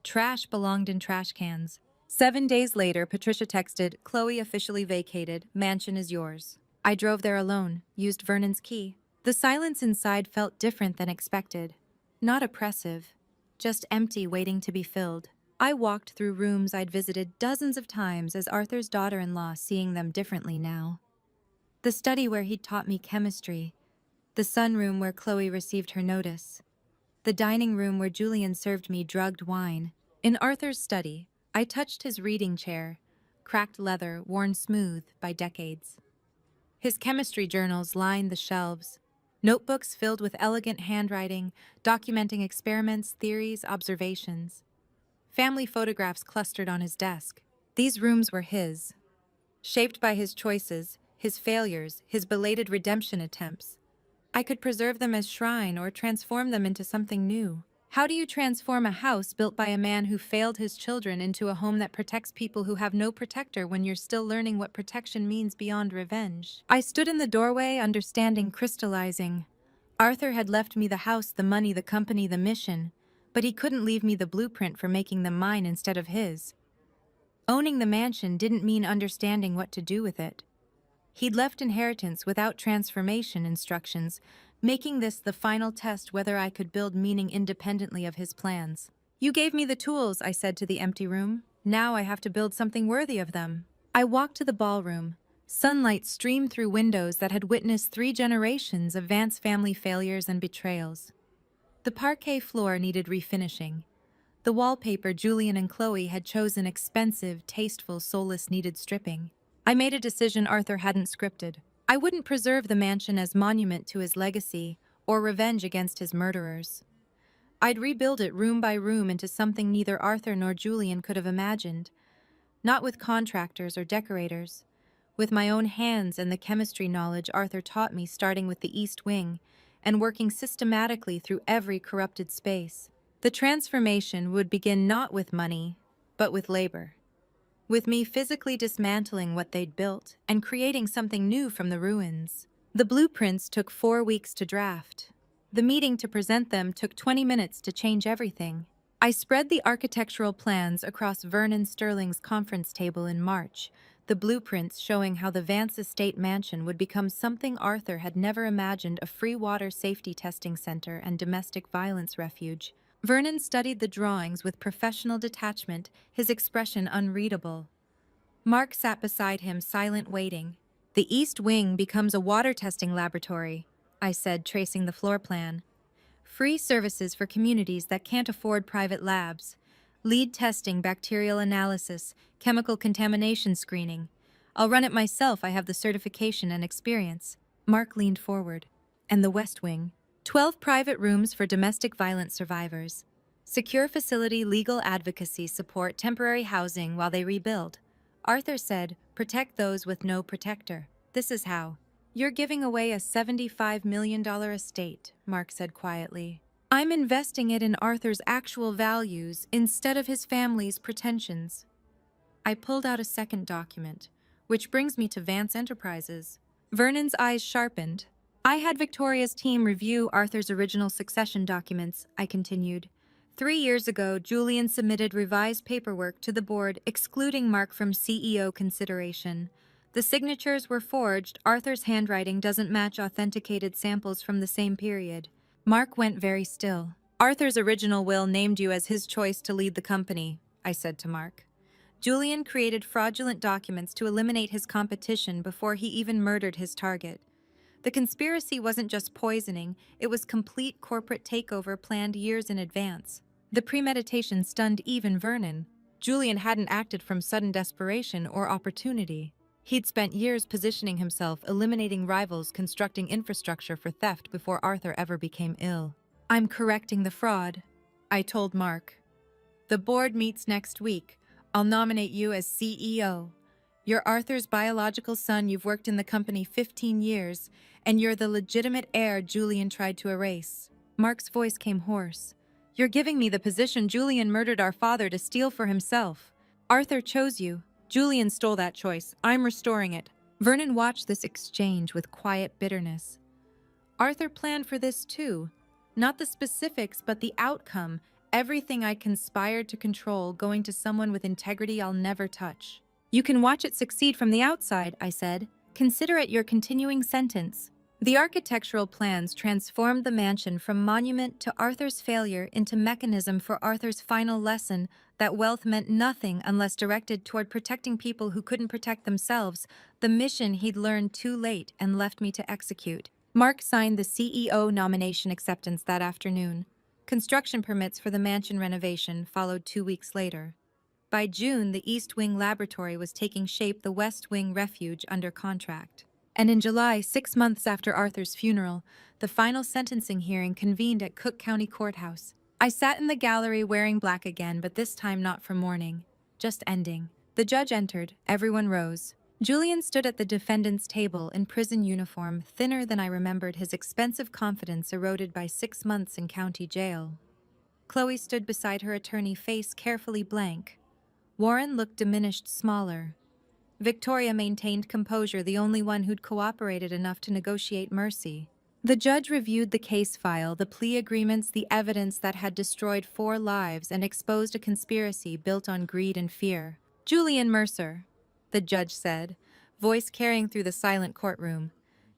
Trash belonged in trash cans. 7 days later, Patricia texted: "Chloe officially vacated. Mansion is yours." I drove there alone, used Vernon's key. The silence inside felt different than expected. Not oppressive, just empty, waiting to be filled. I walked through rooms I'd visited dozens of times as Arthur's daughter-in-law, seeing them differently now. The study where he'd taught me chemistry. The sunroom where Chloe received her notice. The dining room where Julian served me drugged wine. In Arthur's study, I touched his reading chair, cracked leather worn smooth by decades. His chemistry journals lined the shelves. Notebooks filled with elegant handwriting, documenting experiments, theories, observations. Family photographs clustered on his desk. These rooms were his, shaped by his choices, his failures, his belated redemption attempts. I could preserve them as shrine or transform them into something new. How do you transform a house built by a man who failed his children into a home that protects people who have no protector when you're still learning what protection means beyond revenge? I stood in the doorway, understanding crystallizing. Arthur had left me the house, the money, the company, the mission, but he couldn't leave me the blueprint for making them mine instead of his. Owning the mansion didn't mean understanding what to do with it. He'd left inheritance without transformation instructions, making this the final test whether I could build meaning independently of his plans. "You gave me the tools," I said to the empty room. "Now I have to build something worthy of them." I walked to the ballroom. Sunlight streamed through windows that had witnessed 3 generations of Vance family failures and betrayals. The parquet floor needed refinishing. The wallpaper Julian and Chloe had chosen expensive, tasteful, soulless, needed stripping. I made a decision Arthur hadn't scripted. I wouldn't preserve the mansion as monument to his legacy or revenge against his murderers. I'd rebuild it room by room into something neither Arthur nor Julian could have imagined. Not with contractors or decorators. With my own hands and the chemistry knowledge Arthur taught me, starting with the East Wing and working systematically through every corrupted space. The transformation would begin not with money, but with labor. With me physically dismantling what they'd built and creating something new from the ruins. The blueprints took 4 weeks to draft. The meeting to present them took 20 minutes to change everything. I spread the architectural plans across Vernon Sterling's conference table in March, the blueprints showing how the Vance Estate mansion would become something Arthur had never imagined: a free water safety testing center and domestic violence refuge. Vernon studied the drawings with professional detachment, his expression unreadable. Mark sat beside him, silent, waiting. The East Wing becomes a water testing laboratory, I said, tracing the floor plan. Free services for communities that can't afford private labs. Lead testing, bacterial analysis, chemical contamination screening. I'll run it myself, I have the certification and experience. Mark leaned forward. And the West Wing. 12 private rooms for domestic violence survivors. Secure facility, legal advocacy support, temporary housing while they rebuild. Arthur said, protect those with no protector. This is how. You're giving away a $75 million estate, Mark said quietly. I'm investing it in Arthur's actual values instead of his family's pretensions. I pulled out a second document, which brings me to Vance Enterprises. Vernon's eyes sharpened. I had Victoria's team review Arthur's original succession documents, I continued. 3 years ago, Julian submitted revised paperwork to the board excluding Mark from CEO consideration. The signatures were forged. Arthur's handwriting doesn't match authenticated samples from the same period. Mark went very still. Arthur's original will named you as his choice to lead the company, I said to Mark. Julian created fraudulent documents to eliminate his competition before he even murdered his target. The conspiracy wasn't just poisoning, it was complete corporate takeover planned years in advance. The premeditation stunned even Vernon. Julian hadn't acted from sudden desperation or opportunity. He'd spent years positioning himself, eliminating rivals, constructing infrastructure for theft before Arthur ever became ill. I'm correcting the fraud, I told Mark. The board meets next week. I'll nominate you as CEO. You're Arthur's biological son, you've worked in the company 15 years, and you're the legitimate heir Julian tried to erase. Mark's voice came hoarse. You're giving me the position Julian murdered our father to steal for himself. Arthur chose you. Julian stole that choice. I'm restoring it. Vernon watched this exchange with quiet bitterness. Arthur planned for this too. Not the specifics, but the outcome. Everything I conspired to control going to someone with integrity I'll never touch. You can watch it succeed from the outside, I said. Consider it your continuing sentence. The architectural plans transformed the mansion from monument to Arthur's failure into mechanism for Arthur's final lesson that wealth meant nothing unless directed toward protecting people who couldn't protect themselves, the mission he'd learned too late and left me to execute. Mark signed the CEO nomination acceptance that afternoon. Construction permits for the mansion renovation followed 2 weeks later. By June, the East Wing laboratory was taking shape, the West Wing refuge under contract. And in July, 6 months after Arthur's funeral, the final sentencing hearing convened at Cook County Courthouse. I sat in the gallery wearing black again, but this time not for mourning, just ending. The judge entered. Everyone rose. Julian stood at the defendant's table in prison uniform, thinner than I remembered, his expensive confidence eroded by 6 months in county jail. Chloe stood beside her attorney, face carefully blank. Warren looked diminished, smaller. Victoria maintained composure, the only one who'd cooperated enough to negotiate mercy. The judge reviewed the case file, the plea agreements, the evidence that had destroyed 4 lives and exposed a conspiracy built on greed and fear. Julian Mercer, the judge said, voice carrying through the silent courtroom.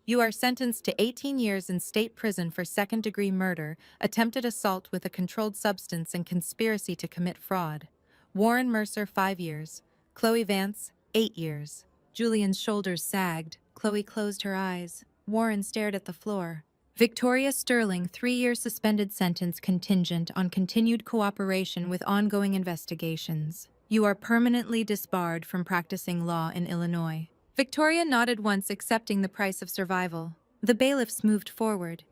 You are sentenced to 18 years in state prison for second-degree murder, attempted assault with a controlled substance, and conspiracy to commit fraud. Warren Mercer, 5 years. Chloe Vance, 8 years. Julian's shoulders sagged. Chloe closed her eyes. Warren stared at the floor. Victoria Sterling, 3-year suspended sentence contingent on continued cooperation with ongoing investigations. You are permanently disbarred from practicing law in Illinois. Victoria nodded once, accepting the price of survival. The bailiffs moved forward.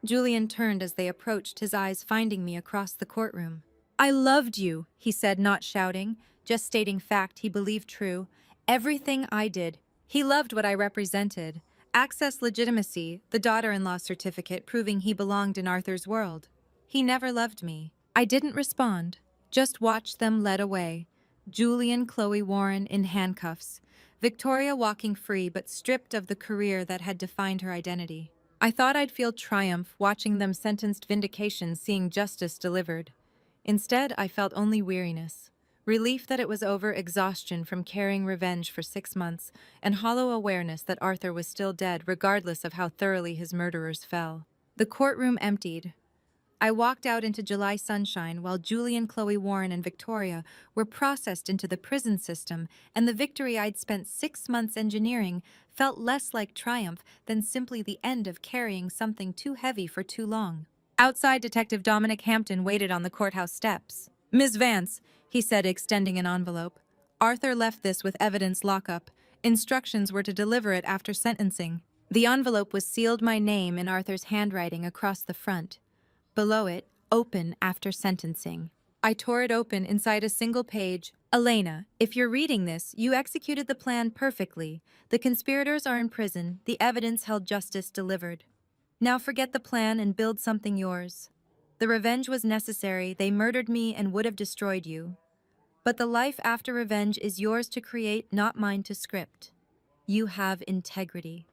Julian turned as they approached, his eyes finding me across the courtroom. I loved you, he said, not shouting, just stating fact he believed true. Everything I did. He loved what I represented. Access legitimacy, the daughter-in-law certificate proving he belonged in Arthur's world. He never loved me. I didn't respond, just watched them led away. Julian, Chloe Warren in handcuffs. Victoria walking free but stripped of the career that had defined her identity. I thought I'd feel triumph watching them sentenced, vindication, seeing justice delivered. Instead, I felt only weariness. Relief that it was over, exhaustion from carrying revenge for 6 months, and hollow awareness that Arthur was still dead regardless of how thoroughly his murderers fell. The courtroom emptied. I walked out into July sunshine while Julian, Chloe Warren, and Victoria were processed into the prison system, and the victory I'd spent 6 months engineering felt less like triumph than simply the end of carrying something too heavy for too long. Outside, Detective Dominic Hampton waited on the courthouse steps. Ms. Vance, he said, extending an envelope. Arthur left this with evidence lockup. Instructions were to deliver it after sentencing. The envelope was sealed, my name in Arthur's handwriting across the front. Below it, open after sentencing. I tore it open. Inside a single page. Elena, if you're reading this, you executed the plan perfectly. The conspirators are in prison. The evidence held, justice delivered. Now forget the plan and build something yours. The revenge was necessary. They murdered me and would have destroyed you. But the life after revenge is yours to create, not mine to script. You have integrity.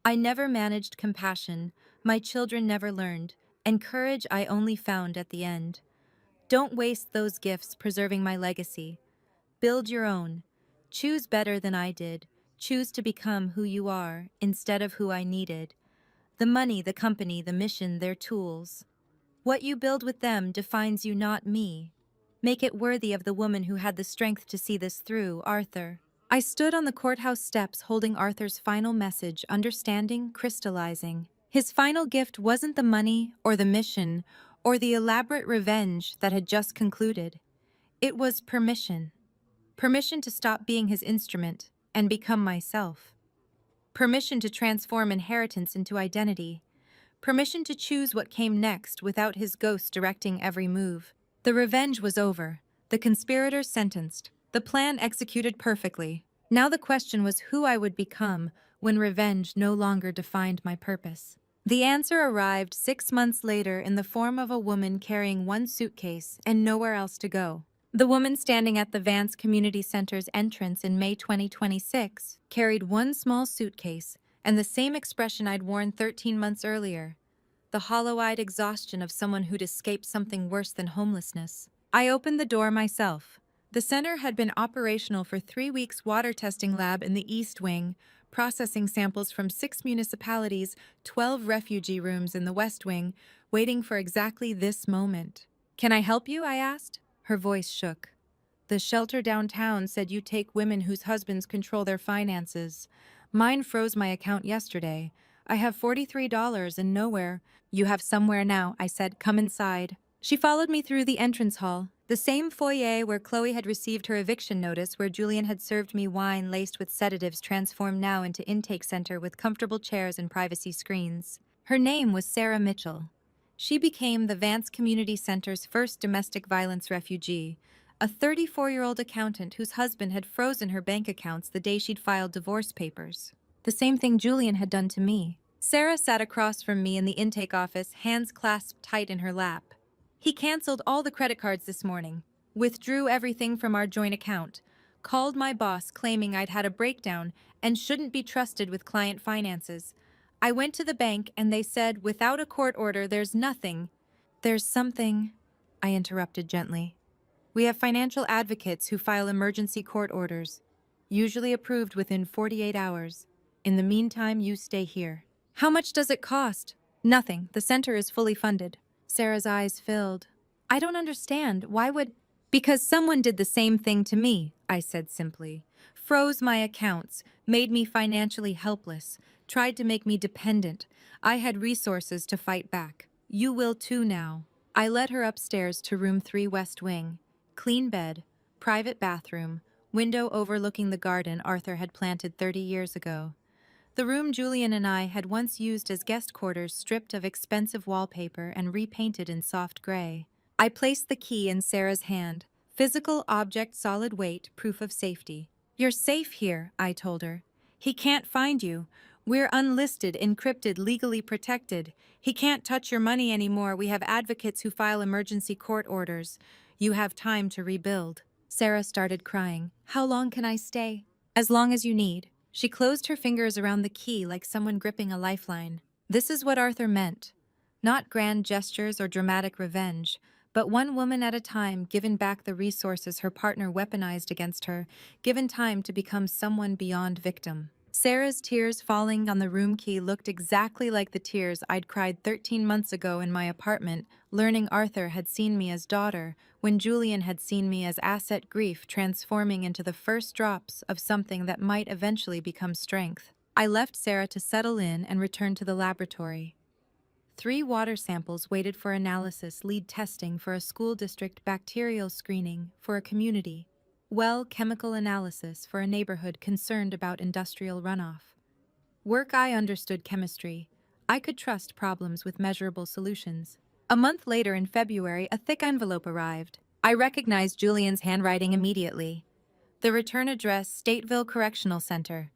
I never managed compassion. My children never learned. And courage I only found at the end. Don't waste those gifts preserving my legacy. Build your own. Choose better than I did. Choose to become who you are instead of who I needed. The money, the company, the mission, their tools. What you build with them defines you, not me. Make it worthy of the woman who had the strength to see this through, Arthur. I stood on the courthouse steps holding Arthur's final message, understanding, crystallizing. His final gift wasn't the money or the mission or the elaborate revenge that had just concluded. It was permission. Permission to stop being his instrument and become myself. Permission to transform inheritance into identity. Permission to choose what came next without his ghost directing every move. The revenge was over. The conspirators sentenced. The plan executed perfectly. Now the question was who I would become when revenge no longer defined my purpose. The answer arrived 6 months later in the form of a woman carrying one suitcase and nowhere else to go. The woman standing at the Vance Community Center's entrance in May 2026 carried one small suitcase and the same expression I'd worn 13 months earlier. The hollow-eyed exhaustion of someone who'd escaped something worse than homelessness. I opened the door myself. The center had been operational for 3 weeks, water testing lab in the East Wing, processing samples from 6 municipalities, 12 refugee rooms in the West Wing, waiting for exactly this moment. Can I help you? I asked. Her voice shook. The shelter downtown said you take women whose husbands control their finances. Mine froze my account yesterday. I have $43 and nowhere. You have somewhere now, I said. Come inside. She followed me through the entrance hall, the same foyer where Chloe had received her eviction notice, where Julian had served me wine laced with sedatives transformed now into intake center with comfortable chairs and privacy screens. Her name was Sarah Mitchell. She became the Vance Community Center's first domestic violence refugee, a 34-year-old accountant whose husband had frozen her bank accounts the day she'd filed divorce papers. The same thing Julian had done to me. Sarah sat across from me in the intake office, hands clasped tight in her lap. He canceled all the credit cards this morning, withdrew everything from our joint account, called my boss claiming I'd had a breakdown and shouldn't be trusted with client finances. I went to the bank and they said, without a court order, there's nothing. There's something, I interrupted gently. We have financial advocates who file emergency court orders, usually approved within 48 hours. In the meantime, you stay here. How much does it cost? Nothing. The center is fully funded. Sarah's eyes filled. I don't understand. Why would... Because someone did the same thing to me, I said simply. Froze my accounts, made me financially helpless, tried to make me dependent. I had resources to fight back. You will too now. I led her upstairs to room 3 West Wing. Clean bed, private bathroom, window overlooking the garden Arthur had planted 30 years ago. The room Julian and I had once used as guest quarters stripped of expensive wallpaper and repainted in soft gray. I placed the key in Sarah's hand. Physical object, solid weight, proof of safety. "You're safe here," I told her. "He can't find you. We're unlisted, encrypted, legally protected. He can't touch your money anymore. We have advocates who file emergency court orders. You have time to rebuild." Sarah started crying. "How long can I stay?" "As long as you need." She closed her fingers around the key like someone gripping a lifeline. This is what Arthur meant. Not grand gestures or dramatic revenge, but one woman at a time, given back the resources her partner weaponized against her, given time to become someone beyond victim. Sarah's tears falling on the room key looked exactly like the tears I'd cried 13 months ago in my apartment, learning Arthur had seen me as daughter, when Julian had seen me as asset grief transforming into the first drops of something that might eventually become strength. I left Sarah to settle in and returned to the laboratory. 3 water samples waited for analysis, lead testing for a school district, bacterial screening for a community, well chemical analysis for a neighborhood concerned about industrial runoff. Work I understood chemistry. I could trust problems with measurable solutions. A month later in February, a thick envelope arrived. I recognized Julian's handwriting immediately. The return address, Stateville Correctional Center.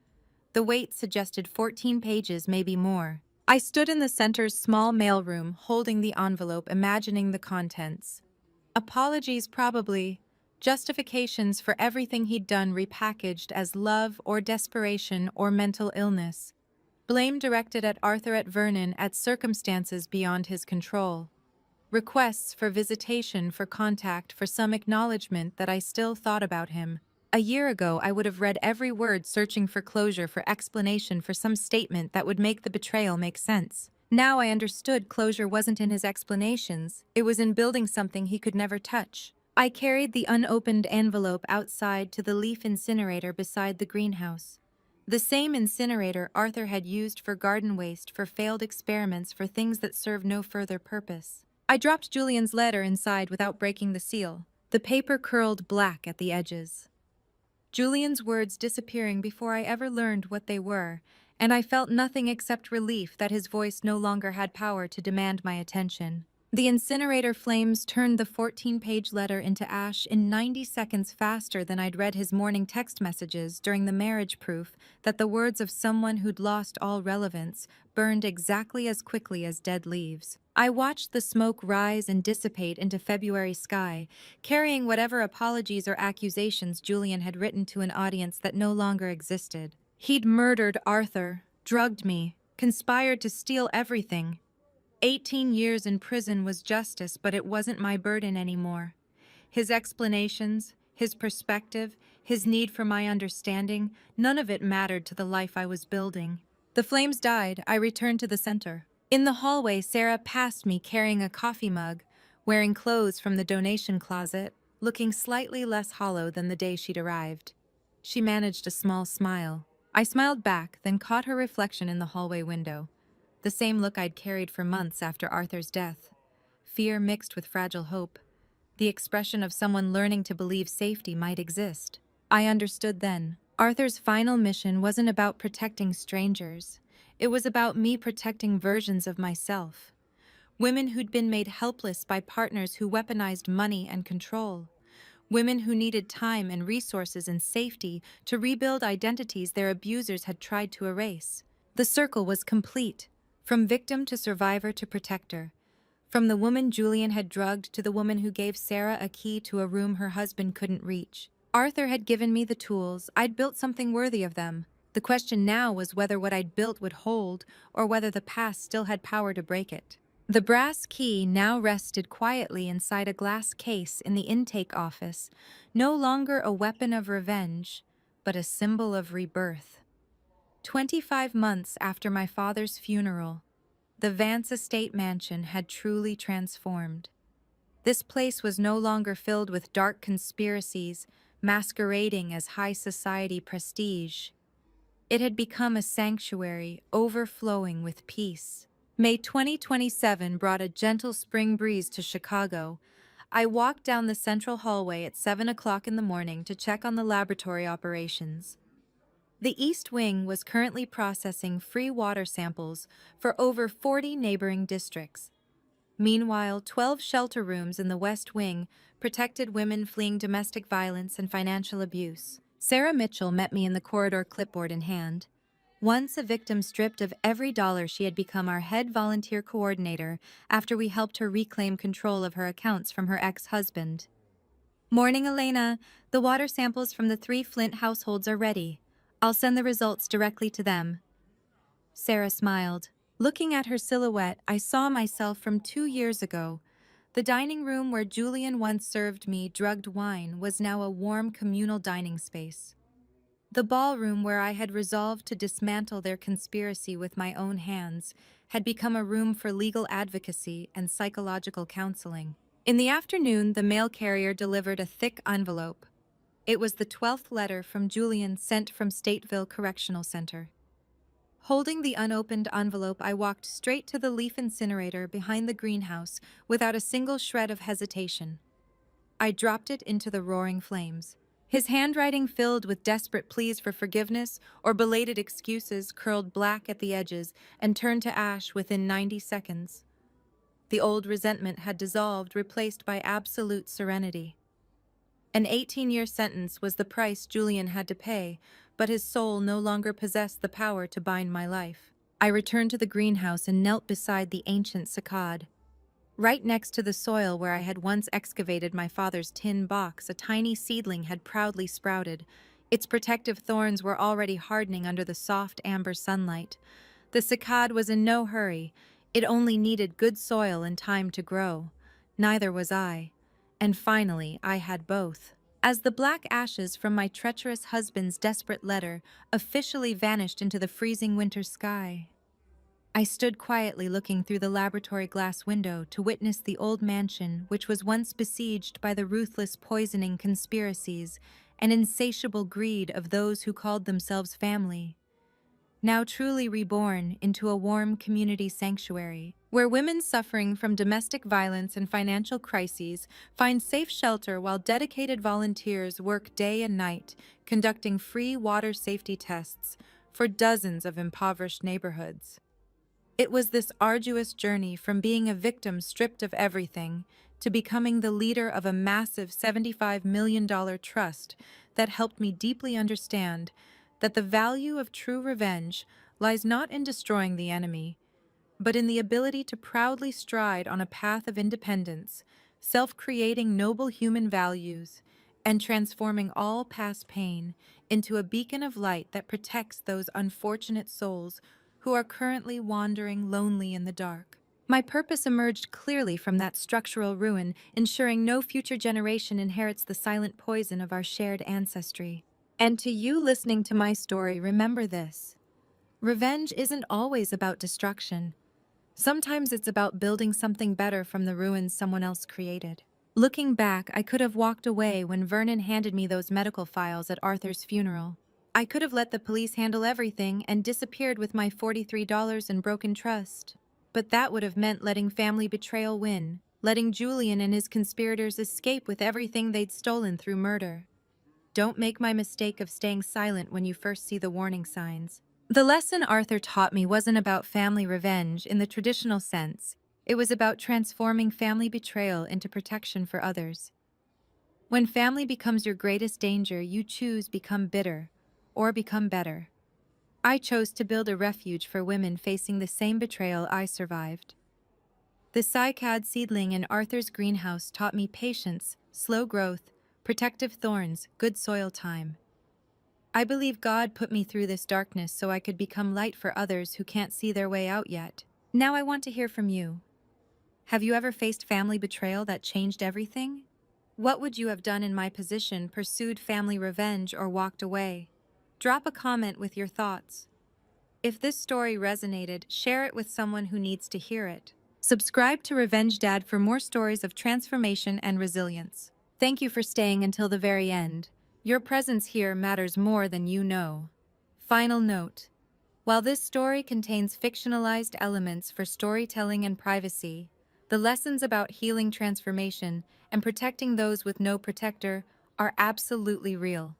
The weight suggested 14 pages, maybe more. I stood in the center's small mailroom, holding the envelope, imagining the contents. Apologies, probably. Justifications for everything he'd done repackaged as love or desperation or mental illness. Blame directed at Arthur, at Vernon, at circumstances beyond his control. Requests for visitation, for contact, for some acknowledgement that I still thought about him. A year ago, I would have read every word, searching for closure, for explanation, for some statement that would make the betrayal make sense. Now I understood closure wasn't in his explanations, it was in building something he could never touch. I carried the unopened envelope outside to the leaf incinerator beside the greenhouse. The same incinerator Arthur had used for garden waste, for failed experiments, for things that served no further purpose. I dropped Julian's letter inside without breaking the seal. The paper curled black at the edges. Julian's words disappearing before I ever learned what they were, and I felt nothing except relief that his voice no longer had power to demand my attention. The incinerator flames turned the 14-page letter into ash in 90 seconds, faster than I'd read his morning text messages during the marriage proof that the words of someone who'd lost all relevance burned exactly as quickly as dead leaves. I watched the smoke rise and dissipate into February sky, carrying whatever apologies or accusations Julian had written to an audience that no longer existed. He'd murdered Arthur, drugged me, conspired to steal everything. 18 years in prison was justice, but it wasn't my burden anymore. His explanations, his perspective, his need for my understanding, none of it mattered to the life I was building. The flames died. I returned to the center. In the hallway, Sarah passed me carrying a coffee mug, wearing clothes from the donation closet, looking slightly less hollow than the day she'd arrived. She managed a small smile. I smiled back, then caught her reflection in the hallway window. The same look I'd carried for months after Arthur's death. Fear mixed with fragile hope. The expression of someone learning to believe safety might exist. I understood then. Arthur's final mission wasn't about protecting strangers. It was about me protecting versions of myself. Women who'd been made helpless by partners who weaponized money and control. Women who needed time and resources and safety to rebuild identities their abusers had tried to erase. The circle was complete. From victim to survivor to protector. From the woman Julian had drugged to the woman who gave Sarah a key to a room her husband couldn't reach. Arthur had given me the tools. I'd built something worthy of them. The question now was whether what I'd built would hold, or whether the past still had power to break it. The brass key now rested quietly inside a glass case in the intake office, no longer a weapon of revenge, but a symbol of rebirth. 25 months after my father's funeral, the Vance Estate mansion had truly transformed. This place was no longer filled with dark conspiracies masquerading as high society prestige. It had become a sanctuary overflowing with peace. May 2027 brought a gentle spring breeze to Chicago. I walked down the central hallway at 7 o'clock in the morning to check on the laboratory operations. The East Wing was currently processing free water samples for over 40 neighboring districts. Meanwhile, 12 shelter rooms in the West Wing protected women fleeing domestic violence and financial abuse. Sarah Mitchell met me in the corridor, clipboard in hand. Once a victim stripped of every dollar, she had become our head volunteer coordinator after we helped her reclaim control of her accounts from her ex-husband. Morning, Elena. The water samples from the 3 Flint households are ready. I'll send the results directly to them. Sarah smiled. Looking at her silhouette, I saw myself from 2 years ago. The dining room where Julian once served me drugged wine was now a warm communal dining space. The ballroom where I had resolved to dismantle their conspiracy with my own hands had become a room for legal advocacy and psychological counseling. In the afternoon, the mail carrier delivered a thick envelope. It was the 12th letter from Julian sent from Stateville Correctional Center. Holding the unopened envelope, I walked straight to the leaf incinerator behind the greenhouse without a single shred of hesitation. I dropped it into the roaring flames. His handwriting, filled with desperate pleas for forgiveness or belated excuses, curled black at the edges and turned to ash within 90 seconds. The old resentment had dissolved, replaced by absolute serenity. An 18-year sentence was the price Julian had to pay, but his soul no longer possessed the power to bind my life. I returned to the greenhouse and knelt beside the ancient cycad. Right next to the soil where I had once excavated my father's tin box, a tiny seedling had proudly sprouted. Its protective thorns were already hardening under the soft amber sunlight. The cycad was in no hurry. It only needed good soil and time to grow. Neither was I. And finally, I had both. As the black ashes from my treacherous husband's desperate letter officially vanished into the freezing winter sky, I stood quietly looking through the laboratory glass window to witness the old mansion which was once besieged by the ruthless poisoning conspiracies and insatiable greed of those who called themselves family, now truly reborn into a warm community sanctuary, where women suffering from domestic violence and financial crises find safe shelter while dedicated volunteers work day and night, conducting free water safety tests for dozens of impoverished neighborhoods. It was this arduous journey from being a victim stripped of everything to becoming the leader of a massive $75 million trust that helped me deeply understand that the value of true revenge lies not in destroying the enemy, but in the ability to proudly stride on a path of independence, self-creating noble human values, and transforming all past pain into a beacon of light that protects those unfortunate souls who are currently wandering lonely in the dark. My purpose emerged clearly from that structural ruin, ensuring no future generation inherits the silent poison of our shared ancestry. And to you listening to my story, remember this. Revenge isn't always about destruction. Sometimes it's about building something better from the ruins someone else created. Looking back, I could have walked away when Vernon handed me those medical files at Arthur's funeral. I could have let the police handle everything and disappeared with my $43 in broken trust. But that would have meant letting family betrayal win, letting Julian and his conspirators escape with everything they'd stolen through murder. Don't make my mistake of staying silent when you first see the warning signs. The lesson Arthur taught me wasn't about family revenge in the traditional sense. It was about transforming family betrayal into protection for others. When family becomes your greatest danger, you choose become bitter or become better. I chose to build a refuge for women facing the same betrayal I survived. The cycad seedling in Arthur's greenhouse taught me patience, slow growth, protective thorns, good soil time. I believe God put me through this darkness so I could become light for others who can't see their way out yet. Now I want to hear from you. Have you ever faced family betrayal that changed everything? What would you have done in my position, pursued family revenge, or walked away? Drop a comment with your thoughts. If this story resonated, share it with someone who needs to hear it. Subscribe to Revenge Dad for more stories of transformation and resilience. Thank you for staying until the very end. Your presence here matters more than you know. Final note. While this story contains fictionalized elements for storytelling and privacy, the lessons about healing, transformation, and protecting those with no protector are absolutely real.